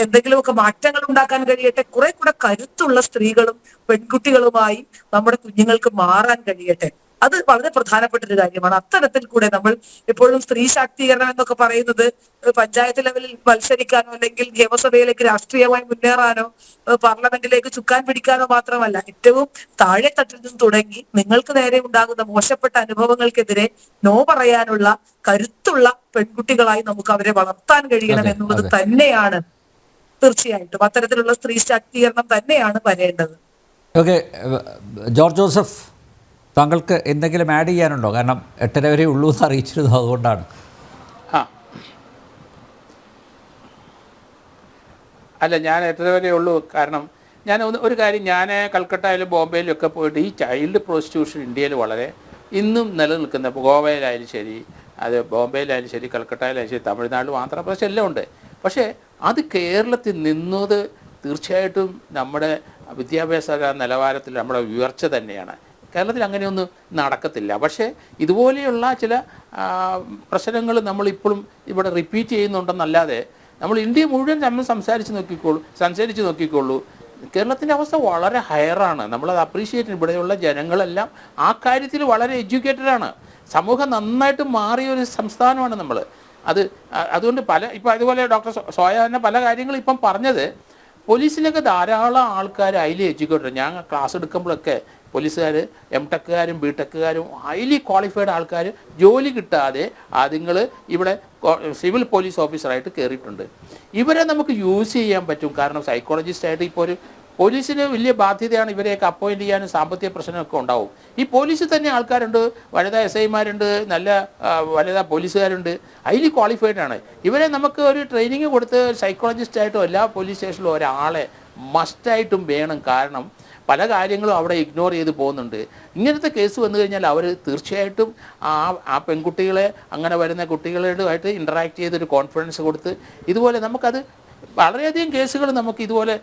എന്തെങ്കിലുമൊക്കെ മാറ്റങ്ങൾ ഉണ്ടാക്കാൻ കഴിയട്ടെ. കുറെ കൂടെ കരുത്തുള്ള സ്ത്രീകളും പെൺകുട്ടികളുമായി നമ്മുടെ കുഞ്ഞുങ്ങൾക്ക് മാറാൻ കഴിയട്ടെ. അത് വളരെ പ്രധാനപ്പെട്ട ഒരു കാര്യമാണ്. അത്തരത്തിൽ കൂടെ നമ്മൾ എപ്പോഴും സ്ത്രീ ശാക്തീകരണം എന്നൊക്കെ പറയുന്നത് പഞ്ചായത്ത് ലെവലിൽ മത്സരിക്കാനോ അല്ലെങ്കിൽ നിയമസഭയിലേക്ക് രാഷ്ട്രീയമായി മുന്നേറാനോ പാർലമെന്റിലേക്ക് ചുക്കാൻ പിടിക്കാനോ മാത്രമല്ല, ഏറ്റവും താഴെ തട്ടിൽ നിന്ന് തുടങ്ങി നിങ്ങൾക്ക് നേരെ ഉണ്ടാകുന്ന മോശപ്പെട്ട അനുഭവങ്ങൾക്കെതിരെ നോ പറയാനുള്ള കരുത്തുള്ള പെൺകുട്ടികളായി നമുക്ക് അവരെ വളർത്താൻ കഴിയണം എന്നുള്ളത് തന്നെയാണ് തീർച്ചയായിട്ടും അത്തരത്തിലുള്ള സ്ത്രീ ശാക്തീകരണം തന്നെയാണ് വരേണ്ടത്. ഓക്കെ, ജോർജ് ജോസഫ്, താങ്കൾക്ക് എന്തെങ്കിലും ആഡ് ചെയ്യാനുണ്ടോ? കാരണം 8:30 വരെ ഉള്ളൂ എന്ന് അറിയിച്ചിരുന്നു, അതുകൊണ്ടാണ്. അല്ല, ഞാൻ 8:30 വരെ ഉള്ളൂ. കാരണം ഞാൻ ഒരു കാര്യം, ഞാൻ കൽക്കട്ടയിലും ബോംബെയിലും ഒക്കെ പോയിട്ട് ഈ ചൈൽഡ് പ്രോസ്റ്റിറ്റ്യൂഷൻ ഇന്ത്യയിൽ വളരെ ഇന്നും നിലനിൽക്കുന്ന, ഗോവയിലായാലും ശരി, അത് ബോംബെയിലായാലും ശരി, കൽക്കട്ടയിലായാലും ശരി, തമിഴ്നാട്ടിലും ആന്ധ്രാപ്രദേശ് എല്ലാം ഉണ്ട്. പക്ഷേ അത് കേരളത്തിൽ നിന്നത് തീർച്ചയായിട്ടും നമ്മുടെ വിദ്യാഭ്യാസ നിലവാരത്തിൽ നമ്മുടെ ഉയർച്ച തന്നെയാണ്. കേരളത്തിൽ അങ്ങനെയൊന്നും നടക്കത്തില്ല. പക്ഷേ ഇതുപോലെയുള്ള ചില പ്രശ്നങ്ങൾ നമ്മളിപ്പോഴും ഇവിടെ റിപ്പീറ്റ് ചെയ്യുന്നുണ്ടെന്നല്ലാതെ നമ്മൾ ഇന്ത്യ മുഴുവൻ നമ്മൾ സംസാരിച്ച് നോക്കിക്കോളൂ. കേരളത്തിൻ്റെ അവസ്ഥ വളരെ ഹയറാണ്. നമ്മളത് അപ്രീഷിയേറ്റ്, ഇവിടെയുള്ള ജനങ്ങളെല്ലാം ആ കാര്യത്തിൽ വളരെ എഡ്യൂക്കേറ്റഡാണ്. സമൂഹം നന്നായിട്ട് മാറിയൊരു സംസ്ഥാനമാണ് നമ്മൾ. അതുകൊണ്ട് ഇപ്പോൾ അതുപോലെ ഡോക്ടർ സോയ തന്നെ പല കാര്യങ്ങളും ഇപ്പം പറഞ്ഞത്, പോലീസിലൊക്കെ ധാരാളം ആൾക്കാർ ഹൈലി എഡ്യൂക്കേറ്റഡ്. ഞാൻ ക്ലാസ് എടുക്കുമ്പോഴൊക്കെ പോലീസുകാർ എംടെക്കുകാരും ബിടെക്കുകാരും ഹൈലി ക്വാളിഫൈഡ് ആൾക്കാർ ജോലി കിട്ടാതെ അതുങ്ങൾ ഇവിടെ സിവിൽ പോലീസ് ഓഫീസറായിട്ട് കയറിയിട്ടുണ്ട്. ഇവരെ നമുക്ക് യൂസ് ചെയ്യാൻ പറ്റും. കാരണം സൈക്കോളജിസ്റ്റായിട്ട് ഇപ്പോൾ ഒരു പോലീസിന് വലിയ ബാധ്യതയാണ് ഇവരെയൊക്കെ അപ്പോയിൻറ്റ് ചെയ്യാനും സാമ്പത്തിക പ്രശ്നമൊക്കെ ഉണ്ടാവും. ഈ പോലീസിൽ തന്നെ ആൾക്കാരുണ്ട്, വനിതാ SI-മാരുണ്ട്, നല്ല വനിതാ പോലീസുകാരുണ്ട്, ഹൈലി ക്വാളിഫൈഡ് ആണ്. ഇവരെ നമുക്ക് ഒരു ട്രെയിനിങ് കൊടുത്ത് സൈക്കോളജിസ്റ്റായിട്ടോ എല്ലാ പോലീസ് സ്റ്റേഷനിലും ഒരാളെ മസ്റ്റായിട്ടും വേണം. കാരണം പല കാര്യങ്ങളും അവിടെ ഇഗ്നോർ ചെയ്ത് പോകുന്നുണ്ട്. ഇങ്ങനത്തെ കേസ് വന്നു കഴിഞ്ഞാൽ അവർ തീർച്ചയായിട്ടും ആ പെൺകുട്ടികളെ, അങ്ങനെ വരുന്ന കുട്ടികളുമായിട്ട് ഇൻറ്ററാക്ട് ചെയ്തൊരു കോൺഫിഡൻസ് കൊടുത്ത് ഇതുപോലെ നമുക്കത് വളരെയധികം കേസുകൾ നമുക്ക് ഇതുപോലെ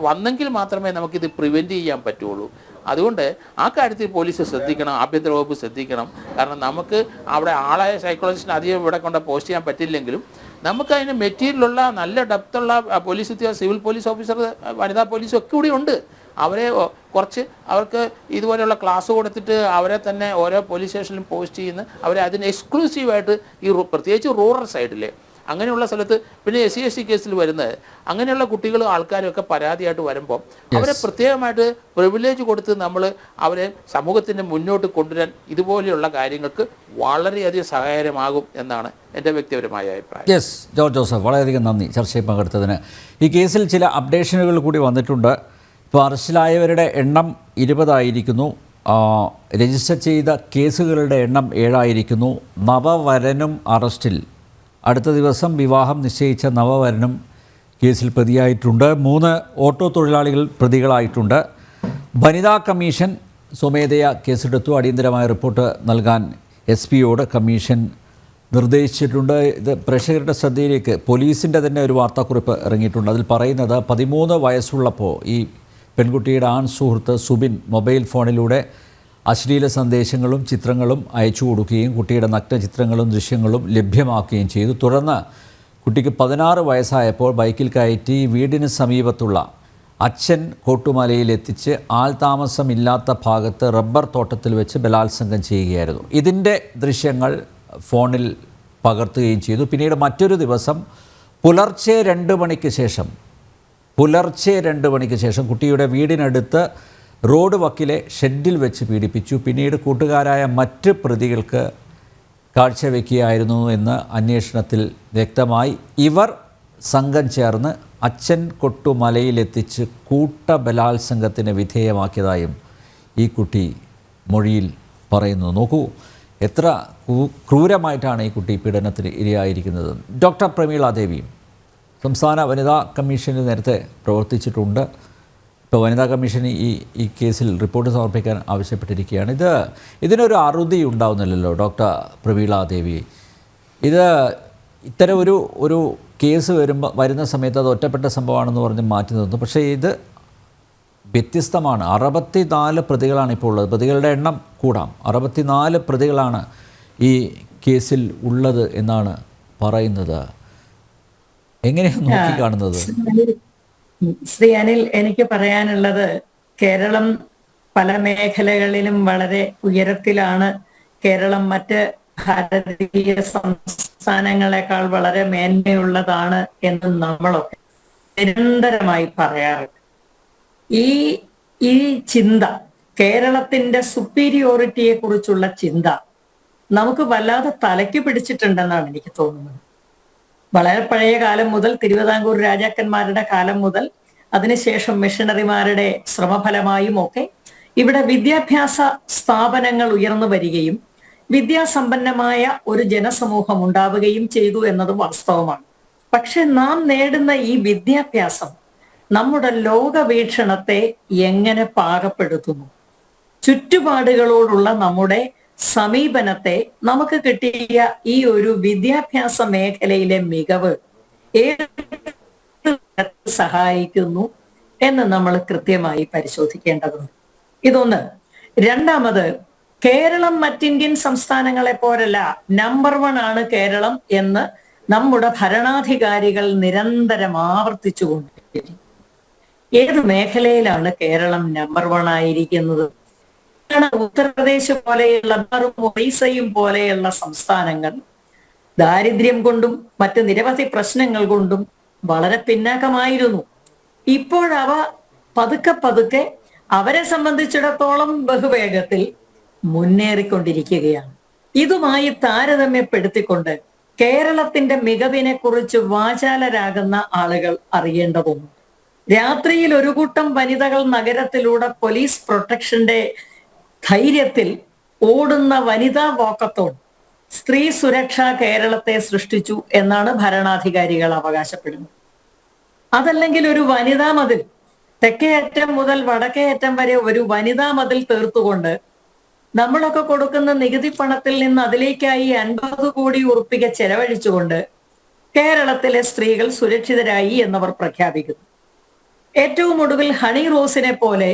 വന്നെങ്കിൽ മാത്രമേ നമുക്കിത് പ്രിവെൻറ്റ് ചെയ്യാൻ പറ്റുള്ളൂ. അതുകൊണ്ട് ആ കാര്യത്തിൽ പോലീസ് ശ്രദ്ധിക്കണം, ആഭ്യന്തര വകുപ്പ് ശ്രദ്ധിക്കണം. കാരണം നമുക്ക് അവിടെ ആളായ സൈക്കോളജിസ്റ്റിന് അധികം ഇവിടെ കൊണ്ട് പോസ്റ്റ് ചെയ്യാൻ പറ്റില്ലെങ്കിലും നമുക്കതിന് മെറ്റീരിയലുള്ള നല്ല ഡെപ്തുള്ള പോലീസ് ഉദ്യോഗസ്ഥർ, സിവിൽ പോലീസ് ഓഫീസർ, വനിതാ പോലീസും ഒക്കെ കൂടി ഉണ്ട്. അവരെ കുറച്ച് അവർക്ക് ഇതുപോലെയുള്ള ക്ലാസ് കൊടുത്തിട്ട് അവരെ തന്നെ ഓരോ പോലീസ് സ്റ്റേഷനിലും പോസ്റ്റ് ചെയ്യുന്ന അവരെ അതിന് എക്സ്ക്ലൂസീവായിട്ട് പ്രത്യേകിച്ച് റൂറൽ സൈഡിൽ അങ്ങനെയുള്ള സ്ഥലത്ത് പിന്നെ SC കേസിൽ വരുന്നത് അങ്ങനെയുള്ള കുട്ടികളും ആൾക്കാരൊക്കെ പരാതിയായിട്ട് വരുമ്പോൾ അവരെ പ്രത്യേകമായിട്ട് പ്രിവിലേജ് കൊടുത്ത് നമ്മൾ അവരെ സമൂഹത്തിൻ്റെ മുന്നോട്ട് കൊണ്ടുവരാൻ ഇതുപോലെയുള്ള കാര്യങ്ങൾക്ക് വളരെയധികം സഹായകരമാകും എന്നാണ് എൻ്റെ വ്യക്തിപരമായ അഭിപ്രായം. യെസ്, ജോർജ് ജോസഫ്, വളരെയധികം നന്ദി ചർച്ചയിൽ പങ്കെടുത്തതിന്. ഈ കേസിൽ ചില അപ്ഡേഷനുകൾ കൂടി വന്നിട്ടുണ്ട്. ഇപ്പോൾ അറസ്റ്റിലായവരുടെ എണ്ണം 20 ആയിരിക്കുന്നു. രജിസ്റ്റർ ചെയ്ത കേസുകളുടെ എണ്ണം 7 ആയിരിക്കുന്നു. നവവരനും അറസ്റ്റിൽ. അടുത്ത ദിവസം വിവാഹം നിശ്ചയിച്ച നവവരനും കേസിൽ പ്രതിയായിട്ടുണ്ട്. 3 ഓട്ടോ തൊഴിലാളികൾ പ്രതികളായിട്ടുണ്ട്. വനിതാ കമ്മീഷൻ സ്വമേധയാ കേസെടുത്തു. അടിയന്തരമായ റിപ്പോർട്ട് നൽകാൻ SP-യോട് കമ്മീഷൻ നിർദ്ദേശിച്ചിട്ടുണ്ട്. ഇത് പ്രേക്ഷകരുടെ ശ്രദ്ധയിലേക്ക് പോലീസിൻ്റെ തന്നെ ഒരു വാർത്താക്കുറിപ്പ് ഇറങ്ങിയിട്ടുണ്ട്. അതിൽ പറയുന്നത് 13 വയസ്സുള്ളപ്പോൾ ഈ പെൺകുട്ടിയുടെ ആൺ സുഹൃത്ത് സുബിൻ മൊബൈൽ ഫോണിലൂടെ അശ്ലീല സന്ദേശങ്ങളും ചിത്രങ്ങളും അയച്ചു കൊടുക്കുകയും കുട്ടിയുടെ നഗ്നചിത്രങ്ങളും ദൃശ്യങ്ങളും ലഭ്യമാക്കുകയും ചെയ്തു. തുടർന്ന് കുട്ടിക്ക് 16 വയസ്സായപ്പോൾ ബൈക്കിൽ കയറ്റി വീടിന് സമീപത്തുള്ള അച്ഛൻ കോട്ടുമലയിൽ എത്തിച്ച് ആൾതാമസമില്ലാത്ത ഭാഗത്ത് റബ്ബർ തോട്ടത്തിൽ വെച്ച് ബലാത്സംഗം ചെയ്യുകയായിരുന്നു. ഇതിൻ്റെ ദൃശ്യങ്ങൾ ഫോണിൽ പകർത്തുകയും ചെയ്തു. പിന്നീട് മറ്റൊരു ദിവസം പുലർച്ചെ 2 മണിക്ക് ശേഷം കുട്ടിയുടെ വീടിനടുത്ത് റോഡ് വക്കിലെ ഷെഡിൽ വെച്ച് പീഡിപ്പിച്ചു. പിന്നീട് കൂട്ടുകാരായ മറ്റ് പ്രതികൾക്ക് കാഴ്ചവെക്കുകയായിരുന്നു എന്ന് അന്വേഷണത്തിൽ വ്യക്തമായി. ഇവർ സംഘം ചേർന്ന് അച്ഛൻ കൊട്ടുമലയിലെത്തിച്ച് കൂട്ടബലാത്സംഗത്തിന് വിധേയമാക്കിയതായും ഈ കുട്ടി മൊഴിയിൽ പറയുന്നു. നോക്കൂ, എത്ര ക്രൂരമായിട്ടാണ് ഈ കുട്ടി പീഡനത്തിന് ഇരയായിരിക്കുന്നത്. ഡോക്ടർ പ്രമീള ദേവി സംസ്ഥാന വനിതാ കമ്മീഷന് നേരത്തെ പ്രവർത്തിച്ചിട്ടുണ്ട്. ഇപ്പോൾ വനിതാ കമ്മീഷൻ ഈ കേസിൽ റിപ്പോർട്ട് സമർപ്പിക്കാൻ ആവശ്യപ്പെട്ടിരിക്കുകയാണ്. ഇതിനൊരു അറുതി ഉണ്ടാവുന്നില്ലല്ലോ ഡോക്ടർ പ്രമീള ദേവി? ഇത്തരം ഒരു കേസ് വരുന്ന സമയത്ത് അത് ഒറ്റപ്പെട്ട സംഭവമാണെന്ന് പറഞ്ഞ് മാറ്റി നിർത്തുന്നു. പക്ഷേ ഇത് വ്യത്യസ്തമാണ്. 64 പ്രതികളാണ് ഇപ്പോൾ ഉള്ളത്. പ്രതികളുടെ എണ്ണം കൂടാം. 64 പ്രതികളാണ് ഈ കേസിൽ ഉള്ളത് എന്നാണ് പറയുന്നത്. എങ്ങനെയാണ് നോക്കിക്കാണുന്നത്? ശ്രീ അനിൽ, എനിക്ക് പറയാനുള്ളത്, കേരളം പല മേഖലകളിലും വളരെ ഉയരത്തിലാണ്. കേരളം മറ്റ് ഭാരതീയ സംസ്ഥാനങ്ങളെക്കാൾ വളരെ മേന്മയുള്ളതാണ് എന്ന് നമ്മളൊക്കെ നിരന്തരമായി പറയാറുണ്ട്. ഈ ചിന്ത, കേരളത്തിന്റെ സുപ്പീരിയോറിറ്റിയെ കുറിച്ചുള്ള ചിന്ത നമുക്ക് വല്ലാതെ തലയ്ക്ക് പിടിച്ചിട്ടുണ്ടെന്നാണ് എനിക്ക് തോന്നുന്നത്. വളരെ പഴയ കാലം മുതൽ, തിരുവിതാംകൂർ രാജാക്കന്മാരുടെ കാലം മുതൽ, അതിനുശേഷം മിഷണറിമാരുടെ ശ്രമഫലമായും ഒക്കെ ഇവിടെ വിദ്യാഭ്യാസ സ്ഥാപനങ്ങൾ ഉയർന്നു വരികയും വിദ്യാസമ്പന്നമായ ഒരു ജനസമൂഹം ഉണ്ടാവുകയും ചെയ്തു എന്നത് വാസ്തവമാണ്. പക്ഷെ നാം നേടുന്ന ഈ വിദ്യാഭ്യാസം നമ്മുടെ ലോകവീക്ഷണത്തെ എങ്ങനെ പാകപ്പെടുത്തുന്നു? ചുറ്റുപാടുകളോടുള്ള നമ്മുടെ സമീപനത്തെ നമുക്ക് കിട്ടിയ ഈ ഒരു വിദ്യാഭ്യാസ മേഖലയിലെ മികവ് സഹായിക്കുന്നു എന്ന് നമ്മൾ കൃത്യമായി പരിശോധിക്കേണ്ടതുണ്ട്. ഇതൊന്ന്. രണ്ടാമത്, കേരളം മറ്റിന്ത്യൻ സംസ്ഥാനങ്ങളെ പോലല്ല, നമ്പർ 1 ആണ് കേരളം എന്ന് നമ്മുടെ ഭരണാധികാരികൾ നിരന്തരം ആവർത്തിച്ചുകൊണ്ടിരിക്കുന്നു. ഏത് മേഖലയിലാണ് കേരളം നമ്പർ 1 ആയിരിക്കുന്നത്? ഉത്തർപ്രദേശ് പോലെയുള്ള ഒറീസയും പോലെയുള്ള സംസ്ഥാനങ്ങൾ ദാരിദ്ര്യം കൊണ്ടും മറ്റ് നിരവധി പ്രശ്നങ്ങൾ കൊണ്ടും വളരെ പിന്നാക്കമായിരുന്നു. ഇപ്പോഴവ പതുക്കെ അവരെ സംബന്ധിച്ചിടത്തോളം ബഹുവേഗത്തിൽ മുന്നേറിക്കൊണ്ടിരിക്കുകയാണ്. ഇതുമായി താരതമ്യപ്പെടുത്തിക്കൊണ്ട് കേരളത്തിന്റെ മികവിനെ കുറിച്ച് വാചാലരാകുന്ന ആളുകൾ അറിയേണ്ടതുണ്ട്. രാത്രിയിൽ ഒരു കൂട്ടം വനിതകൾ നഗരത്തിലൂടെ പോലീസ് പ്രൊട്ടക്ഷന്റെ ധൈര്യത്തിൽ ഓടുന്ന വനിതാ വാക്കത്തോൺ സ്ത്രീ സുരക്ഷ കേരളത്തെ സൃഷ്ടിച്ചു എന്നാണ് ഭരണാധികാരികൾ അവകാശപ്പെടുന്നത്. അതല്ലെങ്കിൽ ഒരു വനിതാ മതിൽ, തെക്കേയറ്റം മുതൽ വടക്കേയറ്റം വരെ ഒരു വനിതാ മതിൽ തീർത്തുകൊണ്ട് നമ്മളൊക്കെ കൊടുക്കുന്ന നികുതി പണത്തിൽ നിന്ന് അതിലേക്കായി 50 കോടി ഉറുപ്പിക ചെലവഴിച്ചുകൊണ്ട് കേരളത്തിലെ സ്ത്രീകൾ സുരക്ഷിതരായി എന്നവർ പ്രഖ്യാപിക്കുന്നു. ഏറ്റവും ഒടുവിൽ ഹണി റോസിനെ പോലെ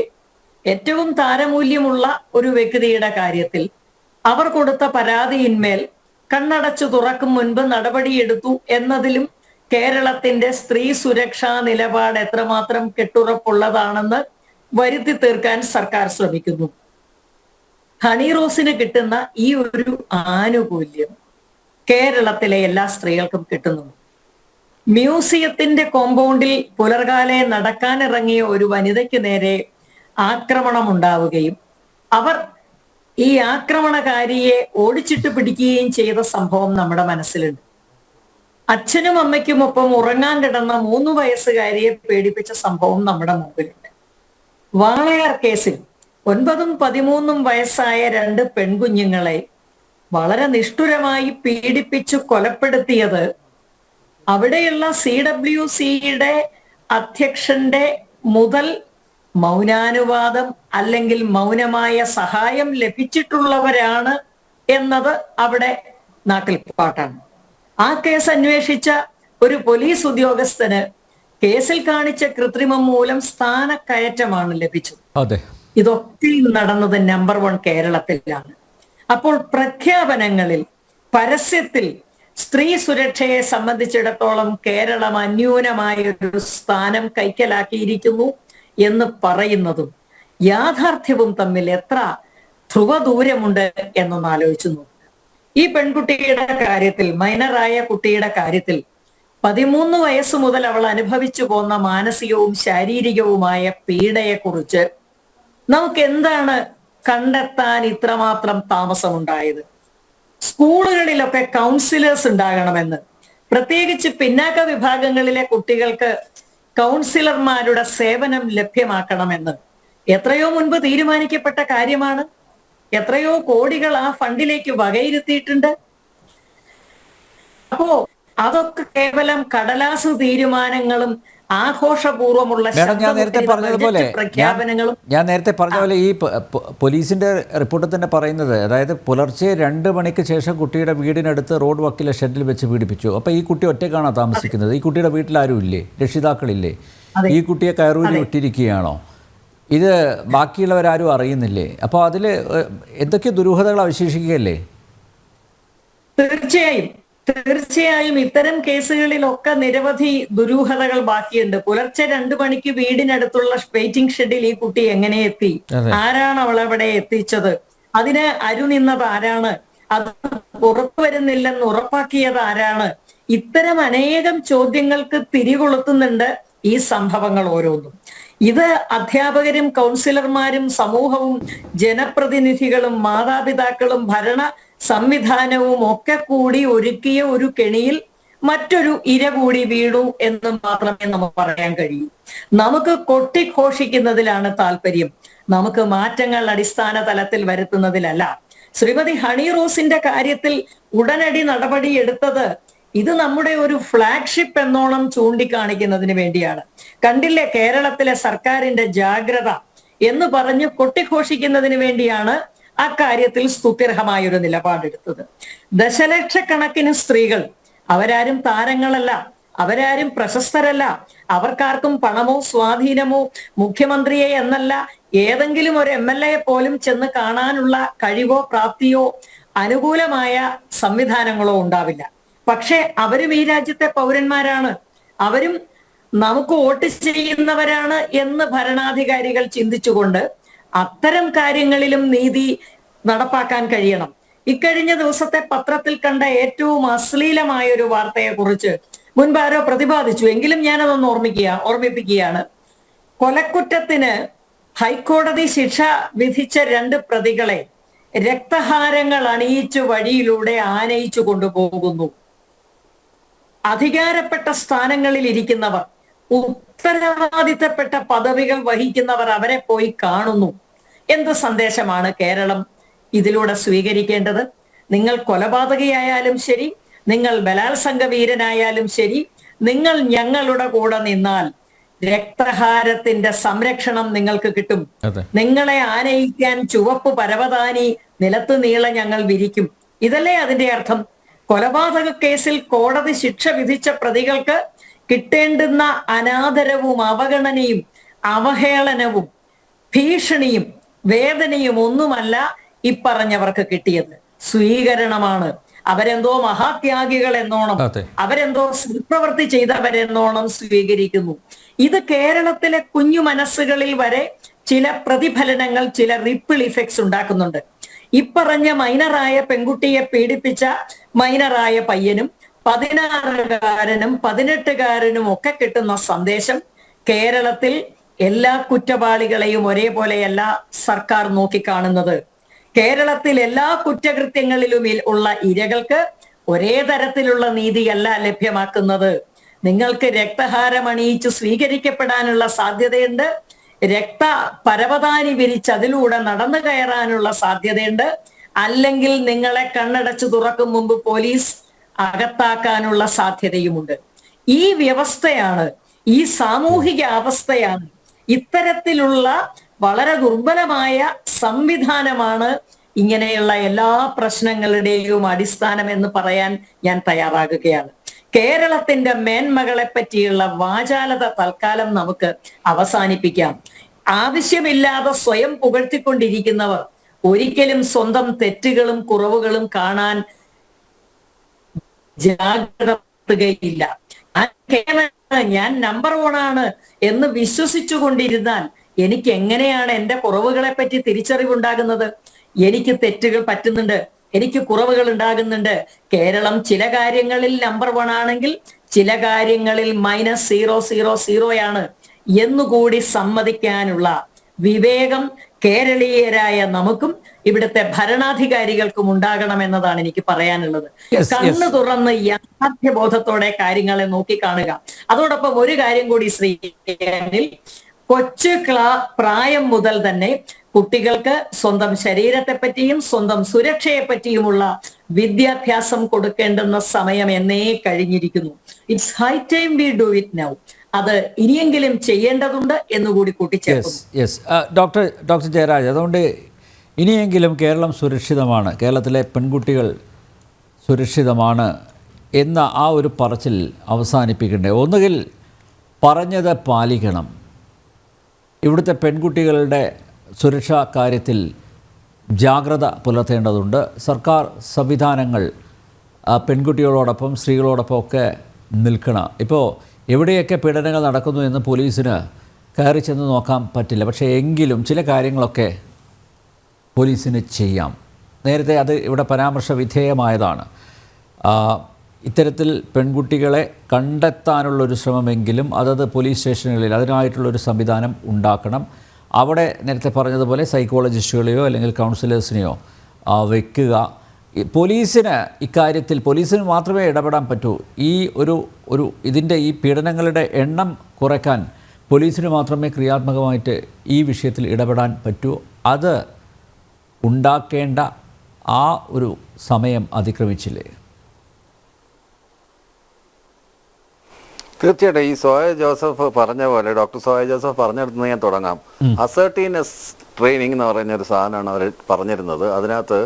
ഏറ്റവും താരമൂല്യമുള്ള ഒരു വ്യക്തിയുടെ കാര്യത്തിൽ അവർ കൊടുത്ത പരാതിയിന്മേൽ കണ്ണടച്ചു തുറക്കും മുൻപ് നടപടിയെടുത്തു എന്നതിലും കേരളത്തിന്റെ സ്ത്രീ സുരക്ഷാ നിലപാട് എത്രമാത്രം കെട്ടുറപ്പുള്ളതാണെന്ന് വരുത്തി തീർക്കാൻ സർക്കാർ ശ്രമിക്കുന്നു. ഹണി റോസിന് കിട്ടുന്ന ഈ ഒരു ആനുകൂല്യം കേരളത്തിലെ എല്ലാ സ്ത്രീകൾക്കും കിട്ടുന്നുണ്ട്. മ്യൂസിയത്തിന്റെ കോമ്പൗണ്ടിൽ പുലർകാലെ നടക്കാനിറങ്ങിയ ഒരു വനിതയ്ക്ക് നേരെ ആക്രമണം ഉണ്ടാവുകയും അവർ ഈ ആക്രമണകാരിയെ ഓടിച്ചിട്ട് പിടിക്കുകയും ചെയ്ത സംഭവം നമ്മുടെ മനസ്സിലുണ്ട്. അച്ഛനും അമ്മയ്ക്കുമൊപ്പം ഉറങ്ങാൻ കിടന്ന 3 വയസ്സുകാരിയെ പേടിപ്പിച്ച സംഭവം നമ്മുടെ മുമ്പിലുണ്ട്. വാളയാർ കേസിൽ 9ഉം 13ഉം വയസ്സായ 2 പെൺകുഞ്ഞുങ്ങളെ വളരെ നിഷ്ഠുരമായി പീഡിപ്പിച്ചു കൊലപ്പെടുത്തിയത് അവിടെയുള്ള CWCയുടെ അധ്യക്ഷന്റെ മുതൽ മൗനാനുവാദം അല്ലെങ്കിൽ മൗനമായ സഹായം ലഭിച്ചിട്ടുള്ളവരാണ് എന്നത് അവിടെ നാട്ടിൽപ്പാട്ടാണ്. ആ കേസ് അന്വേഷിച്ച ഒരു പോലീസ് ഉദ്യോഗസ്ഥന് കേസിൽ കാണിച്ച കൃത്രിമം മൂലം സ്ഥാനക്കയറ്റമാണ് ലഭിച്ചത്. അതെ, ഇതൊക്കെ നടന്നത് നമ്പർ 1 കേരളത്തിലാണ്. അപ്പോൾ പ്രഖ്യാപനങ്ങളിൽ, പരസ്യത്തിൽ സ്ത്രീ സുരക്ഷയെ സംബന്ധിച്ചിടത്തോളം കേരളം അന്യൂനമായ ഒരു സ്ഥാനം കൈക്കലാക്കിയിരിക്കുന്നു എന്ന് പറയുന്നതും യാഥാർത്ഥ്യവും തമ്മിൽ എത്ര ധ്രുവദൂരമുണ്ട് എന്നൊന്ന് ആലോചിച്ചു നോക്കുക. ഈ പെൺകുട്ടിയുടെ കാര്യത്തിൽ, മൈനറായ കുട്ടിയുടെ കാര്യത്തിൽ 13 വയസ്സ് മുതൽ അവൾ അനുഭവിച്ചു പോന്ന മാനസികവും ശാരീരികവുമായ പീഡയെക്കുറിച്ച് നമുക്ക് എന്താണ് കണ്ടെത്താൻ ഇത്രമാത്രം താമസമുണ്ടായത്? സ്കൂളുകളിലൊക്കെ കൗൺസിലേഴ്സ് ഉണ്ടാകണമെന്ന്, പ്രത്യേകിച്ച് പിന്നാക്ക വിഭാഗങ്ങളിലെ കുട്ടികൾക്ക് കൗൺസിലർമാരുടെ സേവനം ലഭ്യമാക്കണമെന്ന് എത്രയോ മുൻപ് തീരുമാനിക്കപ്പെട്ട കാര്യമാണ്. എത്രയോ കോടികൾ ആ ഫണ്ടിലേക്ക് വകയിരുത്തിയിട്ടുണ്ട്. അപ്പോ അതൊക്കെ കേവലം കടലാസ് തീരുമാനങ്ങളും ആഘോഷപൂർവ്വമുള്ള ഞാൻ നേരത്തെ പറഞ്ഞതുപോലെ പ്രഖ്യാപനങ്ങളും. ഞാൻ നേരത്തെ പറഞ്ഞ പോലെ ഈ പോലീസിന്റെ റിപ്പോർട്ടിൽ തന്നെ പറയുന്നത്, അതായത് പുലർച്ചെ 2 മണിക്ക് ശേഷം കുട്ടിയുടെ വീടിനടുത്ത് റോഡ് വക്കിലെ ഷെഡിൽ വെച്ച് പീഡിപ്പിച്ചു. അപ്പൊ ഈ കുട്ടി ഒറ്റയ്ക്കാണോ താമസിക്കുന്നത്? ഈ കുട്ടിയുടെ വീട്ടിൽ ആരും ഇല്ലേ? രക്ഷിതാക്കളില്ലേ? ഈ കുട്ടിയെ കയറൂരി വിട്ടിരിക്കുകയാണോ? ഇത് ബാക്കിയുള്ളവരാരും അറിയുന്നില്ലേ? അപ്പോൾ അതിൽ എന്തൊക്കെ ദുരൂഹതകൾ അവശേഷിക്കുകയല്ലേ? തീർച്ചയായും ഇത്തരം കേസുകളിലൊക്കെ നിരവധി ദുരൂഹതകൾ ബാക്കിയുണ്ട്. പുലർച്ചെ 2 മണിക്ക് വീടിനടുത്തുള്ള വെയിറ്റിംഗ് ഷെഡിൽ ഈ കുട്ടി എങ്ങനെ എത്തി? ആരാണ് അവളവിടെ എത്തിച്ചത്? അതിന് അരുനിന്നത് ആരാണ്? അത് പുറത്തു വരുന്നില്ലെന്ന് ഉറപ്പാക്കിയത് ആരാണ്? ഇത്തരം അനേകം ചോദ്യങ്ങൾക്ക് തിരികൊളുത്തുന്നുണ്ട് ഈ സംഭവങ്ങൾ ഓരോന്നും. ഇത് അധ്യാപകരും കൗൺസിലർമാരും സമൂഹവും ജനപ്രതിനിധികളും മാതാപിതാക്കളും ഭരണ സംവിധാനവും ഒക്കെ കൂടി ഒരുക്കിയ ഒരു കെണിയിൽ മറ്റൊരു ഇര കൂടി വീണു എന്ന് മാത്രമേ നമുക്ക് പറയാൻ കഴിയൂ. നമുക്ക് കൊട്ടിഘോഷിക്കുന്നതിലാണ് താല്പര്യം, നമുക്ക് മാറ്റങ്ങൾ അടിസ്ഥാന തലത്തിൽ വരുത്തുന്നതിലല്ല. ശ്രീമതി ഹണി റോസിന്റെ കാര്യത്തിൽ ഉടനടി നടപടി എടുത്തത് ഇത് നമ്മുടെ ഒരു ഫ്ലാഗ്ഷിപ്പ് എന്നോണം ചൂണ്ടിക്കാണിക്കുന്നതിന് വേണ്ടിയാണ്. കണ്ടില്ലേ കേരളത്തിലെ സർക്കാരിന്റെ ജാഗ്രത എന്ന് പറഞ്ഞ് കൊട്ടിഘോഷിക്കുന്നതിന് വേണ്ടിയാണ് അക്കാര്യത്തിൽ സ്തുത്യർഹമായ ഒരു നിലപാടെടുത്തത്. ദശലക്ഷക്കണക്കിന് സ്ത്രീകൾ, അവരാരും താരങ്ങളല്ല, അവരാരും പ്രശസ്തരല്ല, അവർക്കാർക്കും പണമോ സ്വാധീനമോ മുഖ്യമന്ത്രിയെ എന്നല്ല ഏതെങ്കിലും ഒരു MLA പോലും ചെന്ന് കാണാനുള്ള കഴിവോ പ്രാപ്തിയോ അനുകൂലമായ സംവിധാനങ്ങളോ ഉണ്ടാവില്ല. പക്ഷെ അവരും ഈ രാജ്യത്തെ പൗരന്മാരാണ്, അവരും നമുക്ക് വോട്ട് ചെയ്യുന്നവരാണ് എന്ന് ഭരണാധികാരികൾ ചിന്തിച്ചുകൊണ്ട് അത്തരം കാര്യങ്ങളിലും നീതി നടപ്പാക്കാൻ കഴിയണം. ഇക്കഴിഞ്ഞ ദിവസത്തെ പത്രത്തിൽ കണ്ട ഏറ്റവും അശ്ലീലമായ ഒരു വാർത്തയെ കുറിച്ച് മുൻപാരോ പ്രതിപാദിച്ചു, എങ്കിലും ഞാനതൊന്ന് ഓർമ്മിപ്പിക്കുകയാണ്. കൊലക്കുറ്റത്തിന് ഹൈക്കോടതി ശിക്ഷ വിധിച്ച 2 പ്രതികളെ രക്തഹാരങ്ങൾ അണിയിച്ചു വഴിയിലൂടെ ആനയിച്ചു കൊണ്ടുപോകുന്നു. അധികാരപ്പെട്ട സ്ഥാനങ്ങളിൽ ഇരിക്കുന്നവർ, ഉത്തരവാദിത്തപ്പെട്ട പദവികൾ വഹിക്കുന്നവർ അവരെ പോയി കാണുന്നു. എന്ത് സന്ദേശമാണ് കേരളം ഇതിലൂടെ സ്വീകരിക്കേണ്ടത്? നിങ്ങൾ കൊലപാതകയായാലും ശരി, നിങ്ങൾ ബലാത്സംഗ വീരനായാലും ശരി, നിങ്ങൾ ഞങ്ങളുടെ കൂടെ നിന്നാൽ രക്തഹാരത്തിന്റെ സംരക്ഷണം നിങ്ങൾക്ക് കിട്ടും. നിങ്ങളെ ആനയിക്കാൻ ചുവപ്പ് പരവതാനി നിലത്ത് നീളെ ഞങ്ങൾ വിരിക്കും. ഇതല്ലേ അതിന്റെ അർത്ഥം? കൊലപാതക കേസിൽ കോടതി ശിക്ഷ വിധിച്ച പ്രതികൾക്ക് കിട്ടേണ്ടുന്ന അനാദരവും അവഗണനയും അവഹേളനവും ഭീഷണിയും വേദനയും ഒന്നുമല്ല ഇപ്പറഞ്ഞവർക്ക് കിട്ടിയത്, സ്വീകരണമാണ്. അവരെന്തോ മഹാത്യാഗികൾ എന്നോണം, അവരെന്തോ സൽപ്രവൃത്തി ചെയ്തവരെന്നോണം സ്വീകരിക്കുന്നു. ഇത് കേരളത്തിലെ കുഞ്ഞു മനസ്സുകളിൽ വരെ ചില പ്രതിഫലനങ്ങൾ, ചില റിപ്പിൾ ഇഫക്ട്സ് ഉണ്ടാക്കുന്നുണ്ട്. ഇപ്പറഞ്ഞ മൈനറായ പെൺകുട്ടിയെ പീഡിപ്പിച്ച മൈനറായ പയ്യനും 16കാരനും 18കാരനും ഒക്കെ കിട്ടുന്ന സന്ദേശം കേരളത്തിൽ എല്ലാ കുറ്റവാളികളെയും ഒരേപോലെയല്ല സർക്കാർ നോക്കിക്കാണുന്നത്. കേരളത്തിൽ എല്ലാ കുറ്റകൃത്യങ്ങളിലും ഉള്ള ഇരകൾക്ക് ഒരേ തരത്തിലുള്ള നീതിയല്ല ലഭ്യമാക്കുന്നത്. നിങ്ങൾക്ക് രക്തഹാരം അണിയിച്ച് സ്വീകരിക്കപ്പെടാനുള്ള സാധ്യതയുണ്ട്, രക്ത പരവതാനി വിരിച്ച് അതിലൂടെ നടന്നു കയറാനുള്ള സാധ്യതയുണ്ട്, അല്ലെങ്കിൽ നിങ്ങളെ കണ്ണടച്ചു തുറക്കും മുമ്പ് പോലീസ് അകത്താക്കാനുള്ള സാധ്യതയുമുണ്ട്. ഈ വ്യവസ്ഥയാണ്, ഈ സാമൂഹിക അവസ്ഥയാണ്, ഇത്തരത്തിലുള്ള വളരെ ദുർബലമായ സംവിധാനമാണ് ഇങ്ങനെയുള്ള എല്ലാ പ്രശ്നങ്ങളുടെയും അടിസ്ഥാനം എന്ന് പറയാൻ ഞാൻ തയ്യാറാകുകയാണ്. കേരളത്തിന്റെ മേന്മകളെ പറ്റിയുള്ള വാചാലത തൽക്കാലം നമുക്ക് അവസാനിപ്പിക്കാം. ആവശ്യമില്ലാതെ സ്വയം പുകഴ്ത്തിക്കൊണ്ടിരിക്കുന്നവർ ഒരിക്കലും സ്വന്തം തെറ്റുകളും കുറവുകളും കാണാൻ ജാഗ്രതയില്ല. ഞാൻ നമ്പർ 1 ആണ് എന്ന് വിശ്വസിച്ചു കൊണ്ടിരുന്നാൽ എനിക്ക് എങ്ങനെയാണ് എന്റെ കുറവുകളെ പറ്റി തിരിച്ചറിവുണ്ടാകുന്നത്? എനിക്ക് തെറ്റുകൾ പറ്റുന്നുണ്ട്, എനിക്ക് കുറവുകൾ ഉണ്ടാകുന്നുണ്ട്. കേരളം ചില കാര്യങ്ങളിൽ നമ്പർ 1 ആണെങ്കിൽ ചില കാര്യങ്ങളിൽ -000 എന്നുകൂടി സമ്മതിക്കാനുള്ള വിവേകം കേരളീയരായ നമുക്കും ഇവിടുത്തെ ഭരണാധികാരികൾക്കും ഉണ്ടാകണമെന്നതാണ് എനിക്ക് പറയാനുള്ളത്. കണ്ണു തുറന്ന് യാഥാർത്ഥ്യബോധത്തോടെ കാര്യങ്ങളെ നോക്കിക്കാണുക. അതോടൊപ്പം ഒരു കാര്യം കൂടി ശ്രീ അനിൽ, കൊച്ചു പ്രായം മുതൽ തന്നെ കുട്ടികൾക്ക് സ്വന്തം ശരീരത്തെ പറ്റിയും സ്വന്തം സുരക്ഷയെ പറ്റിയുമുള്ള വിദ്യാഭ്യാസം കൊടുക്കേണ്ടുന്ന സമയം എന്നേ കഴിഞ്ഞിരിക്കുന്നു. It's high time we do it now. അത് ഇനിയെങ്കിലും ചെയ്യേണ്ടതുണ്ട് എന്നുകൂടി കൂട്ടിച്ചേർക്കുന്നു. ഡോക്ടർ ജയരാജ്, അതുകൊണ്ട് ഇനിയെങ്കിലും കേരളം സുരക്ഷിതമാണ്, കേരളത്തിലെ പെൺകുട്ടികൾ സുരക്ഷിതമാണ് എന്ന ആ ഒരു പറച്ചിൽ അവസാനിപ്പിക്കണ്ടേ? ഒന്നുകിൽ പറഞ്ഞത് പാലിക്കണം. ഇവിടുത്തെ പെൺകുട്ടികളുടെ സുരക്ഷാ കാര്യത്തിൽ ജാഗ്രത പുലർത്തേണ്ടതുണ്ട്. സർക്കാർ സംവിധാനങ്ങൾ പെൺകുട്ടികളോടൊപ്പം സ്ത്രീകളോടൊപ്പം ഒക്കെ നിൽക്കണം. ഇപ്പോൾ എവിടെയൊക്കെ പീഡനങ്ങൾ നടക്കുന്നു എന്ന് പോലീസിന് കയറി ചെന്ന് നോക്കാൻ പറ്റില്ല. പക്ഷേ എങ്കിലും ചില കാര്യങ്ങളൊക്കെ പോലീസിന് ചെയ്യാം. നേരത്തെ അത് ഇവിടെ പരാമർശ വിധേയമായതാണ്. ഇത്തരത്തിൽ പെൺകുട്ടികളെ കണ്ടെത്താനുള്ളൊരു ശ്രമമെങ്കിലും അതത് പോലീസ് സ്റ്റേഷനുകളിൽ അതിനായിട്ടുള്ളൊരു സംവിധാനം ഉണ്ടാക്കണം. അവിടെ നേരത്തെ പറഞ്ഞതുപോലെ സൈക്കോളജിസ്റ്റുകളെയോ അല്ലെങ്കിൽ കൗൺസിലേഴ്സിനെയോ വയ്ക്കുക. പോലീസിന് ഇക്കാര്യത്തിൽ പോലീസിന് മാത്രമേ ഇടപെടാൻ പറ്റൂ. ഈ ഇതിൻ്റെ ഈ പീഡനങ്ങളുടെ എണ്ണം കുറയ്ക്കാൻ പോലീസിന് മാത്രമേ ക്രിയാത്മകമായിട്ട് ഈ വിഷയത്തിൽ ഇടപെടാൻ പറ്റൂ. അത് ഉണ്ടാക്കേണ്ട ആ ഒരു സമയം അതിക്രമിച്ചില്ലേ? തീർച്ചയായിട്ടും ഈ സോയ ജോസഫ് പറഞ്ഞ പോലെ, ഡോക്ടർ സോയ ജോസഫ് പറഞ്ഞെടുത്ത് ഞാൻ തുടങ്ങാം. അസർട്ടീനസ് ട്രെയിനിങ് എന്ന് പറയുന്ന ഒരു സാധനമാണ് അവർ പറഞ്ഞിരുന്നത്. അതിനകത്ത്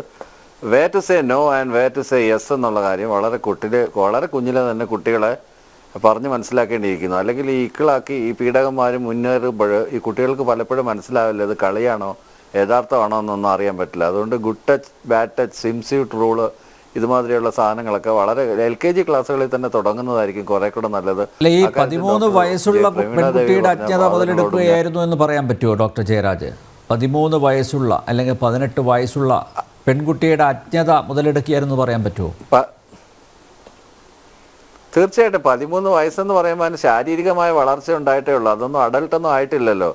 way to say no and way to say yes എന്നുള്ള കാര്യം വളരെ കുഞ്ഞിലെ തന്നെ കുട്ടികളെ പറഞ്ഞ് മനസ്സിലാക്കേണ്ടിയിരിക്കുന്നു. അല്ലെങ്കിൽ ഈ ഇക്കിളാക്കി ഈ പീഡകന്മാർ മുന്നേറുമ്പോൾ ഈ കുട്ടികൾക്ക് പലപ്പോഴും മനസ്സിലാവില്ല ഇത് കളിയാണോ യഥാർത്ഥമാണോ എന്നൊന്നും അറിയാൻ പറ്റില്ല. അതുകൊണ്ട് good touch, bad touch, swimsuit rule ഇതുമാതിരിയുള്ള സാധനങ്ങളൊക്കെ വളരെ LKG ക്ലാസ്സുകളിൽ തന്നെ തുടങ്ങുന്നതായിരിക്കും കുറെ കൂടെ നല്ലത്. ഈ 13 വയസ്സുള്ള പെൺകുട്ടിയുടെ അജ്ഞത മുതലെടുക്കുകയായിരുന്നു എന്ന് പറയാൻ പറ്റുമോ ഡോക്ടർ ജയരാജ്? 13 വയസ്സുള്ള അല്ലെങ്കിൽ 18 വയസ്സുള്ള പെൺകുട്ടിയുടെ അജ്ഞത മുതലെടുക്കുകയായിരുന്നു പറയാൻ പറ്റുമോ? തീർച്ചയായിട്ടും 13 വയസ്സെന്ന് പറയുമ്പോൾ അതിന് ശാരീരികമായ വളർച്ച ഉണ്ടായിട്ടേ ഉള്ളൂ. അതൊന്നും അഡൾട്ടൊന്നും ആയിട്ടില്ലല്ലോ.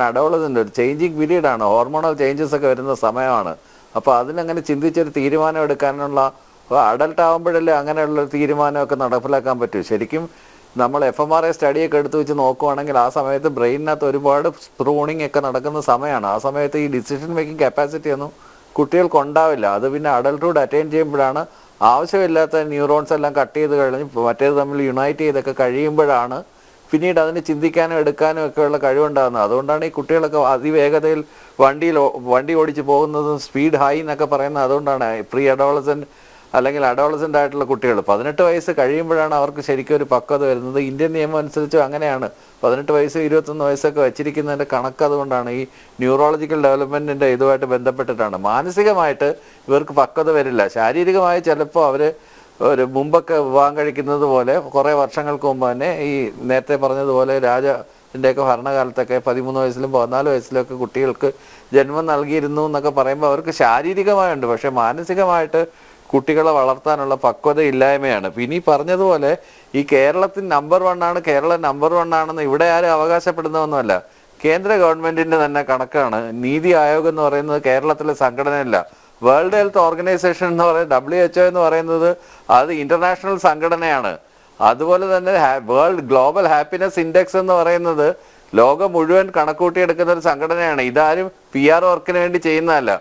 അഡോളസെന്റ് ഒരു ചേഞ്ചിങ് പീരീഡ് ആണ്, ഹോർമോണൽ ചേഞ്ചസ് ഒക്കെ വരുന്ന സമയമാണ്. അപ്പോൾ അതിനങ്ങനെ ചിന്തിച്ചൊരു തീരുമാനം എടുക്കാനുള്ള, അഡൾട്ട് ആകുമ്പോഴല്ലേ അങ്ങനെയുള്ള തീരുമാനമൊക്കെ നടപ്പിലാക്കാൻ പറ്റൂ. ശരിക്കും നമ്മൾ FMRI സ്റ്റഡിയൊക്കെ എടുത്തു വെച്ച് നോക്കുവാണെങ്കിൽ ആ സമയത്ത് ബ്രെയിനിനകത്ത് ഒരുപാട് പ്രൂണിങ് ഒക്കെ നടക്കുന്ന സമയമാണ്. ആ സമയത്ത് ഈ ഡിസിഷൻ മേക്കിംഗ് കപ്പാസിറ്റി ഒന്നും കുട്ടികൾക്ക് ഉണ്ടാവില്ല. അത് പിന്നെ അഡൾട്ട്ഹുഡ് അറ്റൈൻ ചെയ്യുമ്പോഴാണ് ആവശ്യമില്ലാത്ത ന്യൂറോൺസ് എല്ലാം കട്ട് ചെയ്ത് കഴിഞ്ഞ് മറ്റേത് തമ്മിൽ യുണൈറ്റ് ചെയ്തൊക്കെ കഴിയുമ്പോഴാണ് പിന്നീട് അതിന് ചിന്തിക്കാനും എടുക്കാനും ഒക്കെയുള്ള കഴിവുണ്ടാകുന്നത്. അതുകൊണ്ടാണ് ഈ കുട്ടികളൊക്കെ അതിവേഗതയിൽ വണ്ടി ഓടിച്ച് പോകുന്നതും സ്പീഡ് ഹൈ എന്നൊക്കെ പറയുന്നത്. അതുകൊണ്ടാണ് പ്രീ അഡോളസെന്റ് അല്ലെങ്കിൽ അഡോളസെന്റ് ആയിട്ടുള്ള കുട്ടികൾ 18 വയസ്സ് കഴിയുമ്പോഴാണ് അവർക്ക് ശരിക്കും ഒരു പക്വത വരുന്നത്. ഇന്ത്യൻ നിയമം അനുസരിച്ച് അങ്ങനെയാണ്. 18 വയസ്സ് 21 വയസ്സൊക്കെ വെച്ചിരിക്കുന്നതിൻ്റെ കണക്ക് അതുകൊണ്ടാണ്. ഈ ന്യൂറോളജിക്കൽ ഡെവലപ്മെന്റിന്റെ ഇതുമായിട്ട് ബന്ധപ്പെട്ടിട്ടാണ്. മാനസികമായിട്ട് ഇവർക്ക് പക്വത വരില്ല. ശാരീരികമായി ചിലപ്പോൾ അവർ മുമ്പൊക്കെ വിവാഹം കഴിക്കുന്നത് പോലെ കുറേ വർഷങ്ങൾക്ക് മുമ്പ് തന്നെ ഈ നേരത്തെ പറഞ്ഞതുപോലെ രാജൻ്റെയൊക്കെ ഭരണകാലത്തൊക്കെ 13 വയസ്സിലും 14 വയസ്സിലും ഒക്കെ കുട്ടികൾക്ക് ജന്മം നൽകിയിരുന്നു എന്നൊക്കെ പറയുമ്പോൾ അവർക്ക് ശാരീരികമായുണ്ട്. പക്ഷെ മാനസികമായിട്ട് കുട്ടികളെ വളർത്താനുള്ള പക്വത ഇല്ലായ്മയാണ്. പിന്നെ ഈ പറഞ്ഞതുപോലെ ഈ കേരളത്തിൽ നമ്പർ 1 ആണ്, കേരളം നമ്പർ 1 ആണെന്ന് ഇവിടെ ആരും അവകാശപ്പെടുന്നതൊന്നുമല്ല. കേന്ദ്ര ഗവൺമെന്റിന്റെ തന്നെ കണക്കാണ്. നീതി ആയോഗ് എന്ന് പറയുന്നത് കേരളത്തിലെ സംഘടനയല്ല. വേൾഡ് ഹെൽത്ത് ഓർഗനൈസേഷൻ എന്ന് പറയുന്നത് WHO എന്ന് പറയുന്നത് അത് ഇന്റർനാഷണൽ സംഘടനയാണ്. അതുപോലെ തന്നെ വേൾഡ് ഗ്ലോബൽ ഹാപ്പിനെസ് ഇൻഡെക്സ് എന്ന് പറയുന്നത് ലോകം മുഴുവൻ കണക്കൂട്ടിയെടുക്കുന്ന ഒരു സംഘടനയാണ്. ഇതാരും PR വർക്കിന് വേണ്ടി ചെയ്യുന്നതല്ല.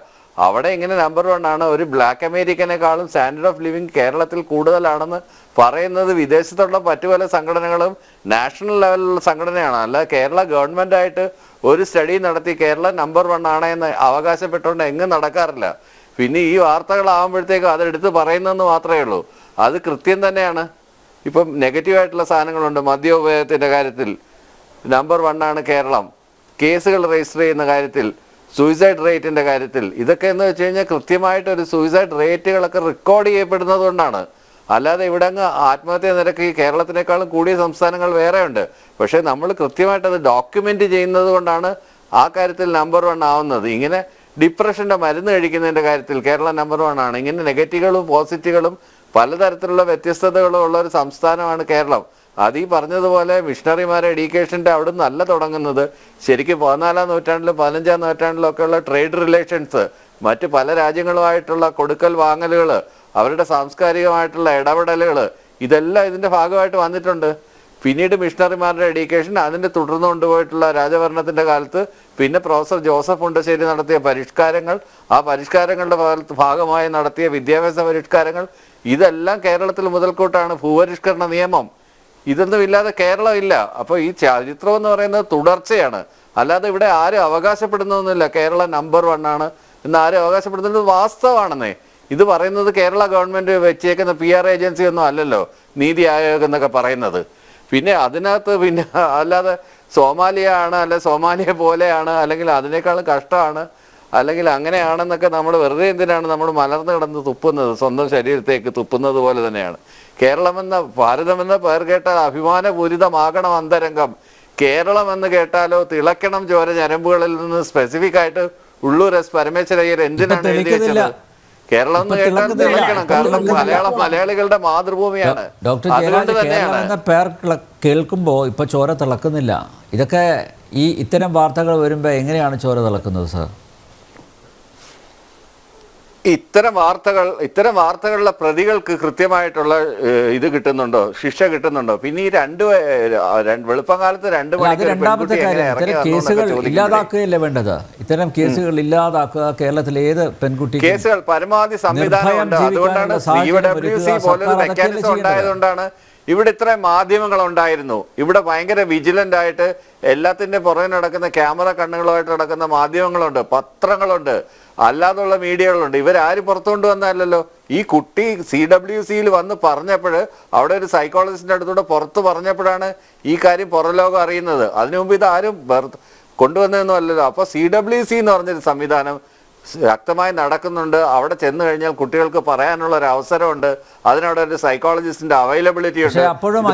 അവിടെ ഇങ്ങനെ നമ്പർ 1 ആണ്. ഒരു ബ്ലാക്ക് അമേരിക്കനേക്കാളും സ്റ്റാൻഡേർഡ് ഓഫ് ലിവിങ് കേരളത്തിൽ കൂടുതലാണെന്ന് പറയുന്നത് വിദേശത്തുള്ള മറ്റു പല സംഘടനകളും നാഷണൽ ലെവലിലുള്ള സംഘടനയാണ്. അല്ല കേരള ഗവൺമെന്റ് ആയിട്ട് ഒരു സ്റ്റഡി നടത്തി കേരളം നമ്പർ 1 ആണ് എന്ന് അവകാശപ്പെട്ടുകൊണ്ട് എങ്ങും നടക്കാറില്ല. പിന്നെ ഈ വാർത്തകളാകുമ്പോഴത്തേക്കും അതെടുത്ത് പറയുന്നതെന്ന് മാത്രമേ ഉള്ളൂ. അത് കൃത്യം തന്നെയാണ്. ഇപ്പം നെഗറ്റീവായിട്ടുള്ള സാധനങ്ങളുണ്ട്. മദ്യോപയോഗത്തിൻ്റെ കാര്യത്തിൽ നമ്പർ 1 ആണ് കേരളം. കേസുകൾ രജിസ്റ്റർ ചെയ്യുന്ന കാര്യത്തിൽ, സൂയിസൈഡ് റേറ്റിൻ്റെ കാര്യത്തിൽ, ഇതൊക്കെ എന്ന് വെച്ച് കഴിഞ്ഞാൽ കൃത്യമായിട്ടൊരു സൂയിസൈഡ് റേറ്റുകളൊക്കെ റെക്കോർഡ് ചെയ്യപ്പെടുന്നത് കൊണ്ടാണ്. അല്ലാതെ ഇവിടെ അങ്ങ് ആത്മഹത്യാ നിരക്ക് ഈ കേരളത്തിനേക്കാളും കൂടിയ സംസ്ഥാനങ്ങൾ വേറെ ഉണ്ട്. പക്ഷേ നമ്മൾ കൃത്യമായിട്ട് അത് ഡോക്യുമെന്റ് ചെയ്യുന്നത് കൊണ്ടാണ് ആ കാര്യത്തിൽ നമ്പർ 1 ആവുന്നത്. ഇങ്ങനെ ഡിപ്രഷൻ്റെ മരുന്ന് കഴിക്കുന്നതിൻ്റെ കാര്യത്തിൽ കേരളം നമ്പർ 1 ആണ്. ഇങ്ങനെ നെഗറ്റീവുകളും പോസിറ്റീവുകളും പലതരത്തിലുള്ള വ്യത്യസ്തതകളും ഉള്ള ഒരു സംസ്ഥാനമാണ് കേരളം. അത് ഈ പറഞ്ഞതുപോലെ മിഷണറിമാരെ എഡ്യൂക്കേഷൻ്റെ അവിടെ നിന്നല്ല തുടങ്ങുന്നത്. ശരിക്കും 14-ാം നൂറ്റാണ്ടിലും 15-ാം നൂറ്റാണ്ടിലും ഒക്കെയുള്ള ട്രേഡ് റിലേഷൻസ്, മറ്റ് പല രാജ്യങ്ങളുമായിട്ടുള്ള കൊടുക്കൽ വാങ്ങലുകൾ, അവരുടെ സാംസ്കാരികമായിട്ടുള്ള ഇടപെടലുകൾ, ഇതെല്ലാം ഇതിൻ്റെ ഭാഗമായിട്ട് വന്നിട്ടുണ്ട്. പിന്നീട് മിഷണറിമാരുടെ എഡ്യൂക്കേഷൻ, അതിൻ്റെ തുടർന്ന് കൊണ്ടുപോയിട്ടുള്ള രാജഭരണത്തിൻ്റെ കാലത്ത് പിന്നെ പ്രൊഫസർ ജോസഫ് മുണ്ടശ്ശേരി നടത്തിയ പരിഷ്കാരങ്ങൾ, ആ പരിഷ്കാരങ്ങളുടെ ഭാഗമായി നടത്തിയ വിദ്യാഭ്യാസ പരിഷ്കാരങ്ങൾ, ഇതെല്ലാം കേരളത്തിൽ മുതൽക്കൂട്ടാണ്. ഭൂപരിഷ്കരണ നിയമം, ഇതൊന്നും ഇല്ലാതെ കേരളം ഇല്ല. അപ്പോൾ ഈ ചരിത്രം എന്ന് പറയുന്നത് തുടർച്ചയാണ്. അല്ലാതെ ഇവിടെ ആരും അവകാശപ്പെടുന്നൊന്നുമില്ല കേരളം നമ്പർ 1 ആണ് എന്ന് ആരും അവകാശപ്പെടുന്നത് വാസ്തവമാണെന്നേ. ഇത് പറയുന്നത് കേരള ഗവൺമെന്റ് വെച്ചേക്കുന്ന PR ഏജൻസി ഒന്നും അല്ലല്ലോ നീതി ആയോഗ് എന്നൊക്കെ പറയുന്നത്. പിന്നെ അതിനകത്ത് പിന്നെ അല്ലാതെ സോമാലിയ ആണ്, അല്ലെ സോമാലിയ പോലെയാണ്, അല്ലെങ്കിൽ അതിനേക്കാളും കഷ്ടമാണ്, അല്ലെങ്കിൽ അങ്ങനെയാണെന്നൊക്കെ നമ്മൾ വെറുതെ എന്തിനാണ് നമ്മൾ മലർന്നു കിടന്ന് തുപ്പുന്നത്? സ്വന്തം ശരീരത്തേക്ക് തുപ്പുന്നത് പോലെ തന്നെയാണ്. കേരളമെന്ന ഭാരതമെന്ന പേർ കേട്ടാൽ അഭിമാനപൂരിതമാകണം അന്തരംഗം. കേരളം എന്ന് കേട്ടാലോ തിളക്കണം ചോര ഞരമ്പുകളിൽ നിന്ന് സ്പെസിഫിക് ആയിട്ട് ഉള്ളൂർ S പരമേശ്വരയ്യർ എന്തിനാണ് എഴുതി വെച്ചത്? കേരളം എന്ന് കേട്ടാൽ തിളക്കണം. കാരണം മലയാളികളുടെ മാതൃഭൂമിയാണ്. അതുകൊണ്ട് തന്നെയാണ് പേർ കേൾക്കുമ്പോൾ ഇപ്പൊ ചോര തിളക്കുന്നില്ല. ഇതൊക്കെ ഇത്തരം വാർത്തകൾ വരുമ്പോൾ എങ്ങനെയാണ് ചോര തിളക്കുന്നത് സാർ? ഇത്തരം വാർത്തകളിലെ പ്രതികൾക്ക് കൃത്യമായിട്ടുള്ള ഇത് കിട്ടുന്നുണ്ടോ, ശിക്ഷ കിട്ടുന്നുണ്ടോ? പിന്നെ ഈ വെളുപ്പകാലത്ത് 2 മണിക്ക് രണ്ടാമത്തെ കാര്യം, ഇത്തരം കേസുകൾ ഇല്ലാതാക്കുകയല്ലേ വേണ്ടത്? ഇത്തരം കേസുകൾ ഇല്ലാതാക്കുക. കേരളത്തിൽ ഏത് പെൺകുട്ടി കേസുകൾ പരമാവധി സംവിധാനമുണ്ട്. അതുകൊണ്ടാണ് CWC പോലൊരു മെക്കാനിസം ഉണ്ടായതുകൊണ്ടാണ് ഇവിടെ ഇത്രയും മാധ്യമങ്ങൾ ഉണ്ടായിരുന്നു. ഇവിടെ ഭയങ്കര വിജിലന്റ് ആയിട്ട് എല്ലാത്തിൻ്റെ പുറകെ നടക്കുന്ന ക്യാമറ കണ്ണുകളുമായിട്ട് നടക്കുന്ന മാധ്യമങ്ങളുണ്ട്, പത്രങ്ങളുണ്ട്, അല്ലാതുള്ള മീഡിയകളുണ്ട്. ഇവരാരും പുറത്തു കൊണ്ടുവന്നല്ലോ. ഈ കുട്ടി CWCയിൽ വന്ന് പറഞ്ഞപ്പോൾ, അവിടെ ഒരു സൈക്കോളജിസ്റ്റിൻ്റെ അടുത്തൂടെ പുറത്ത് പറഞ്ഞപ്പോഴാണ് ഈ കാര്യം പുറലോകം അറിയുന്നത്. അതിനു മുമ്പ് ഇതാരും കൊണ്ടുവന്നതൊന്നും അല്ലല്ലോ. അപ്പോൾ CWC എന്ന് പറഞ്ഞൊരു സംവിധാനം ശക്തമായി നടക്കുന്നുണ്ട്. അവിടെ ചെന്ന് കഴിഞ്ഞാൽ കുട്ടികൾക്ക് പറയാനുള്ള ഒരു അവസരമുണ്ട്. അതിനവിടെ ഒരു സൈക്കോളജിസ്റ്റിന്റെ അവൈലബിലിറ്റി ഉണ്ട്. അപ്പോഴും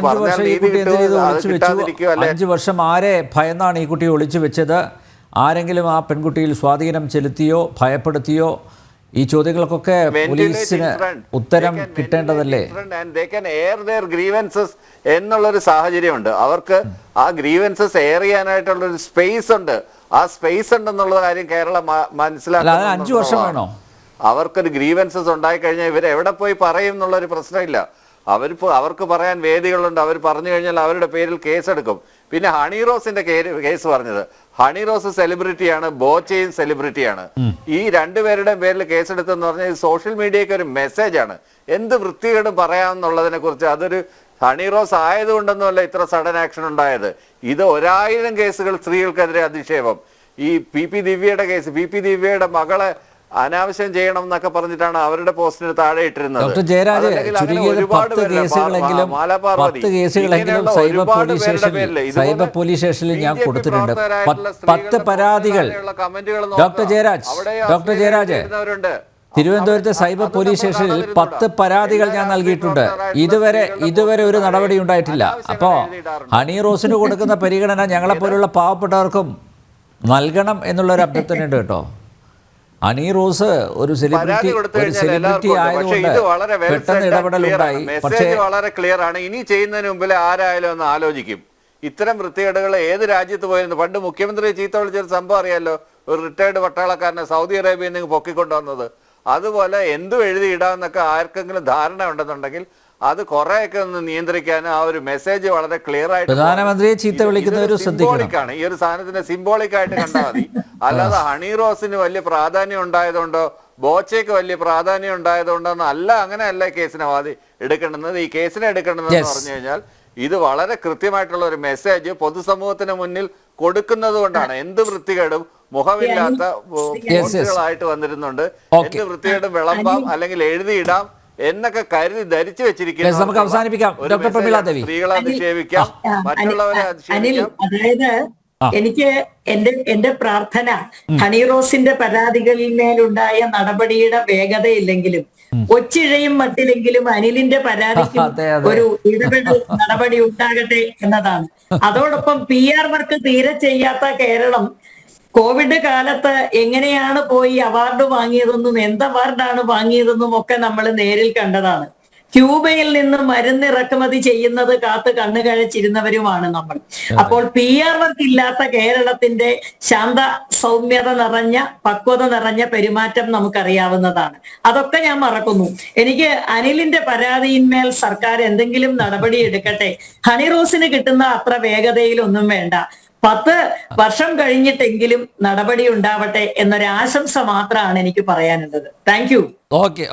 5 വർഷം ആരെ ഭയന്നാണ് ഈ കുട്ടിയെ ഒളിച്ചു വെച്ചത്? ആരെങ്കിലും ആ പെൺകുട്ടിയിൽ സ്വാധീനം ചെലുത്തിയോ, ഭയപ്പെടുത്തിയോ? ഈ ചോദ്യങ്ങൾക്കൊക്കെ പോലീസിന് ഉത്തരം കിട്ടേണ്ടതല്ലേ? എന്നുള്ളൊരു സാഹചര്യമുണ്ട്. അവർക്ക് ആ ഗ്രീവൻസസ് എയർ ചെയ്യാനായിട്ടുള്ളൊരു സ്പേസ് ഉണ്ട്. ആ സ്പേസ് ഉണ്ടെന്നുള്ള കാര്യം കേരളം മനസ്സിലാക്കാൻ 5 വർഷം വേണോ? അവർക്കൊരു ഗ്രീവൻസസ് ഉണ്ടായിക്കഴിഞ്ഞാൽ ഇവർ എവിടെ പോയി പറയും എന്നുള്ളൊരു പ്രശ്നമില്ല. അവർക്ക് പറയാൻ വേദികളുണ്ട്. അവർ പറഞ്ഞു കഴിഞ്ഞാൽ അവരുടെ പേരിൽ കേസെടുക്കും. പിന്നെ ഹണി റോസിന്റെ കേസ് പറഞ്ഞത്, ഹണി റോസ് സെലിബ്രിറ്റിയാണ്, ബോച്ചയും സെലിബ്രിറ്റിയാണ്. ഈ 2 പേരുടെയും പേരിൽ കേസെടുത്തെന്ന് പറഞ്ഞാൽ സോഷ്യൽ മീഡിയയ്ക്ക് ഒരു മെസ്സേജാണ്. എന്ത് വൃത്തികേടും പറയാമെന്നുള്ളതിനെ കുറിച്ച്. അതൊരു ഹണി റോസ് ആയതുകൊണ്ടൊന്നുമല്ല ഇത്ര സഡൻ ആക്ഷൻ ഉണ്ടായത്. ഇത് 1000 കേസുകൾ സ്ത്രീകൾക്കെതിരെ അധിക്ഷേപം. ഈ PP ദിവ്യയുടെ കേസ്, PP ദിവ്യയുടെ മകളെ അനാവശ്യം ചെയ്യണം എന്നൊക്കെ പറഞ്ഞിട്ടാണ് അവരുടെ പോസ്റ്റിന് താഴെ ഇട്ടിരുന്നത്. ഡോക്ടർ ജയരാജ്, ഒരുപാട് കേസുകളെങ്കിലും സൈബർ പോലീസ് സ്റ്റേഷനിൽ ഞാൻ കൊടുത്തിട്ടുണ്ട്. 10 പരാതികൾ. ഡോക്ടർ ജയരാജ്, തിരുവനന്തപുരത്തെ സൈബർ പോലീസ് സ്റ്റേഷനിൽ 10 പരാതികൾ ഞാൻ നൽകിയിട്ടുണ്ട്. ഇതുവരെ ഒരു നടപടി ഉണ്ടായിട്ടില്ല. അപ്പോൾ ഹണി റോസിന് കൊടുക്കുന്ന പരിഗണന ഞങ്ങളെപ്പോലുള്ള പാവപ്പെട്ടവർക്കും നൽകണം എന്നുള്ളൊരു അഭ്യർത്ഥനയുണ്ട് കേട്ടോ. അനി റോസ് ഒരു പരാതി കൊടുത്തു കഴിഞ്ഞാൽ എല്ലാവർക്കും ഉണ്ട്. പക്ഷേ ഇത് വളരെ പെട്ടെന്ന് ഇടപെടലുണ്ടായി. പക്ഷേ മെസ്സേജ് വളരെ ക്ലിയർ ആണ്. ഇനി ചെയ്യുന്നതിന് മുമ്പിൽ ആരായാലും ഒന്ന് ആലോചിക്കും. ഇത്തരം വൃത്തികേടുകൾ ഏത് രാജ്യത്ത് പോയിരുന്നു. പണ്ട് മുഖ്യമന്ത്രി ചീത്ത വിളിച്ചൊരു സംഭവം അറിയാലോ, ഒരു റിട്ടയർഡ് പട്ടാളക്കാരനെ സൗദി അറേബ്യയിൽ നിന്ന് പൊക്കിക്കൊണ്ടുവന്നത്. അതുപോലെ എന്തും എഴുതി ഇടാമെന്നൊക്കെ ആർക്കെങ്കിലും ധാരണ ഉണ്ടെന്നുണ്ടെങ്കിൽ അത് കുറെയൊക്കെ ഒന്ന് നിയന്ത്രിക്കാൻ ആ ഒരു മെസ്സേജ് വളരെ ക്ലിയർ ആയിട്ട് പ്രധാനമന്ത്രിയെ ചീത്ത വിളിക്കുന്നവർ സിംബോളിക്കാണ്. ഈ ഒരു സാധനത്തിന് സിംബോളിക് ആയിട്ട് കണ്ടാൽ മതി. അല്ലാതെ ഹണി റോസിന് വലിയ പ്രാധാന്യം ഉണ്ടായതുകൊണ്ടോ ബോച്ചയ്ക്ക് വലിയ പ്രാധാന്യം ഉണ്ടായതുകൊണ്ടോ അല്ല. അങ്ങനെയല്ല കേസിനെ എടുക്കേണ്ടുന്നത്. ഈ കേസിനെ എടുക്കേണ്ടതെന്ന് പറഞ്ഞു കഴിഞ്ഞാൽ ഇത് വളരെ കൃത്യമായിട്ടുള്ള ഒരു മെസ്സേജ് പൊതുസമൂഹത്തിന് മുന്നിൽ കൊടുക്കുന്നത് കൊണ്ടാണ്. എന്ത് വൃത്തികേടും മുഖമില്ലാത്ത പോസ്റ്റുകളായിട്ട് വന്നിരുന്നുണ്ട്. എന്ത് വൃത്തികേടും വിളമ്പാം അല്ലെങ്കിൽ എഴുതിയിടാം എന്നൊക്കെ കരുതി ധരിച്ചു വെച്ചിരിക്കുന്നു. നമുക്ക് അവസാനിപ്പിക്കാം. ഡോക്ടർ പ്രമീള ദേവി, സ്ത്രീകളെ അധിക്ഷേപിക്കാം, മറ്റുള്ളവരെ അധിക്ഷേപിക്കാം. അതായത് എനിക്ക് എന്റെ പ്രാർത്ഥന ഹണി റോസിന്റെ പരാതികളിന്മേലുണ്ടായ നടപടിയുടെ വേഗതയില്ലെങ്കിലും ഒച്ചിഴയും മട്ടിലെങ്കിലും അനിലിന്റെ പരാതിക്ക് ഒരു ഇടപെടൽ നടപടി ഉണ്ടാകട്ടെ എന്നതാണ്. അതോടൊപ്പം PR വർക്ക് തീരെ ചെയ്യാത്ത കേരളം കോവിഡ് കാലത്ത് എങ്ങനെയാണ് പോയി അവാർഡ് വാങ്ങിയതെന്നും എന്ത് അവാർഡാണ് വാങ്ങിയതെന്നും ഒക്കെ നമ്മൾ നേരിൽ കണ്ടതാണ്. ക്യൂബയിൽ നിന്ന് മരുന്ന് ഇറക്കുമതി ചെയ്യുന്നത് കാത്ത് കണ്ണുകഴച്ചിരുന്നവരുമാണ് നമ്മൾ. അപ്പോൾ PR വർക്ക് ഇല്ലാത്ത കേരളത്തിന്റെ ശാന്ത സൗമ്യത നിറഞ്ഞ പക്വത നിറഞ്ഞ പെരുമാറ്റം നമുക്കറിയാവുന്നതാണ്. അതൊക്കെ ഞാൻ മറക്കുന്നു. എനിക്ക് അനിലിന്റെ പരാതിയിന്മേൽ സർക്കാർ എന്തെങ്കിലും നടപടി എടുക്കട്ടെ. ഹണി റോസിന് കിട്ടുന്ന അത്ര വേഗതയിലൊന്നും വേണ്ട. 10 വർഷം കഴിഞ്ഞിട്ടെങ്കിലും നടപടി ഉണ്ടാവട്ടെ എന്നൊരു ആശംസ മാത്രമാണ് എനിക്ക് പറയാനുള്ളത്. Thank you.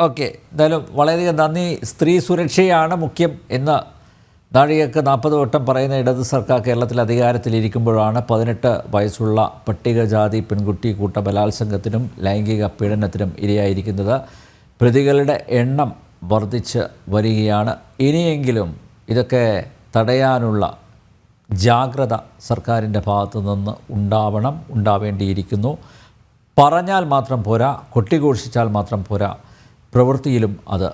ഓക്കെ. എന്തായാലും വളരെയധികം നന്ദി. സ്ത്രീ സുരക്ഷയാണ് മുഖ്യം എന്ന് നാഴികക്ക് 40 വട്ടം പറയുന്ന ഇടത് സർക്കാർ കേരളത്തിൽ അധികാരത്തിലിരിക്കുമ്പോഴാണ് 18 വയസ്സുള്ള പട്ടികജാതി പെൺകുട്ടി കൂട്ടബലാത്സംഗത്തിനും ലൈംഗിക പീഡനത്തിനും ഇരയായിരിക്കുന്നത്. പ്രതികളുടെ എണ്ണം വർദ്ധിച്ച് വരികയാണ്. ഇനിയെങ്കിലും ഇതൊക്കെ തടയാനുള്ള ജാഗ്രത സർക്കാരിൻ്റെ ഭാഗത്തു നിന്ന് ഉണ്ടാവേണ്ടിയിരിക്കുന്നു. പറഞ്ഞാൽ മാത്രം പോരാ, കൊട്ടിഘോഷിച്ചാൽ മാത്രം പോരാ, പ്രവൃത്തിയിലും അത്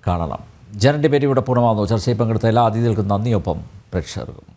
കാണണം. ജനൻ ഡിബേറ്റ് ഇവിടെ പൂർണ്ണമാകുന്നു. ചർച്ചയിൽ പങ്കെടുത്ത എല്ലാ അതിഥികൾക്കും നന്ദിയൊപ്പം പ്രേക്ഷകർക്കും.